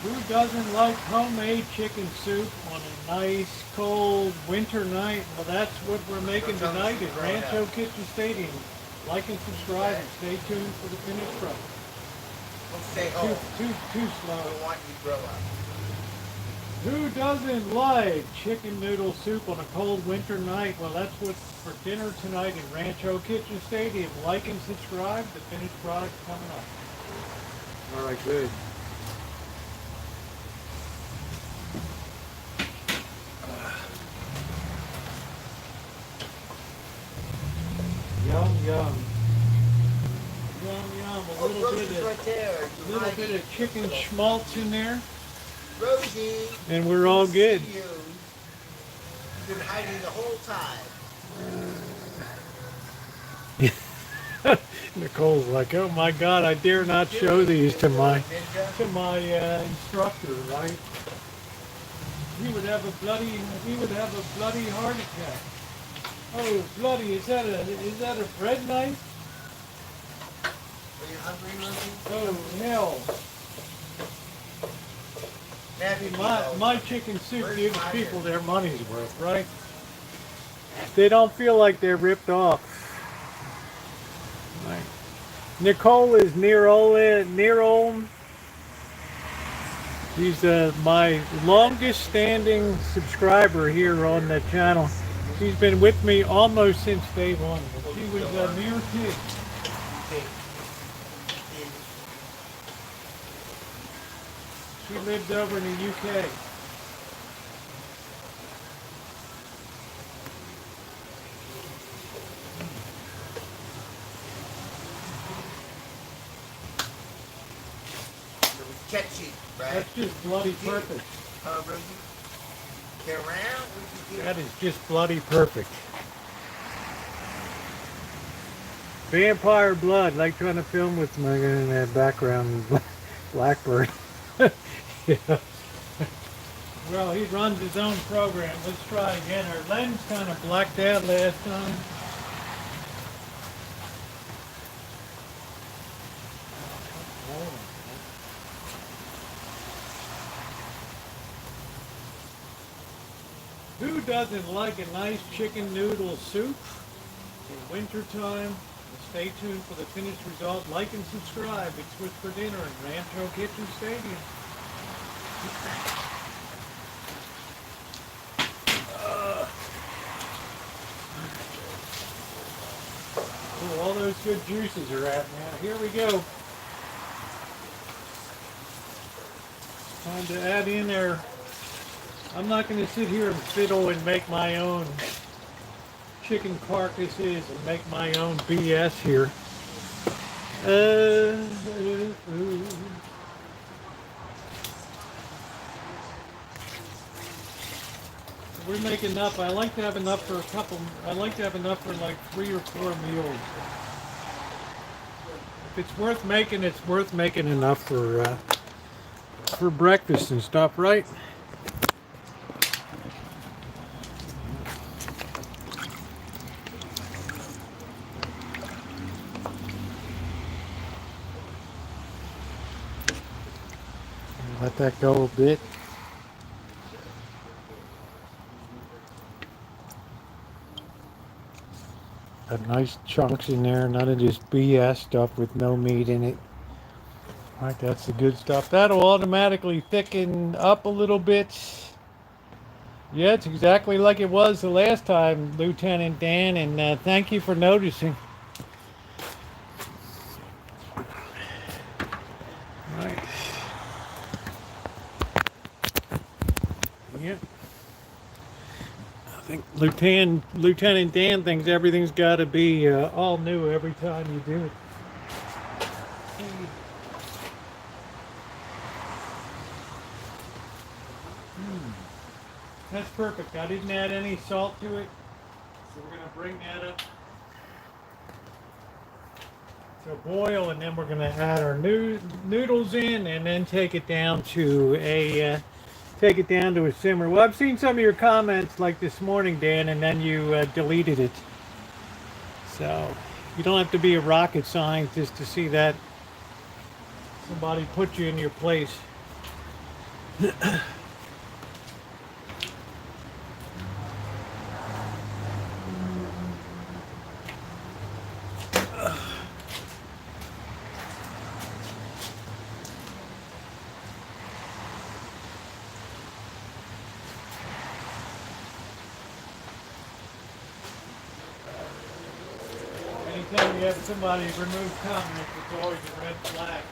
Who doesn't like homemade chicken soup on a nice cold winter night? Well, that's what we're making tonight at Rancho Kitchen Stadium. Like and subscribe and stay tuned for the finished product. We'll stay Too, home. too slow. We don't want you to grow up. Who doesn't like chicken noodle soup on a cold winter night? Well, that's what's for dinner tonight in Rancho Kitchen Stadium. Like and subscribe. The finished product's coming up. All right, good. Yum, yum. Yum, yum. A little Rosie's bit of, right there. a little bit of chicken schmaltz in there. Rosie. And we're all good. See you. You've been hiding the whole time. Nicole's like, oh my God, I dare not show these to my instructor, right? He would have a bloody heart attack. Oh, bloody! Is that a bread knife? Are you hungry, Rosie? Oh hell! My chicken soup gives people their money's worth, right? They don't feel like they're ripped off. Right. Nicole is near old. She's my longest standing subscriber here on the channel. She's been with me almost since day one. She was a near kid. She lived over in the UK. Catchy, right? That's just bloody perfect. Rosie? Get around? That is just bloody perfect. Vampire blood, like trying to film with my in that background blackbird. Yeah. Well, he runs his own program. Let's try again. Our lens kind of blacked out last time. Who doesn't like a nice chicken noodle soup in wintertime? Stay tuned for the finished result. Like and subscribe. It's what's for dinner in Rancho Kitchen Stadium. Oh, all those good juices are out now. Here we go. Time to add in there. I'm not going to sit here and fiddle and make my own chicken carcasses and make my own BS here. We're making enough. I like to have enough for like 3 or 4 meals. If it's worth making, it's worth making enough for breakfast and stuff, right? Let that go a bit. Got nice chunks in there, none of this BS stuff with no meat in it. All right, that's the good stuff. That'll automatically thicken up a little bit. Yeah, it's exactly like it was the last time, Lieutenant Dan, and thank you for noticing. Right. Yep. I think Lieutenant Dan thinks everything's got to be all new every time you do it. That's perfect. I didn't add any salt to it, so we're going to bring that up to a boil, and then we're going to add our noodles in, and then take it down to a simmer. Well, I've seen some of your comments like this morning, Dan, and then you deleted it. So you don't have to be a rocket scientist to see that somebody put you in your place. we have somebody remove comments, it's always a red flag.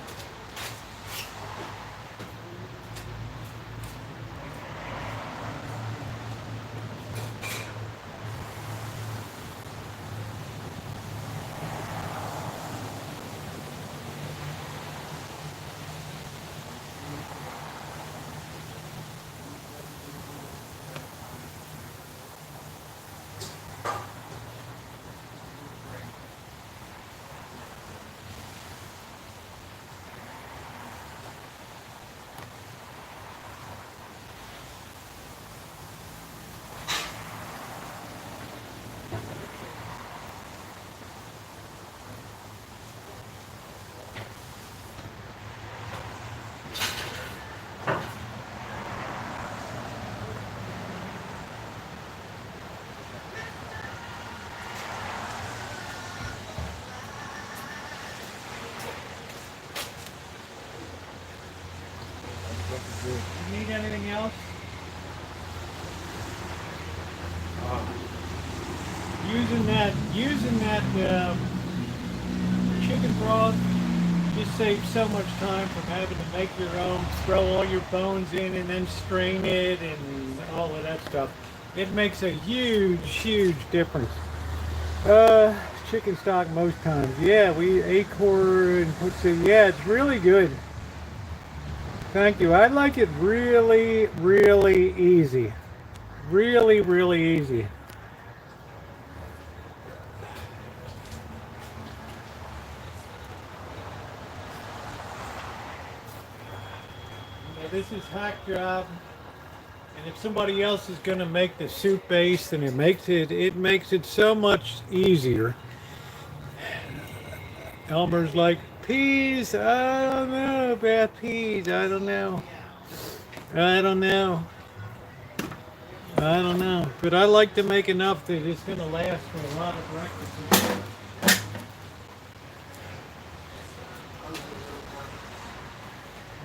You need anything else? Using that chicken broth just saves so much time from having to make your own, throw all your bones in and then strain it and all of that stuff. It makes a huge difference. Chicken stock most times. Yeah, we acorn and put some, yeah, it's really good. Thank you. I like it really easy. Really easy. Yeah, this is hack job. And if somebody else is going to make the soup base, then it makes it so much easier. Elmer's like, peas, I don't know about peas, I don't know. But I like to make enough that it's going to last for a lot of breakfasts.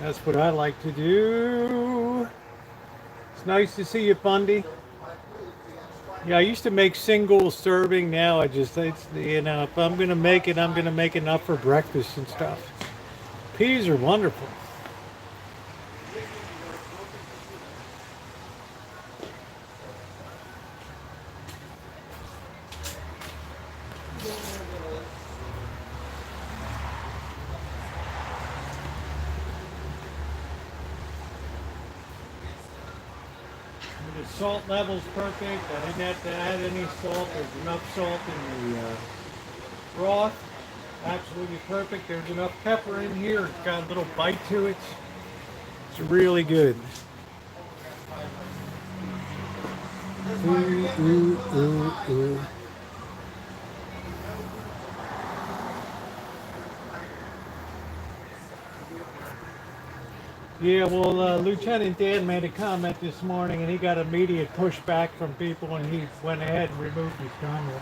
That's what I like to do. It's nice to see you, Fundy. Yeah, I used to make single serving. Now it's, you know, if I'm going to make it, I'm going to make enough for breakfast and stuff. Peas are wonderful. The salt level's perfect. I didn't have to add any salt. There's enough salt in the broth. Absolutely perfect. There's enough pepper in here. It's got a little bite to it. It's really good. Ooh. Yeah, well, Lieutenant Dan made a comment this morning, and he got immediate pushback from people, and he went ahead and removed his comment.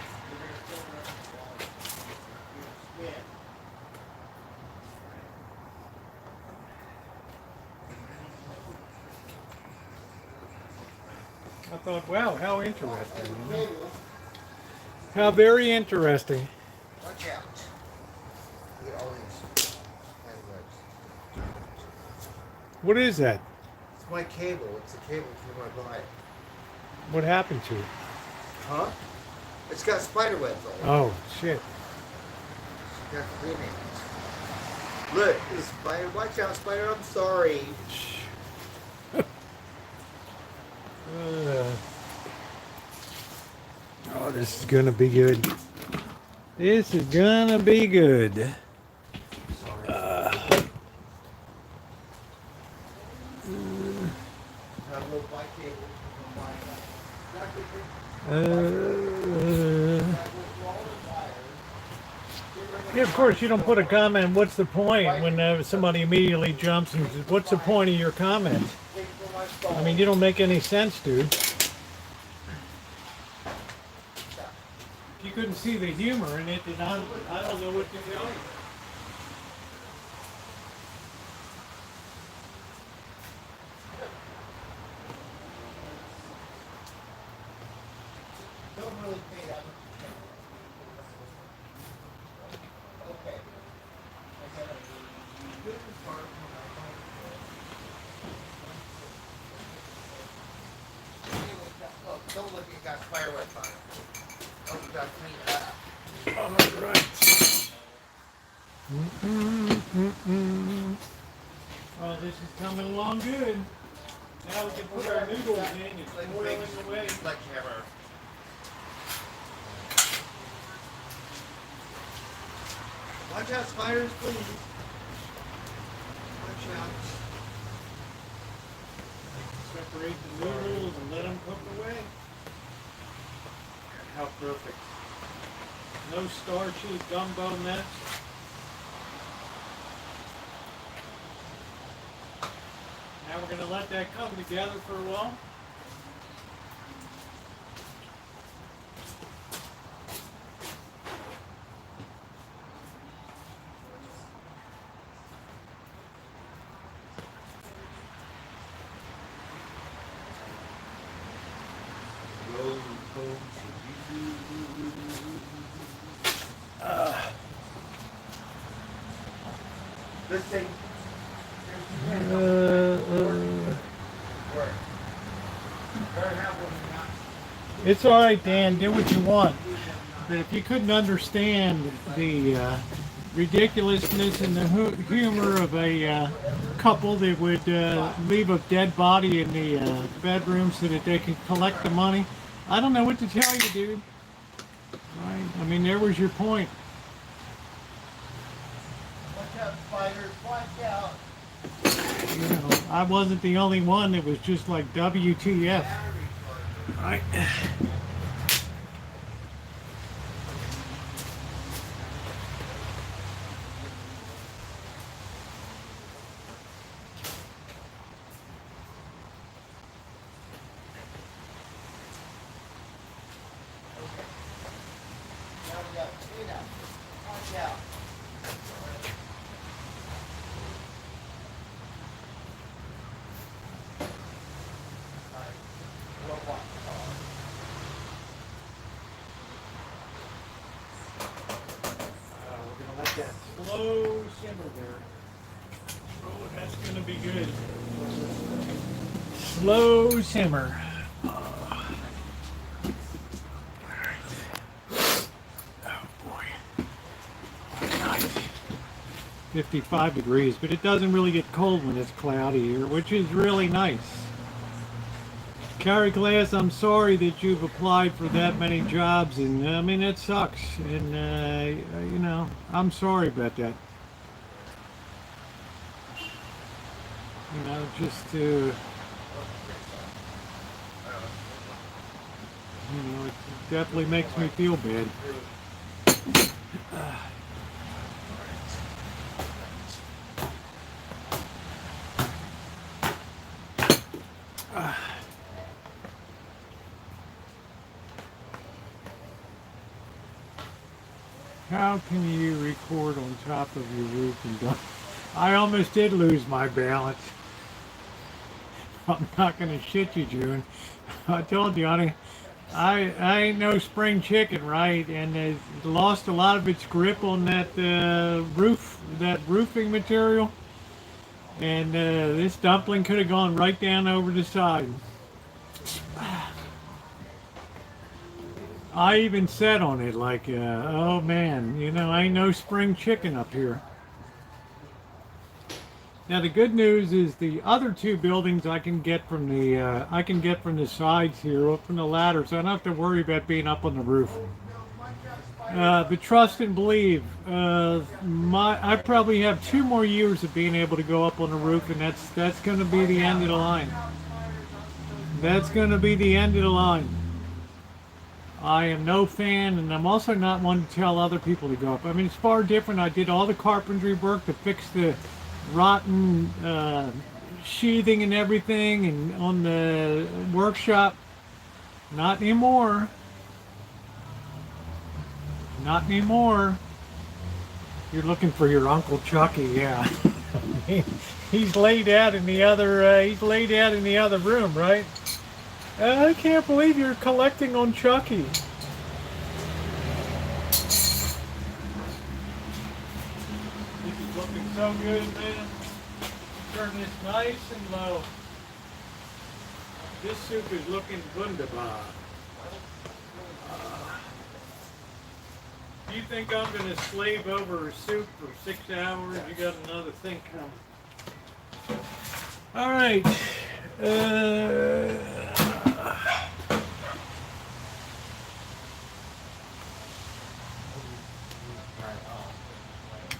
I thought, wow, how interesting. You know? How very interesting. Watch out. Look at all these handbags. What is that? It's my cable. It's a cable for my bike. What happened to it? Huh? It's got spider webs on it. Oh, shit. It's got cleaning. Look, it's spider. Watch out, spider. I'm sorry. Oh, this is gonna be good. This is gonna be good. Yeah, of course, you don't put a comment. What's the point when somebody immediately jumps and says, what's the point of your comment? I mean, you don't make any sense, dude. If you couldn't see the humor in it, then I don't know what to tell you. Don't look, it got fireworks on it. Oh, we got clean up. All right. Oh, this is coming along good. Now we can put our noodles in and boil in the way. Sledgehammer. Watch out, spiders, please. Watch out. Separate the noodles and let them cook away. How perfect. No starchy gumbo mess. Now we're going to let that come together for a while. This thing. It's all right, Dan. Do what you want. But if you couldn't understand the ridiculousness and the humor of a couple that would leave a dead body in the bedroom so that they could collect the money, I don't know what to tell you, dude. Right? I mean, there was your point. Watch out, spiders. Watch out. You know, I wasn't the only one that was just like WTF. Right. Watch out. We're gonna let that slow simmer there. Oh, that's gonna be good. Slow simmer. Oh boy. Nice. 55 degrees, but it doesn't really get cold when it's cloudy here, which is really nice. Carrie Glass, I'm sorry that you've applied for that many jobs, and I mean, it sucks. And, you know, I'm sorry about that. You know, just to, you know, it definitely makes me feel bad. How can you record on top of your roof and don't? I almost did lose my balance. I'm not gonna shit you, June. I told you, honey, I ain't no spring chicken, right? And it lost a lot of its grip on that roofing material. And this dumpling could have gone right down over the side. I even said on it, like, oh man, you know, ain't no spring chicken up here. Now the good news is the other two buildings I can get from the sides here, up from the ladder, so I don't have to worry about being up on the roof. But trust and believe, I probably have 2 more years of being able to go up on the roof, and that's going to be the end of the line. That's going to be the end of the line. I am no fan, and I'm also not one to tell other people to go up. I mean, it's far different. I did all the carpentry work to fix the rotten sheathing and everything, and on the workshop. Not anymore. Not anymore. You're looking for your Uncle Chucky, yeah. He's laid out in the other. He's laid out in the other room, right? I can't believe you're collecting on Chucky. This is looking so good, man. Turn this nice and low. This soup is looking wunderbar. You think I'm going to slave over a soup for 6 hours? You got another thing coming. All right.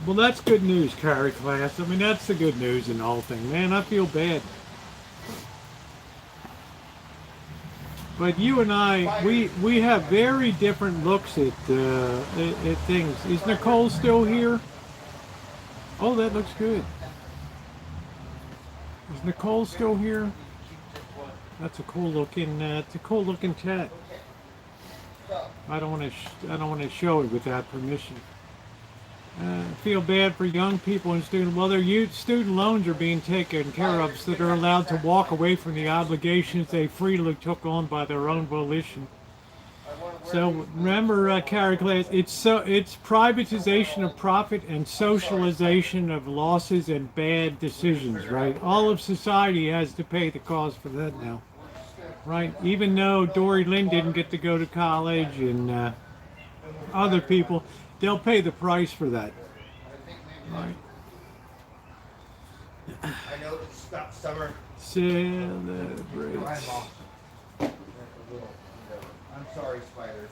Well, that's good news, Carrie class. I mean, that's the good news in the whole thing. Man, I feel bad. But you and I, we have very different looks at things. Is Nicole still here? Oh, that looks good. Is Nicole still here? That's a cool looking. It's a cool looking chat. I don't want to show it without permission. I feel bad for young people and student. Well, their student loans are being taken care of, so they're allowed to walk away from the obligations they freely took on by their own volition. So remember, Carrie Class, it's privatization of profit and socialization of losses and bad decisions, right? All of society has to pay the cost for that now, right? Even though Dory Lynn didn't get to go to college and other people, they'll pay the price for that. Right. I know it's not summer. Celebrate. I'm sorry, spiders.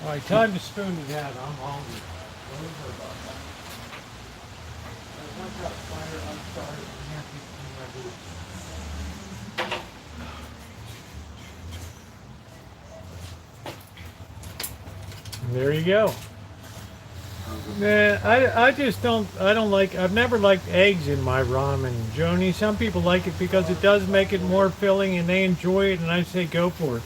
All right, time to spoon it out. I'm hungry. I'm sorry. There you go. Nah, I've never liked eggs in my ramen, Joni. Some people like it because it does make it more filling and they enjoy it, and I say go for it.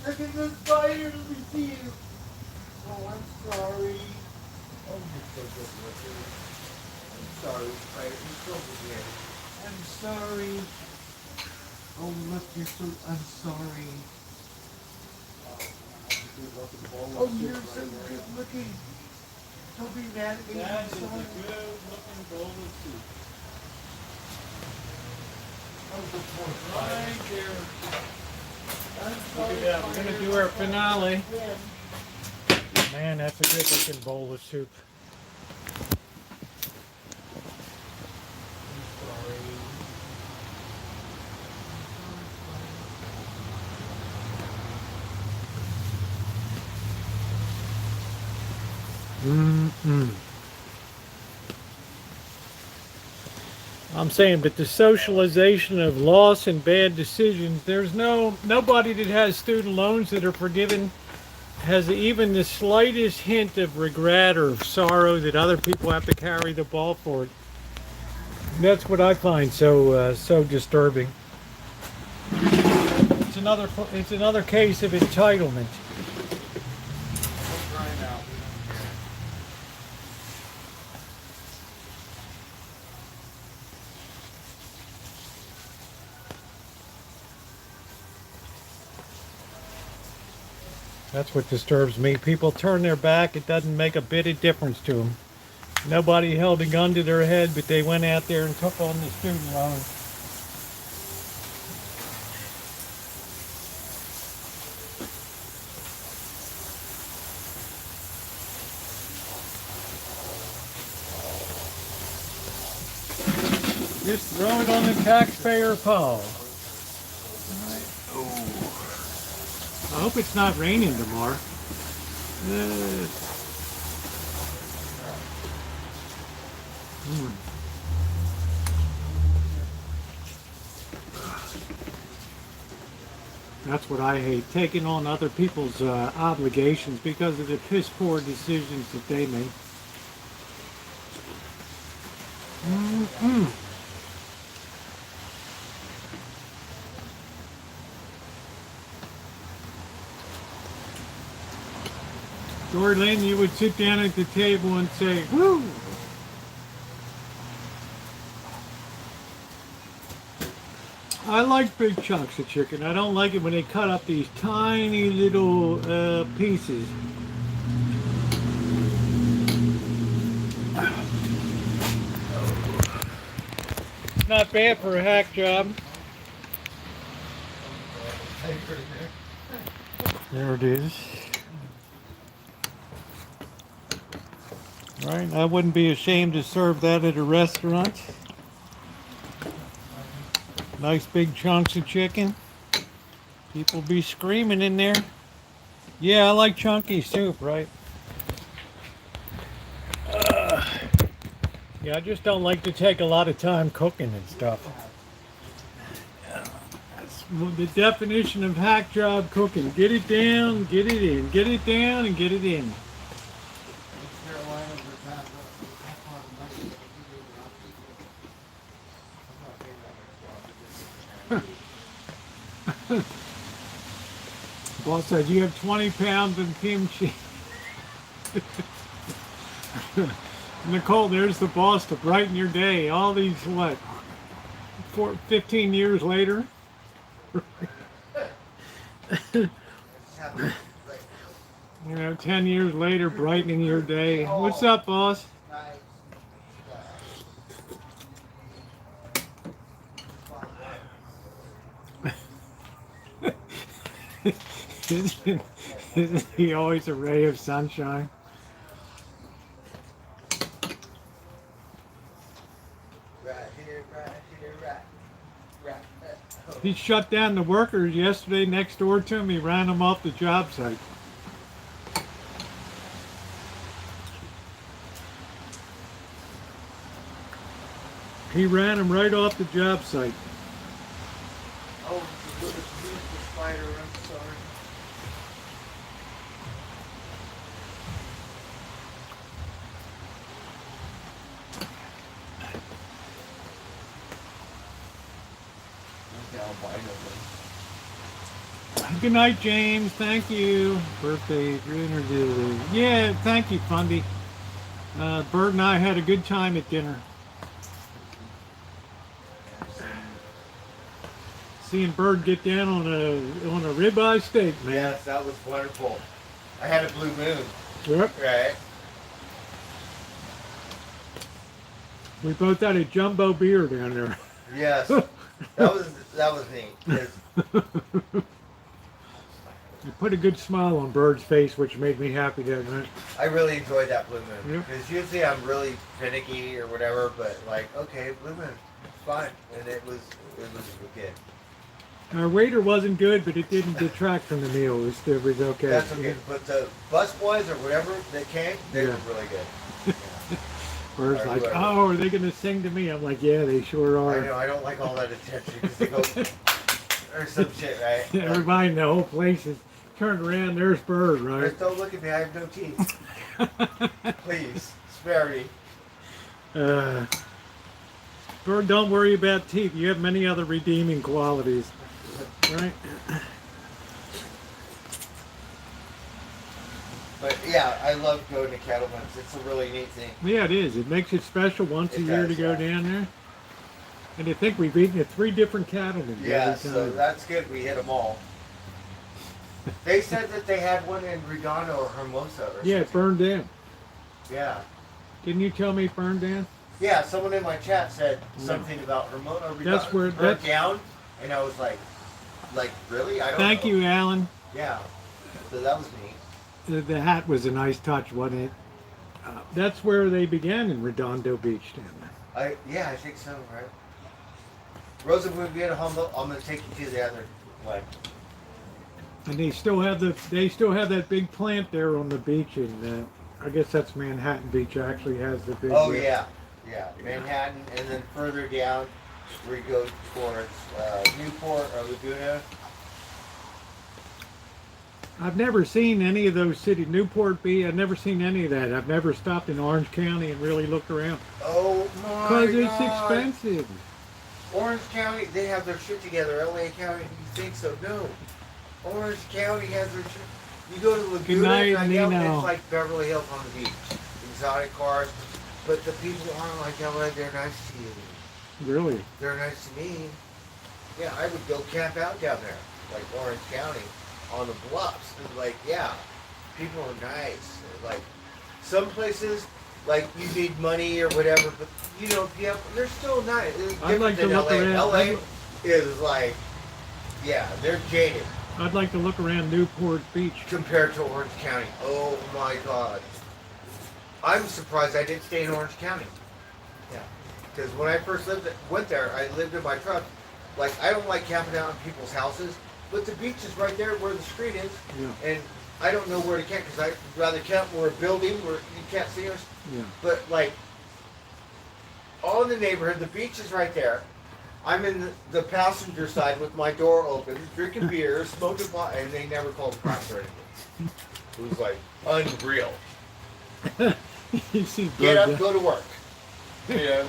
Look at the spider, let me see you. Oh, I'm sorry. Oh, you're so good looking. I'm sorry, spider, you're so good. I'm sorry. Oh, look, you're so, I'm sorry. Oh, you're so good looking. Don't be mad at me. That is a good looking bowl of soup. Oh, good boy. Right there. Look at that. We're going to do our finale. Man, that's a good looking bowl of soup. I'm saying, but the socialization of loss and bad decisions, there's nobody that has student loans that are forgiven has even the slightest hint of regret or sorrow that other people have to carry the ball for it. That's what I find so disturbing. It's another case of entitlement. That's what disturbs me. People turn their back. It doesn't make a bit of difference to them. Nobody held a gun to their head, but they went out there and took on the student loan. Just throw it on the taxpayer pile. I hope it's not raining tomorrow. That's what I hate, taking on other people's obligations because of the piss poor decisions that they make. Mm-mm. Dory Lynn, you would sit down at the table and say, woo! I like big chunks of chicken. I don't like it when they cut up these tiny little pieces. Not bad for a hack job. There it is. Right, I wouldn't be ashamed to serve that at a restaurant. Nice big chunks of chicken. People be screaming in there. Yeah, I like chunky soup, right? Yeah, I just don't like to take a lot of time cooking and stuff. That's the definition of hack job cooking. Get it down, get it in. Get it down and get it in. Boss said, you have 20 pounds of kimchi. Nicole, there's the boss to brighten your day. All these, what, 15 years later? You know, 10 years later, brightening your day. What's up, boss? Isn't he always a ray of sunshine? He shut down the workers yesterday next door to him. He ran them off the job site. He ran them right off the job site. Oh, it's a spider. I'm sorry. Good night, James. Thank you. Birthday dinner. Yeah, thank you, Fundy. Bert and I had a good time at dinner. Seeing Bird get down on a ribeye steak, man. Yes, that was wonderful. I had a blue moon. Yep. Right. We both had a jumbo beer down there. Yes. that was neat. Yes. You put a good smile on Bird's face, which made me happy that night. I really enjoyed that blue moon. Yep. Because usually I'm really finicky or whatever, but like, okay, blue moon, fine. And it was good. Our waiter wasn't good, but it didn't detract from the meal. It was okay. That's okay. But the bus boys or whatever that came, they were really good. Yeah. Bird's like, oh, are they going to sing to me? I'm like, yeah, they sure are. I know, I don't like all that attention because they go, or some shit, right? Everybody in the whole place is turned around. There's Bird, right? Just don't look at me. I have no teeth. Please, spare me. Bird, don't worry about teeth. You have many other redeeming qualities, right? But yeah, I love going to Cattleman's. It's a really neat thing. Yeah, it is. It makes it special once a year to go yeah. down there. And I think we've eaten at 3 different Cattlemen's. Yeah, every time. so that's good. We hit them all. They said that they had one in Redondo or Hermosa or something. Yeah, it burned down. Yeah. Didn't you tell me it burned down? Yeah, someone in my chat said something about Hermosa or Redondo. That's where burnt down, and I was like really? I don't know. Thank you, Alan. Yeah. So that was neat. The hat was a nice touch, wasn't it? That's where they began in Redondo Beach down there. I think so, right? Rosa, when we get a Humboldt, I'm gonna take you to the other one. And they still have that big plant there on the beach, and I guess that's Manhattan Beach actually has the big. Oh yeah, Manhattan, and then further down we go towards Newport or Laguna. I've never seen any of those cities. Newport Beach. I've never seen any of that. I've never stopped in Orange County and really looked around. Oh my Cause it's God. expensive. Orange County, they have their shit together. LA County, you think so? No. Orange County has their shit. You go to Laguna, Good night, and Nino. it's like Beverly Hills on the beach. Exotic cars. But the people aren't like LA, they're nice to you. Really? They're nice to me. Yeah, I would go camp out down there, like Orange County, on the bluffs. And like, yeah, people are nice. Like, some places, like, you need money or whatever, but, you know, yeah, they're still nice. It's I'd like to different look than LA. around. LA is like, yeah, they're jaded I'd like to look around Newport Beach. compared to Orange County. Oh my God. I'm surprised I didn't stay in Orange County. Yeah. Because when I first went there, I lived in my truck. Like, I don't like camping out in people's houses, but the beach is right there where the street is. Yeah. And I don't know where to camp because I'd rather camp where a building where you can't see us. Yeah. But, like, all in the neighborhood, the beach is right there. I'm in the passenger side with my door open, drinking beer, smoking pot, and they never called the cops or anything. It was like unreal. You see, Get up, Brenda. go to work. You know?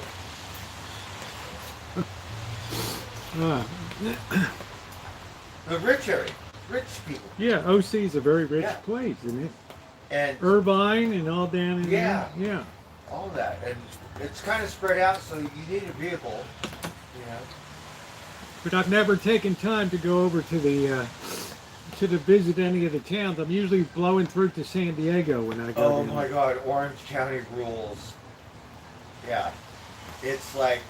The rich area, rich people, Yeah, OC is a very rich Yeah. place, isn't it? and Irvine and all down in Yeah. there. Yeah. all that, and it's kind of spread out, so you need a vehicle. You know. But I've never taken time to go over to the visit any of the towns. I'm usually blowing through to San Diego when I go Oh down my there. God, Orange County rules. Yeah, it's like,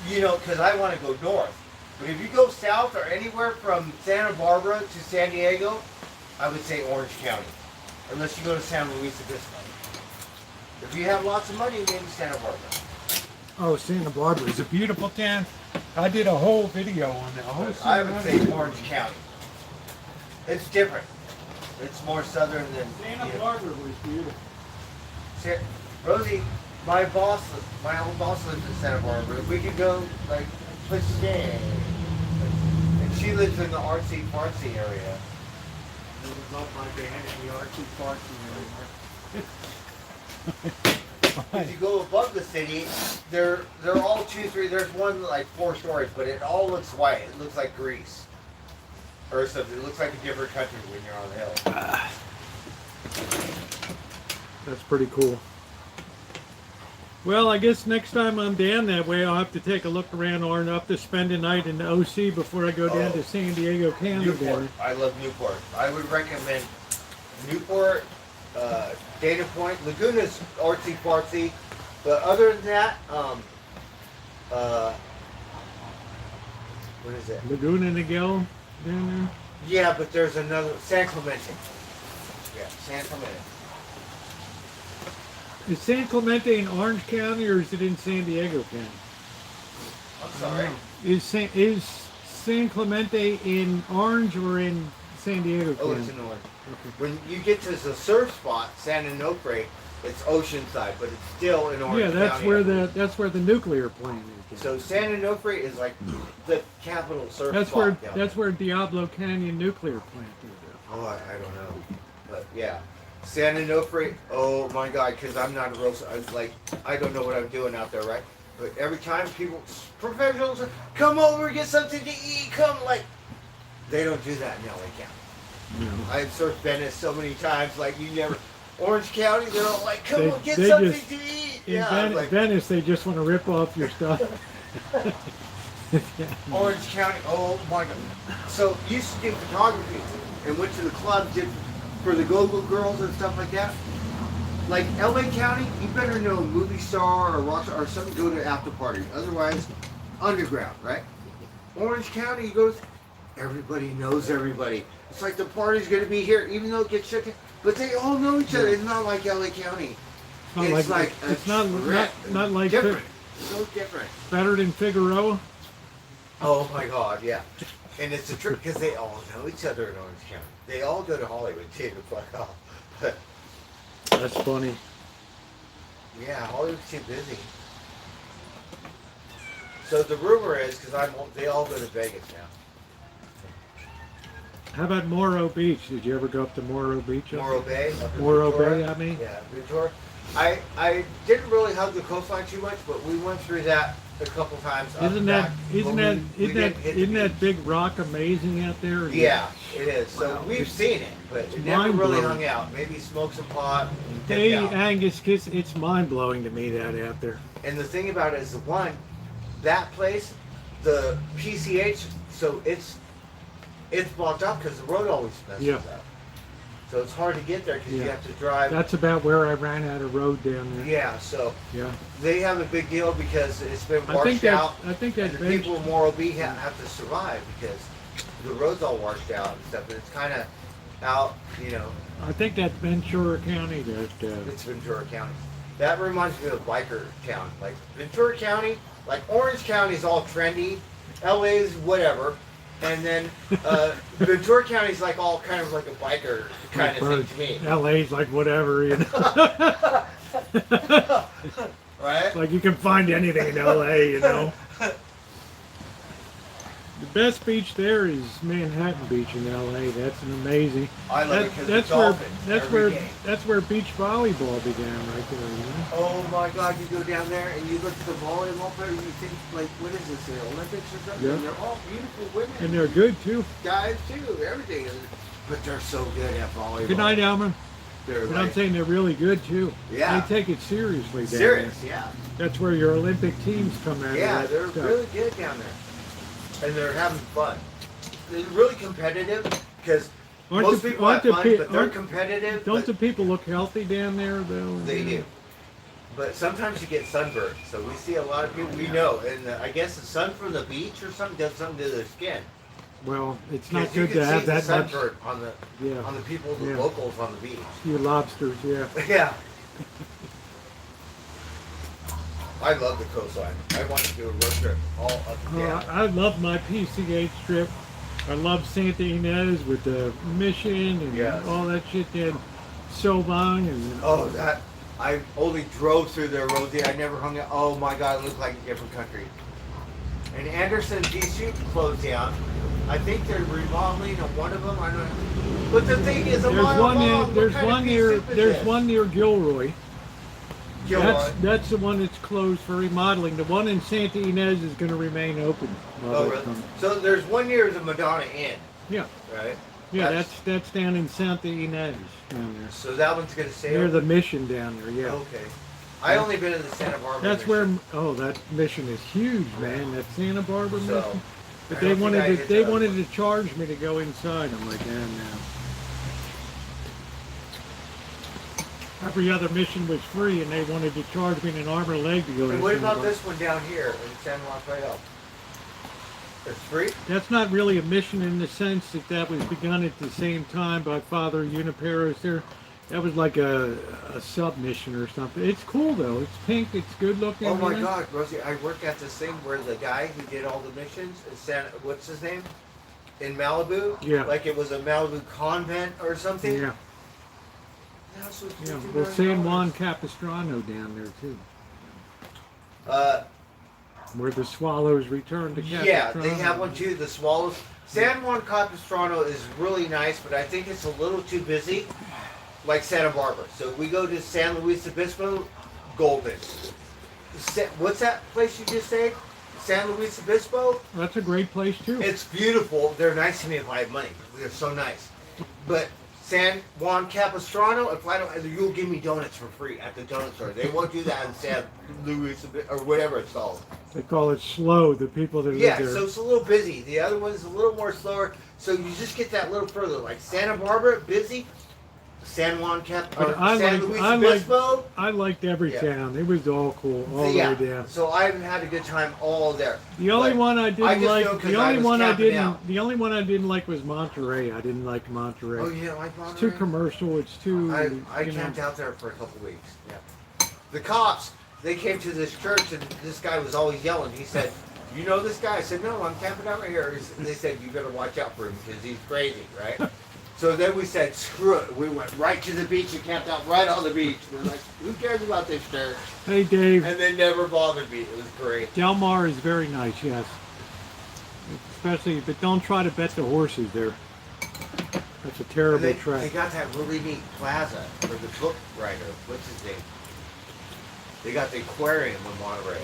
you know, because I want to go north. But if you go south or anywhere from Santa Barbara to San Diego, I would say Orange County. Unless you go to San Luis Obispo. If you have lots of money, maybe Santa Barbara. Oh, Santa Barbara is a beautiful town. I did a whole video on that. A whole But I would say Santa Orange County. It's different. It's more southern than... Santa Barbara was beautiful. Rosie, my old boss lives in Santa Barbara. We could go, like, place to stay. And she lives in the artsy-fartsy area. It was not my band in the artsy fartsy area. If you go above the city, they're all 2, 3. There's one like 4 stories, but it all looks white. It looks like Greece or something. It looks like a different country when you're on the hill. That's pretty cool. Well, I guess next time I'm down that way, I'll have to take a look around or enough to spend a night in the OC before I go down to San Diego, Canada. Newport. I love Newport. I would recommend Newport, Dana Point. Laguna's artsy fartsy, but other than that, what is it? Laguna Niguel down Yeah, but there's another San Clemente. Yeah, San Clemente. there. Is San Clemente in Orange County or is it in San Diego County? I'm sorry. Is San Clemente in Orange or in San Diego Oh, County? it's in Orange. Okay. When you get to the surf spot, San Onofre, it's Oceanside, but it's still in Orange Yeah, that's County. where the nuclear plant is. So San Onofre is like the capital surf That's spot. where down that's there. where Diablo Canyon nuclear plant is. Oh, I don't know, but yeah, San Onofre. Oh my God, because I'm not a Rosa. I don't know what I'm doing out there, right? But every time people, professionals, come over, get something to eat. Come, like, they don't do that in LA County. No. I've surfed Venice so many times, like you never. Orange County, they're all like, come They- on, get they something just- to eat. In Yeah, I'm like, Venice, they just want to rip off your stuff. Orange County, oh my God. So used to do photography and went to the club, did for the go-go girls and stuff like that. Like LA County, you better know a movie star or rock star or something, go to after party. Otherwise, underground, right? Orange County, you go, everybody knows everybody. It's like the party's gonna be here, even though it gets shut down. But they all know each other. It's not like LA County. It's like it's not like different. So different. better than Figueroa. Oh my God, yeah. And it's a trick because they all know each other in Orange County. They all go to Hollywood too to fuck off. But That's funny. yeah, Hollywood's too busy. So the rumor is, because they all go to Vegas now. How about Morro Beach? Did you ever go up to Morro Beach? Morro Bay. Up in Morro Ventura. Bay, I mean. Yeah, Ventura. I didn't really hug the coastline too much, but we went through that a couple times. Up Isn't and that back, isn't but that we isn't didn't that hit the isn't that beach. big rock amazing out there? Yeah, it is. So Wow. we've seen it, but It's it never really mind-blowing. hung out. Maybe smoke some pot and Hey, head out. Angus, it's mind blowing to me that out there. And the thing about it is, the one, that place, the PCH, so it's blocked up because the road always messes Yeah. up. So it's hard to get there because you Yeah. have to drive. That's about where I ran out of road down there. Yeah, so Yeah. they have a big deal because it's been I think washed that out. I think that And the people in Morro Beach have to survive because the road's all washed out and stuff. And it's kind of out, you know, I think that's Ventura County. That it's Ventura County. That reminds me of biker town. Like Ventura County, like Orange County is all trendy. LA's whatever. And then Ventura County's like all kind of like a biker kind of thing to me. LA's like whatever, you know. Right? Like you can find anything in LA, you know. The best beach there is Manhattan Beach in LA. That's an amazing. I love it because That's the where dolphins that's where beach volleyball began, right there. You know? Oh my God! You go down there and you look at the volleyball player, and you think like, what is this? The Olympics or something? Yeah. And they're all beautiful women, And they're good too. guys too, everything. But they're so good at volleyball. Good night, Alman. They're But I'm saying they're really good too. Yeah. They take it seriously down serious, there. yeah. That's where your Olympic teams come out. Yeah, of that they're stuff. really good down there, and they're having fun. They're really competitive because Aren't most the- people aren't have the fun, pe- but they're aren't- competitive. Don't but the people look healthy down there though? They do. But sometimes you get sunburned. So we see a lot of people we know, and I guess the sun from the beach or something does something to their skin. Well, it's 'Cause not you good can to see have the that much. sunburn on the Yeah. people, the Yeah. locals on the beach. Few lobsters, yeah. Yeah. I love the coastline. I want to do a road trip all up and down. I love my PCH trip. I love Santa Ynez with the mission and Yes. all that shit there. So long and Oh, that I only drove through there, Rosie. I never hung out. Oh my God, it looked like a different country. And Anderson DC closed down. I think they're remodeling on one of them. I don't know. But the thing is, a there's mile one near long. What there's kind of one pea near soup is there's this? one near Gilroy. Gilroy. That's the one that's closed for remodeling. The one in Santa Ynez is going to remain open. while Oh, they really? come. So there's one near the Madonna Inn, Yeah, right? yeah, that's down in Santa Ynez down there. So that one's gonna stay Near open? the mission down there, yeah. Okay. I only been in the Santa Barbara. That's where, mission. that mission is huge, man. That Santa Barbara So, mission. But I they don't think I wanted hit they that wanted one. to charge me to go inside. I'm like, no. Every other mission was free, and they wanted to charge me an arm and a leg to go And in. what about this one down here in San Rafael? It's free? That's not really a mission in the sense that that was begun at the same time by Father Juniperos there. That was like a sub mission or something. It's cool though. It's pink. It's good looking. Oh my you know? God, Rosie! I work at this thing where the guy who did all the missions is what's his name? In Malibu? Yeah. Like it was a Malibu convent or something? Yeah. That's what Yeah. $50 Well, San million. Juan Capistrano down there too, where the swallows return to Capistrano. Yeah, they have one too, the Swallows. San Juan Capistrano is really nice, but I think it's a little too busy, like Santa Barbara. So we go to San Luis Obispo, golden. What's that place you just said? San Luis Obispo? That's a great place too. It's beautiful. They're nice to me if I have money. They're so nice. But San Juan Capistrano, if I don't, you'll give me donuts for free at the donut store. They won't do that in San Luis or whatever it's called. They call it slow. The people that Yeah, live there. so it's a little busy. The other one's a little more slower. So you just get that little further. Like Santa Barbara, busy. San Juan But I San like- Luis I like- Obispo. I liked every Yeah. town. It was all cool, all the Yeah. way down. So I've had a good time all there. The only But one I didn't I just like, know 'cause the I only was one I camping didn't, out. the only one I didn't like was Monterey. I didn't like Monterey. Oh, you don't like It's too Monterey? commercial. It's too. I you know. camped out there for a couple weeks. Yeah. The cops, they came to this church and this guy was always yelling. He said, "You know this guy?" I said, "No, I'm camping out right here." They said, "You better watch out for him because he's crazy, right?" So then we said, "Screw it." We went right to the beach and camped out right on the beach. We're like, "Who cares about this church?" Hey Dave, And they never bothered me. It was great. Del Mar is very nice. Yes, especially, but don't try to bet the horses there. That's a terrible They track. got that really neat plaza for the book writer. What's his name? They got the aquarium in Monterey.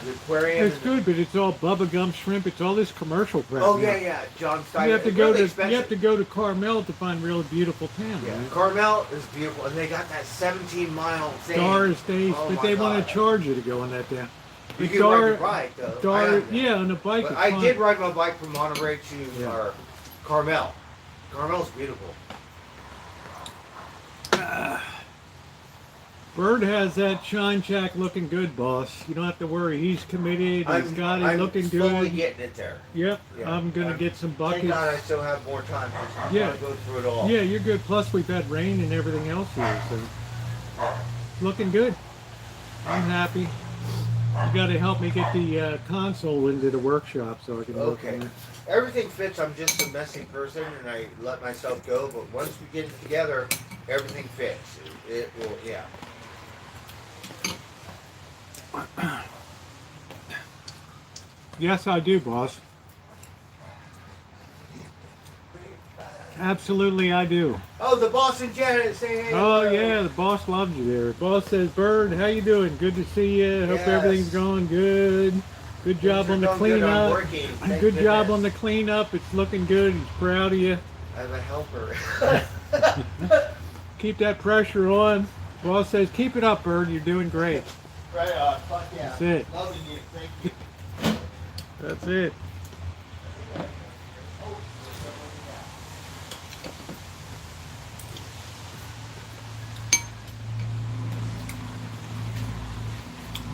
The aquarium. It's good, but it's all Bubba Gum Shrimp. It's all this commercial crap. Oh now. yeah. John Stein. You have to It's go really to expensive. you have to go to Carmel to find really beautiful town. Yeah, Right? Carmel is beautiful, and they got that 17-mile thing. Star Estates, Oh but my they want God. to charge you to go on that town. You But can ride your bike though. I have that. yeah, on a bike. But it's I fine. did ride my bike from Monterey to Yeah. Carmel. Carmel's beautiful. Bird has that shine shack looking good, boss. You don't have to worry. He's committed. He's got it I'm looking slowly good. getting it there. Yep. Yeah. I'm gonna get some Thank buckets. God I still have more time. I Yeah. want to go through it all. Yeah, you're good. Plus, we've had rain and everything else here, so looking good. I'm happy. You got to help me get the console into the workshop so I can work Okay. on it. Everything fits. I'm just a messy person, and I let myself go. But once we get it together, everything fits. It will. Yeah. Yes, I do, boss. Absolutely, I do. Oh, the boss and Janet say hey. Oh hello. yeah, the boss loves you there. Boss says, "Bird, how you doing? Good to see you. Hope Yes. everything's going good. Good job Things on the are going good. I'm cleanup. working, thank Good job goodness. on the cleanup. It's looking good. He's proud of you. I'm a helper. Keep that pressure on." Boss says, "Keep it up, Bird. You're doing great." Right on. Fuck yeah. That's it. Loving you. Thank you. That's it.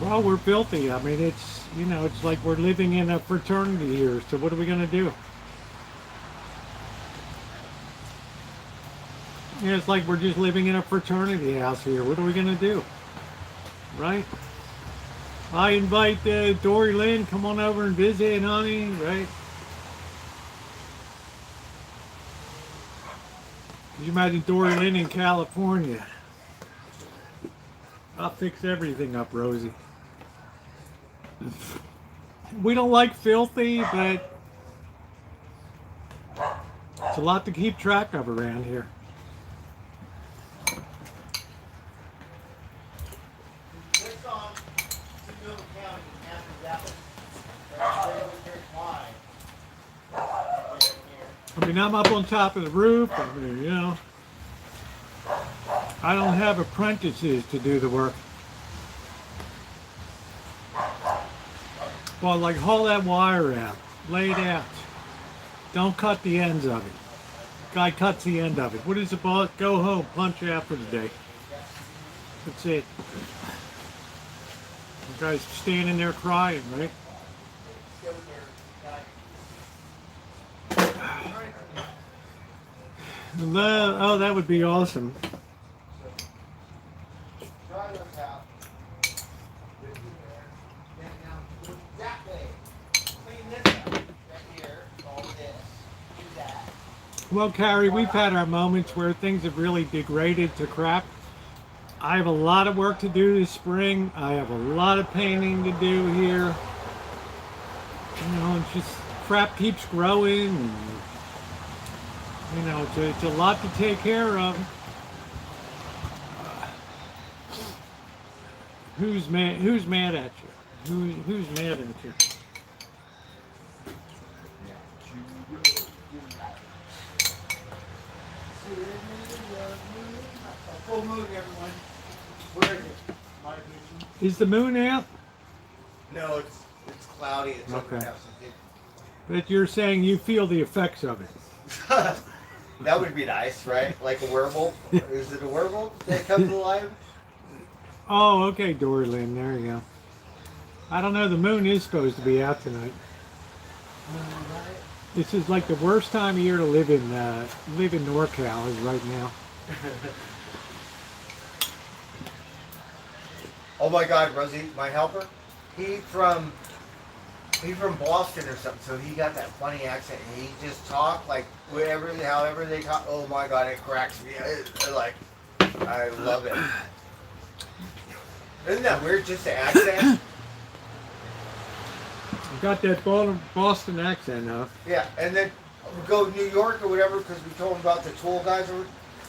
Well, we're filthy. I mean, it's, you know, it's like we're living in a fraternity here. So what are we going to do? Yeah, it's like we're just living in a fraternity house here. What are we going to do? Right? I invite Dory Lynn, come on over and visit, honey, right? Could you imagine Dory Lynn in California? I'll fix everything up, Rosie. We don't like filthy, but it's a lot to keep track of around here. This song, Noodle County, after that one. I mean, I'm up on top of the roof. I mean, you know, I don't have apprentices to do the work. Well, like haul that wire out, lay it out. Don't cut the ends of it. Guy cuts the end of it. What is the boss? Go home, punch out for the day. That's it. The guy's standing there crying, right? Oh, that would be awesome. Try those out. That way. Clean this up. Right here. All this. Do that. Well, Carrie, we've had our moments where things have really degraded to crap. I have a lot of work to do this spring. I have a lot of painting to do here. You know, it's just crap keeps growing. And, you know, it's a lot to take care of. Who's mad? Who's mad at you? Who's mad at you? Full moon, everyone. Where is it? My vision. Is the moon out? No, it's cloudy. It's Okay. okay. But you're saying you feel the effects of it. That would be nice, right? Like a werewolf. Is it a werewolf that comes alive? Oh, okay, Dory Lynn, there you go. I don't know, the moon is supposed to be out tonight. This is like the worst time of year to live in NorCal is right now. Oh my God, Rosie, my helper. He's from Boston or something, so he got that funny accent, and he just talked like however they talk. Oh my God, it cracks me. I love it. Isn't that weird? Just the accent. You got that Boston accent, huh? Yeah, and then go to New York or whatever because we told him about the tool guys.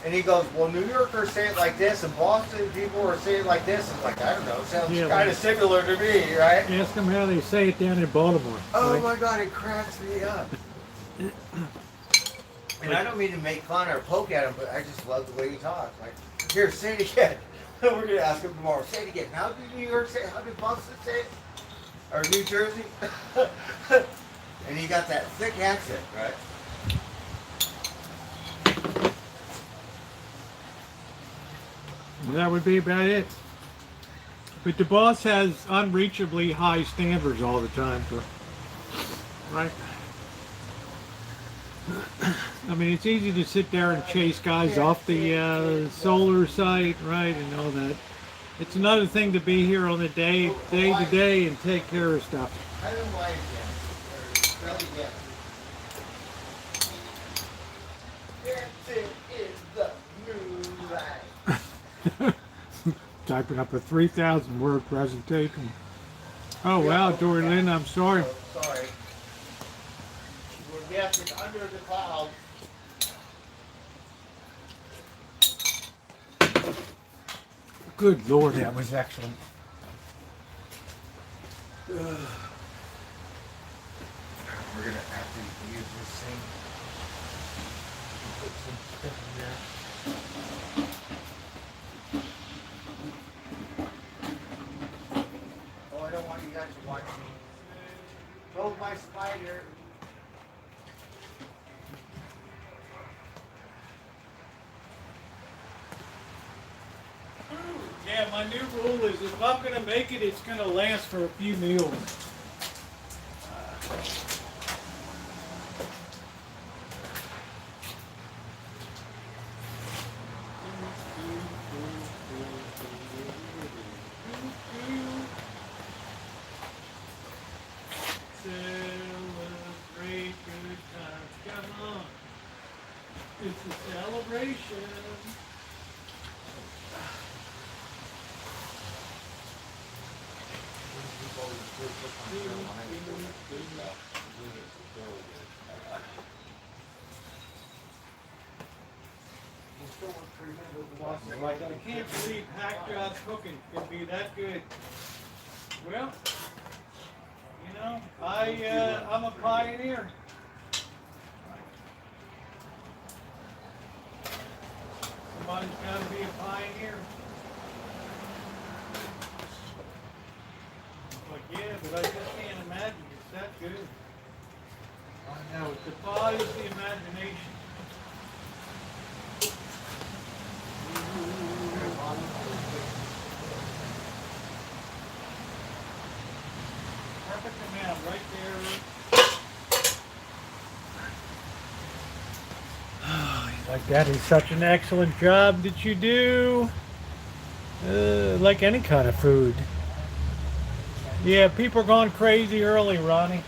And he goes, well, New Yorkers say it like this, and Boston people are saying it like this. It's like, I don't know. Sounds kind of similar to me, right? Ask them how they say it down in Baltimore. Oh, right? my God, it cracks me up. And I don't mean to make fun or poke at him, but I just love the way he talks. Like, here, say it again. We're going to ask him tomorrow. Say it again. How did New York say it? How did Boston say it? Or New Jersey? And he got that thick accent, right? That would be about it. But the boss has unreachably high standards all the time, for, right? I mean, it's easy to sit there and chase guys off the solar site, right, and all that. It's another thing to be here on the day to day and take care of stuff. I don't like it. Or really get dancing is the moonlight. Typing up a 3,000 word presentation. Oh wow, Dory Lynn, I'm sorry. Oh, sorry. We're dancing under the clouds. Good Lord, that was excellent. We're gonna have to use this thing. Put some stuff in there. Oh, I don't want you guys to watch me. Go my spider. Yeah, my new rule is if I'm going to make it, it's going to last for a few meals. Celebrate good times. Come on. It's a celebration. Like, I can't believe hack job cooking can be that good. Well, you know, I'm a pioneer. Somebody's got to be a pioneer. But yeah, but I just can't imagine it's that good. I know, it defies the imagination. Perfect amount right there. Like that is such an excellent job that you do. Like any kind of food. Yeah, people are going crazy early, Ronnie.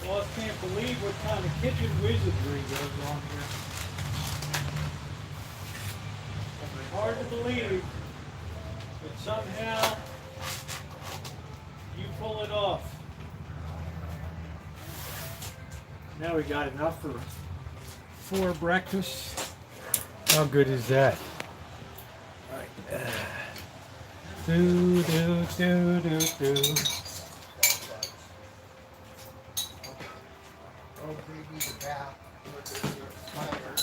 Well, I can't believe what kind of kitchen wizardry goes on here. It's hard to believe, but somehow you pull it off. Now we got enough for 4 breakfasts. How good is that? Do do do do do. Oh, baby, the bath. Look at your spider.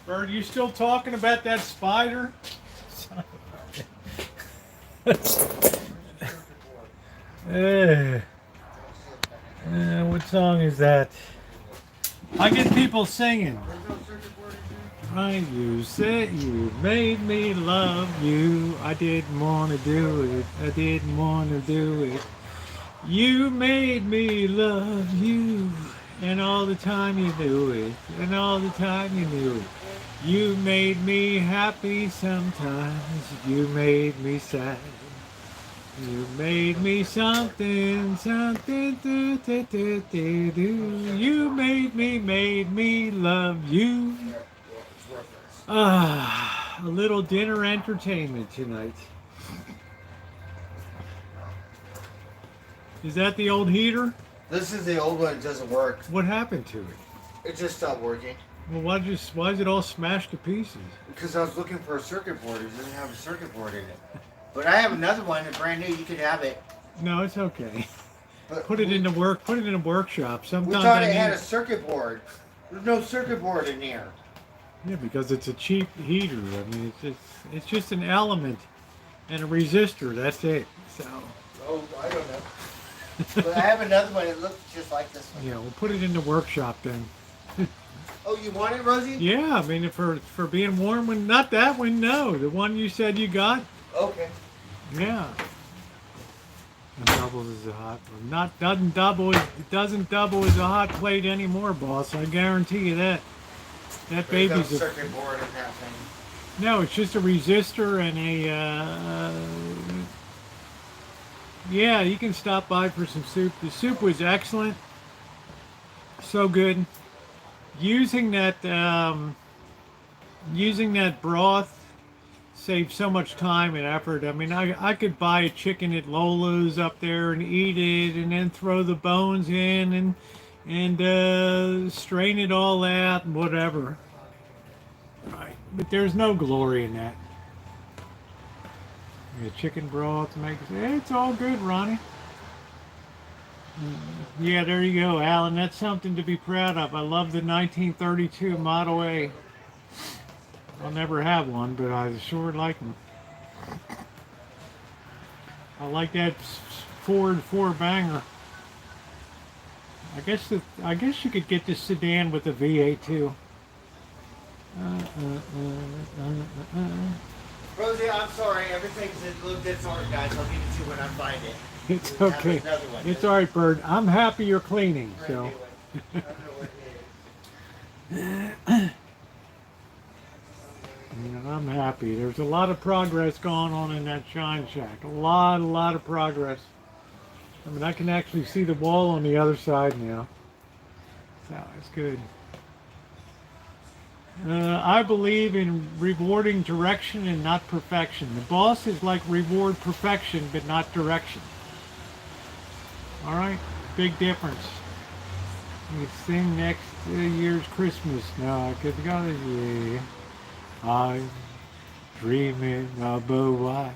Bird, you still talking about that spider? What song is that? I get people singing. Right, you said you made me love you. I didn't want to do it. I didn't want to do it. You made me love you. And all the time you knew it. And all the time you knew it. You made me happy sometimes. You made me sad. You made me something, something, do, do, do, do, do. You made me love you. Ah, a little dinner entertainment tonight. Is that the old heater? This is the old one. It doesn't work. What happened to it? It just stopped working. Well, why is it all smashed to pieces? Because I was looking for a circuit board. It doesn't have a circuit board in it. But I have another one, a brand new. You could have it. No, it's okay. But Put it in the workshop. We Sometimes thought I it had need- a circuit board. There's no circuit board in there. Yeah, because it's a cheap heater. I mean, it's just an element and a resistor. That's it. So Oh, I don't know. But I have another one. It looks just like this one. yeah, we'll put it in the workshop then. Oh, you want it, Rosie? Yeah, I mean for being warm. When not that one, no, the one you said you got. Okay. Yeah. It doubles as a hot one. Not doesn't double as a hot plate anymore, boss. I guarantee you that. That There's no baby's a, circuit board in that thing. no. It's just a resistor and yeah. You can stop by for some soup. The soup was excellent. So good. Using that broth saved so much time and effort. I mean, I could buy a chicken at Lola's up there and eat it, and then throw the bones in and strain it all out and whatever. Right, but there's no glory in that. The chicken broth makes it's all good, Ronnie. Yeah, there you go, Alan. That's something to be proud of. I love the 1932 Model A. I'll never have one, but I sure like them. I like that Ford 4-banger. I guess you could get the sedan with a V8 too. Rosie, I'm sorry. Everything's a little disorganized. I'll give it to you when I find it. It's We'll have okay. another one. It's all right, Bird. I'm happy you're cleaning. So. I don't know what it is. I'm happy. There's a lot of progress going on in that shine shack. A lot of progress. I mean, I can actually see the wall on the other side now. So it's good. I believe in rewarding direction and not perfection. The boss is like reward perfection, but not direction. All right, big difference. You sing next year's Christmas. No, I could go. Yeah. I'm dreaming of a white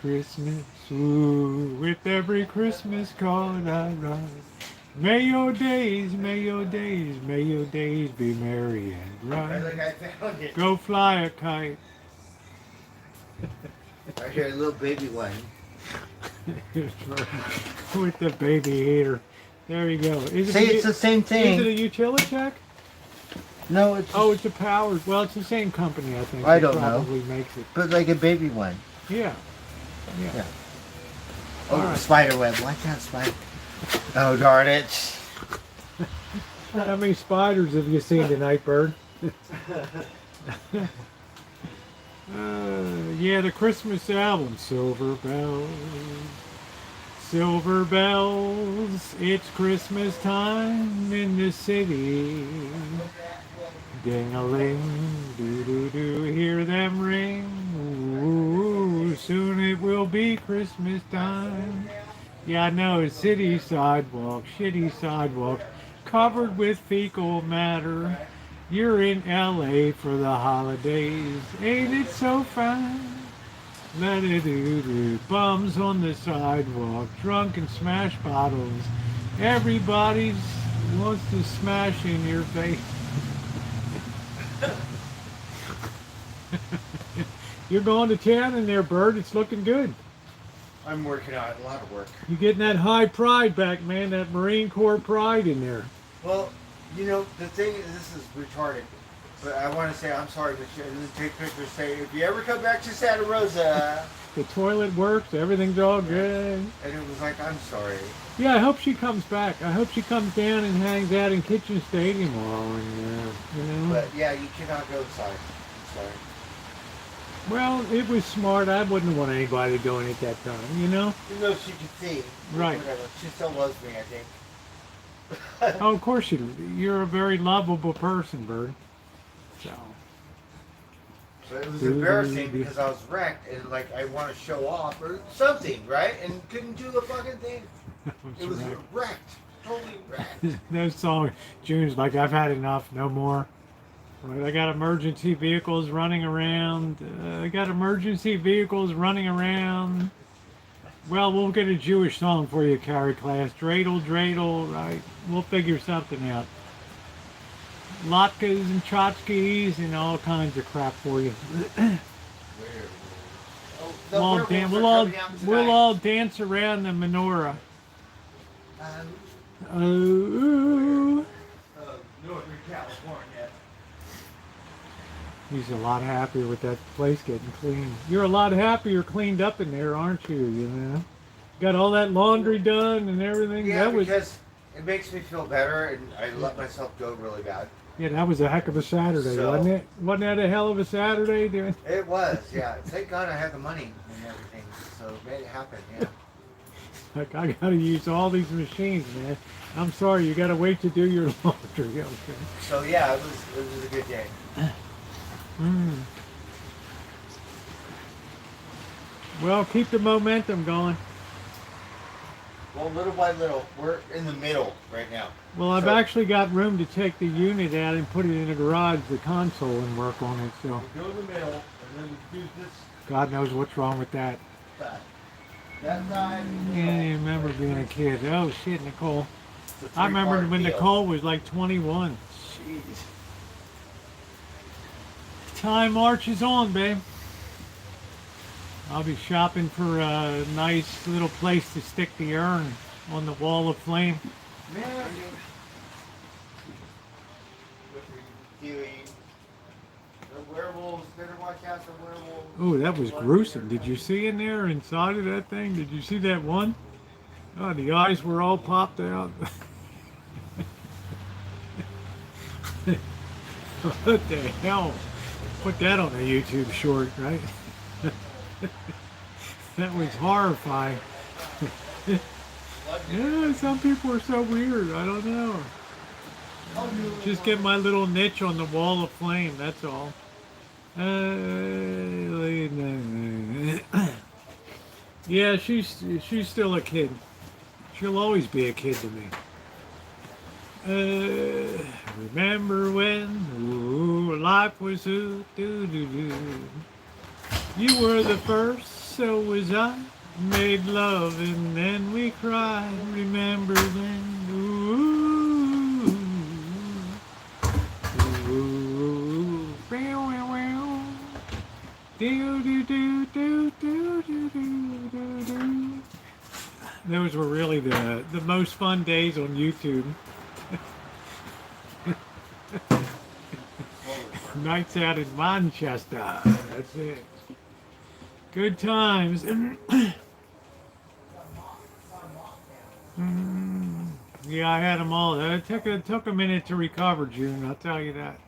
Christmas, ooh, with every Christmas card I write. May your days be merry and bright. Look, I found it. Go fly a kite. Right here, a little baby one. With the baby heater. There you go. Is See, it's the same Is thing. it a Utilitech? No, it's Oh, it's a powered. Well, it's the same company, I think. I that don't know. probably makes it. but like a baby one. Yeah. Yeah. Oh, All right. spider web. Why can't spider? Oh, darn it. How many spiders have you seen tonight, Bird? Yeah, the Christmas album, Silver Bells. Silver bells, it's Christmas time in the city. Ding-a-ling, doo-doo-doo, hear them ring. Ooh, soon it will be Christmas time. Yeah, I know, city sidewalks, shitty sidewalks, covered with fecal matter. You're in LA for the holidays, ain't it so fine? Let it do, bums on the sidewalk, drunk and smash bottles. Everybody wants to smash in your face. You're going to town in there, Bird. It's looking good. I'm working on it. A lot of work. You're getting that high pride back, man. That Marine Corps pride in there. Well, you know, the thing is, this is retarded. But I want to say I'm sorry, but you didn't take pictures. Say, if you ever come back to Santa Rosa, the toilet works, everything's all good. And it was like, I'm sorry. Yeah, I hope she comes back. I hope she comes down and hangs out in Kitchen Stadium tomorrow. And, you know. But yeah, you cannot go inside. I'm sorry. Well, it was smart. I wouldn't want anybody to go in at that time, you know? Even though she could see. Right. Whatever. She still loves me, I think. Oh, of course you're a very lovable person, Bird. So. So it was embarrassing because I was wrecked and like I want to show off or something, right? And couldn't do the fucking thing. It was wrecked. Totally wrecked. No song. June's like, I've had enough. No more. Right, I got emergency vehicles running around. I got emergency vehicles running around. Well, we'll get a Jewish song for you, Carrie class. Dreidel, dreidel, right? We'll figure something out. Latkes and tchotchkes and all kinds of crap for you. We'll all dance around the menorah. Northern California. He's a lot happier with that place getting clean. You're a lot happier cleaned up in there, aren't you? You know, got all that laundry done and everything. Yeah, because it makes me feel better, and I let myself go really bad. Yeah, that was a heck of a Saturday, wasn't it? Wasn't that a hell of a Saturday, dude? It was, yeah. Thank God I had the money and everything, so it made it happen, yeah. Like, I gotta use all these machines, man. I'm sorry, you gotta wait to do your laundry. Okay. So yeah, it was a good day. Well, keep the momentum going. Well, little by little, we're in the middle right now. Well, I've actually got room to take the unit out and put it in the garage, the console, and work on it. So we go in the middle, and then we do this. God knows what's wrong with that. Side. That side. Yeah, I remember being a kid. Oh shit, Nicole. I remember when Nicole was like 21. Jeez. Time marches on, babe. I'll be shopping for a nice little place to stick the urn on the wall of flame. Man. What are you doing? The werewolves, better watch out the werewolves. Oh, that was gruesome. Did you see in there inside of that thing? Did you see that one? Oh, the eyes were all popped out. What the hell? Put that on a YouTube short, right? That was horrifying. Yeah, some people are so weird. I don't know. Just get my little niche on the wall of flame, that's all. Yeah, she's still a kid. She'll always be a kid to me. Remember when life was you were the first, so was I. Made love and then we cried. Remember then? Those were really the most fun days on YouTube. Nights out in Manchester. That's it. Good times. Yeah, I had them all. It took a minute to recover, June. I'll tell you that.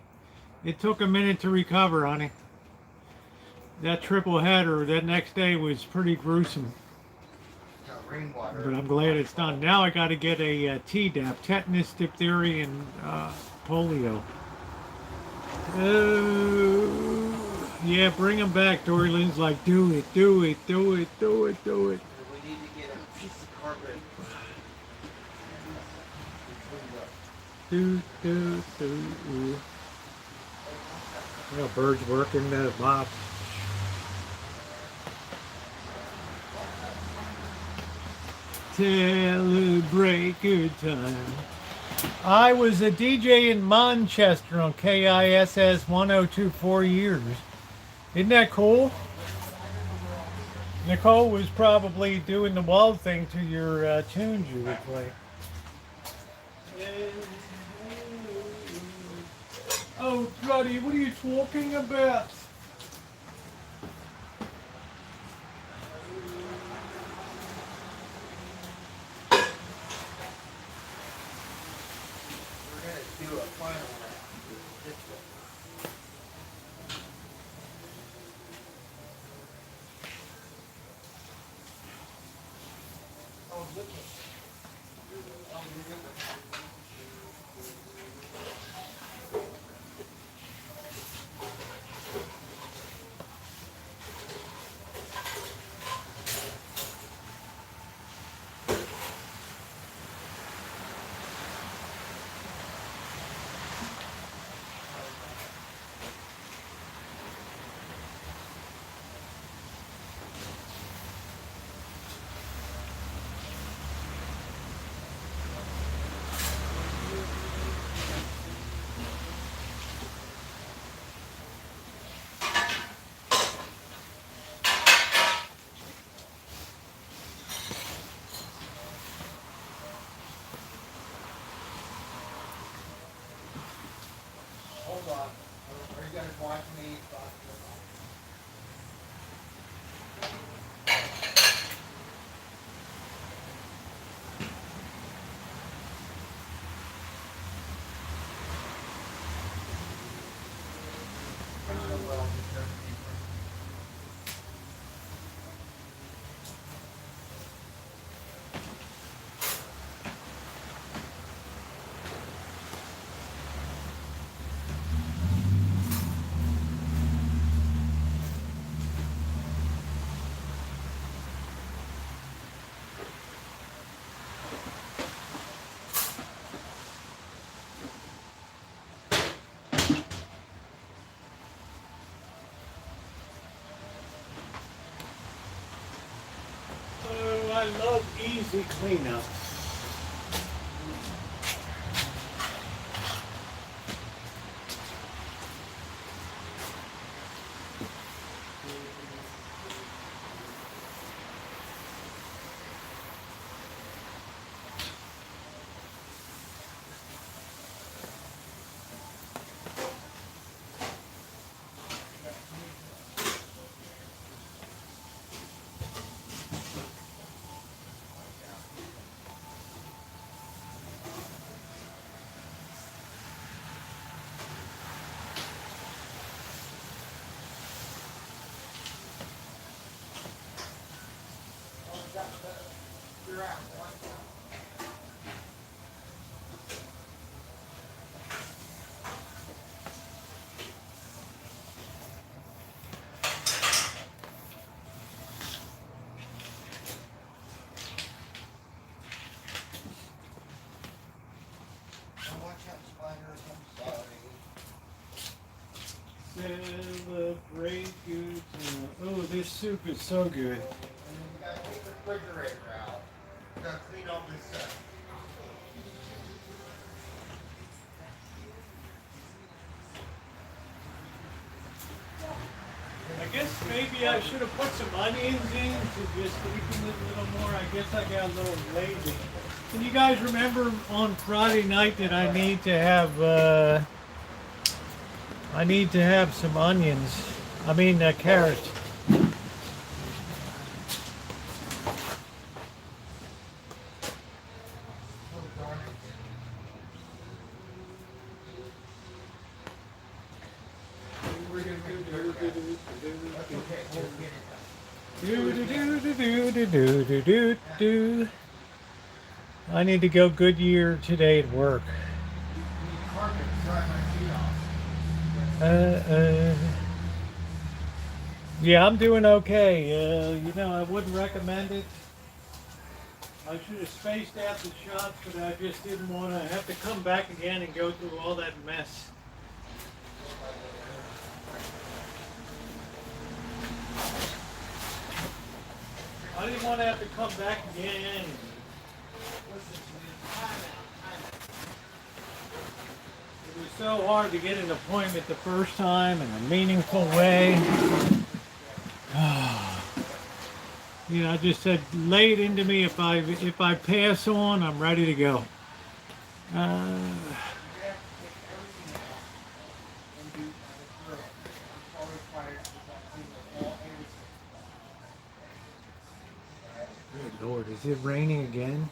It took a minute to recover, honey. That triple header that next day was pretty gruesome. But I'm glad it's done. Now I got to get a Tdap, tetanus, diphtheria, and polio. Yeah, bring them back. Dory Lynn's like, do it, do it, do it, do it, do it. We need to get a piece of carpet. Do. Well, Bird's working the mop. Celebrate good time. I was a DJ in Manchester on KISS 102 4 years. Isn't that cool? Nicole was probably doing the wall thing to your tunes you would play. Oh, buddy, what are you talking about? do a final wrap. This one. Oh, look at oh, look at hold on. Are you guys watching me? Oh, I love easy cleanup. Celebrate good time. Oh, this soup is so good. And then you gotta take the refrigerator out. You gotta clean all this stuff. I guess maybe I should have put some onions in to just deepen it a little more. I guess I got a little lazy. Can you guys remember on Friday night that I need to have some onions. I mean carrots. I need to go Goodyear today at work. Yeah, I'm doing okay. You know, I wouldn't recommend it. I should have spaced out the shots, but I just didn't want to have to come back again and go through all that mess. I didn't want to have to come back again. It was so hard to get an appointment the first time in a meaningful way. You know, I just said, lay it into me. If I pass on, I'm ready to go. Good Lord, is it raining again?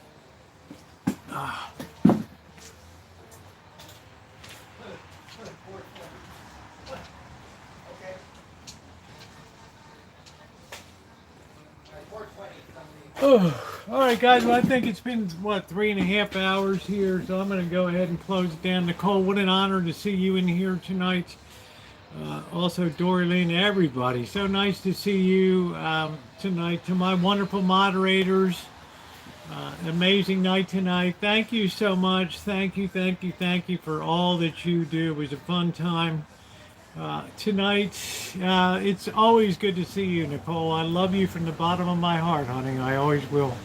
Oh, all right, guys. Well, I think it's been, what, 3.5 hours here, so I'm going to go ahead and close it down. Nicole, what an honor to see you in here tonight. Also, Dory Lynn, everybody. So nice to see you tonight. To my wonderful moderators, amazing night tonight. Thank you so much. Thank you, thank you, thank you for all that you do. It was a fun time. Tonight, it's always good to see you, Nicole. I love you from the bottom of my heart, honey. I always will.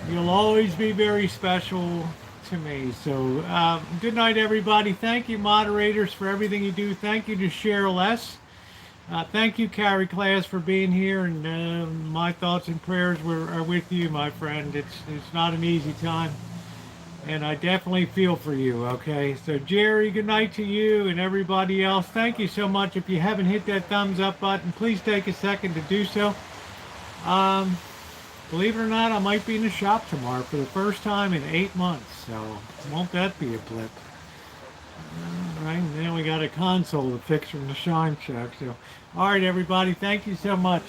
You'll always be very special to me. So, good night, everybody. Thank you, moderators, for everything you do. Thank you to Cheryl S. Thank you, Carrie Class, for being here. And my thoughts and prayers are with you, my friend. It's not an easy time. And I definitely feel for you, okay? So, Jerry, good night to you and everybody else. Thank you so much. If you haven't hit that thumbs up button, please take a second to do so. Believe it or not, I might be in the shop tomorrow for the first time in 8 months. So, won't that be a blip? All right, and then we got a console to fix from the Shine Check. So, all right, everybody, thank you so much.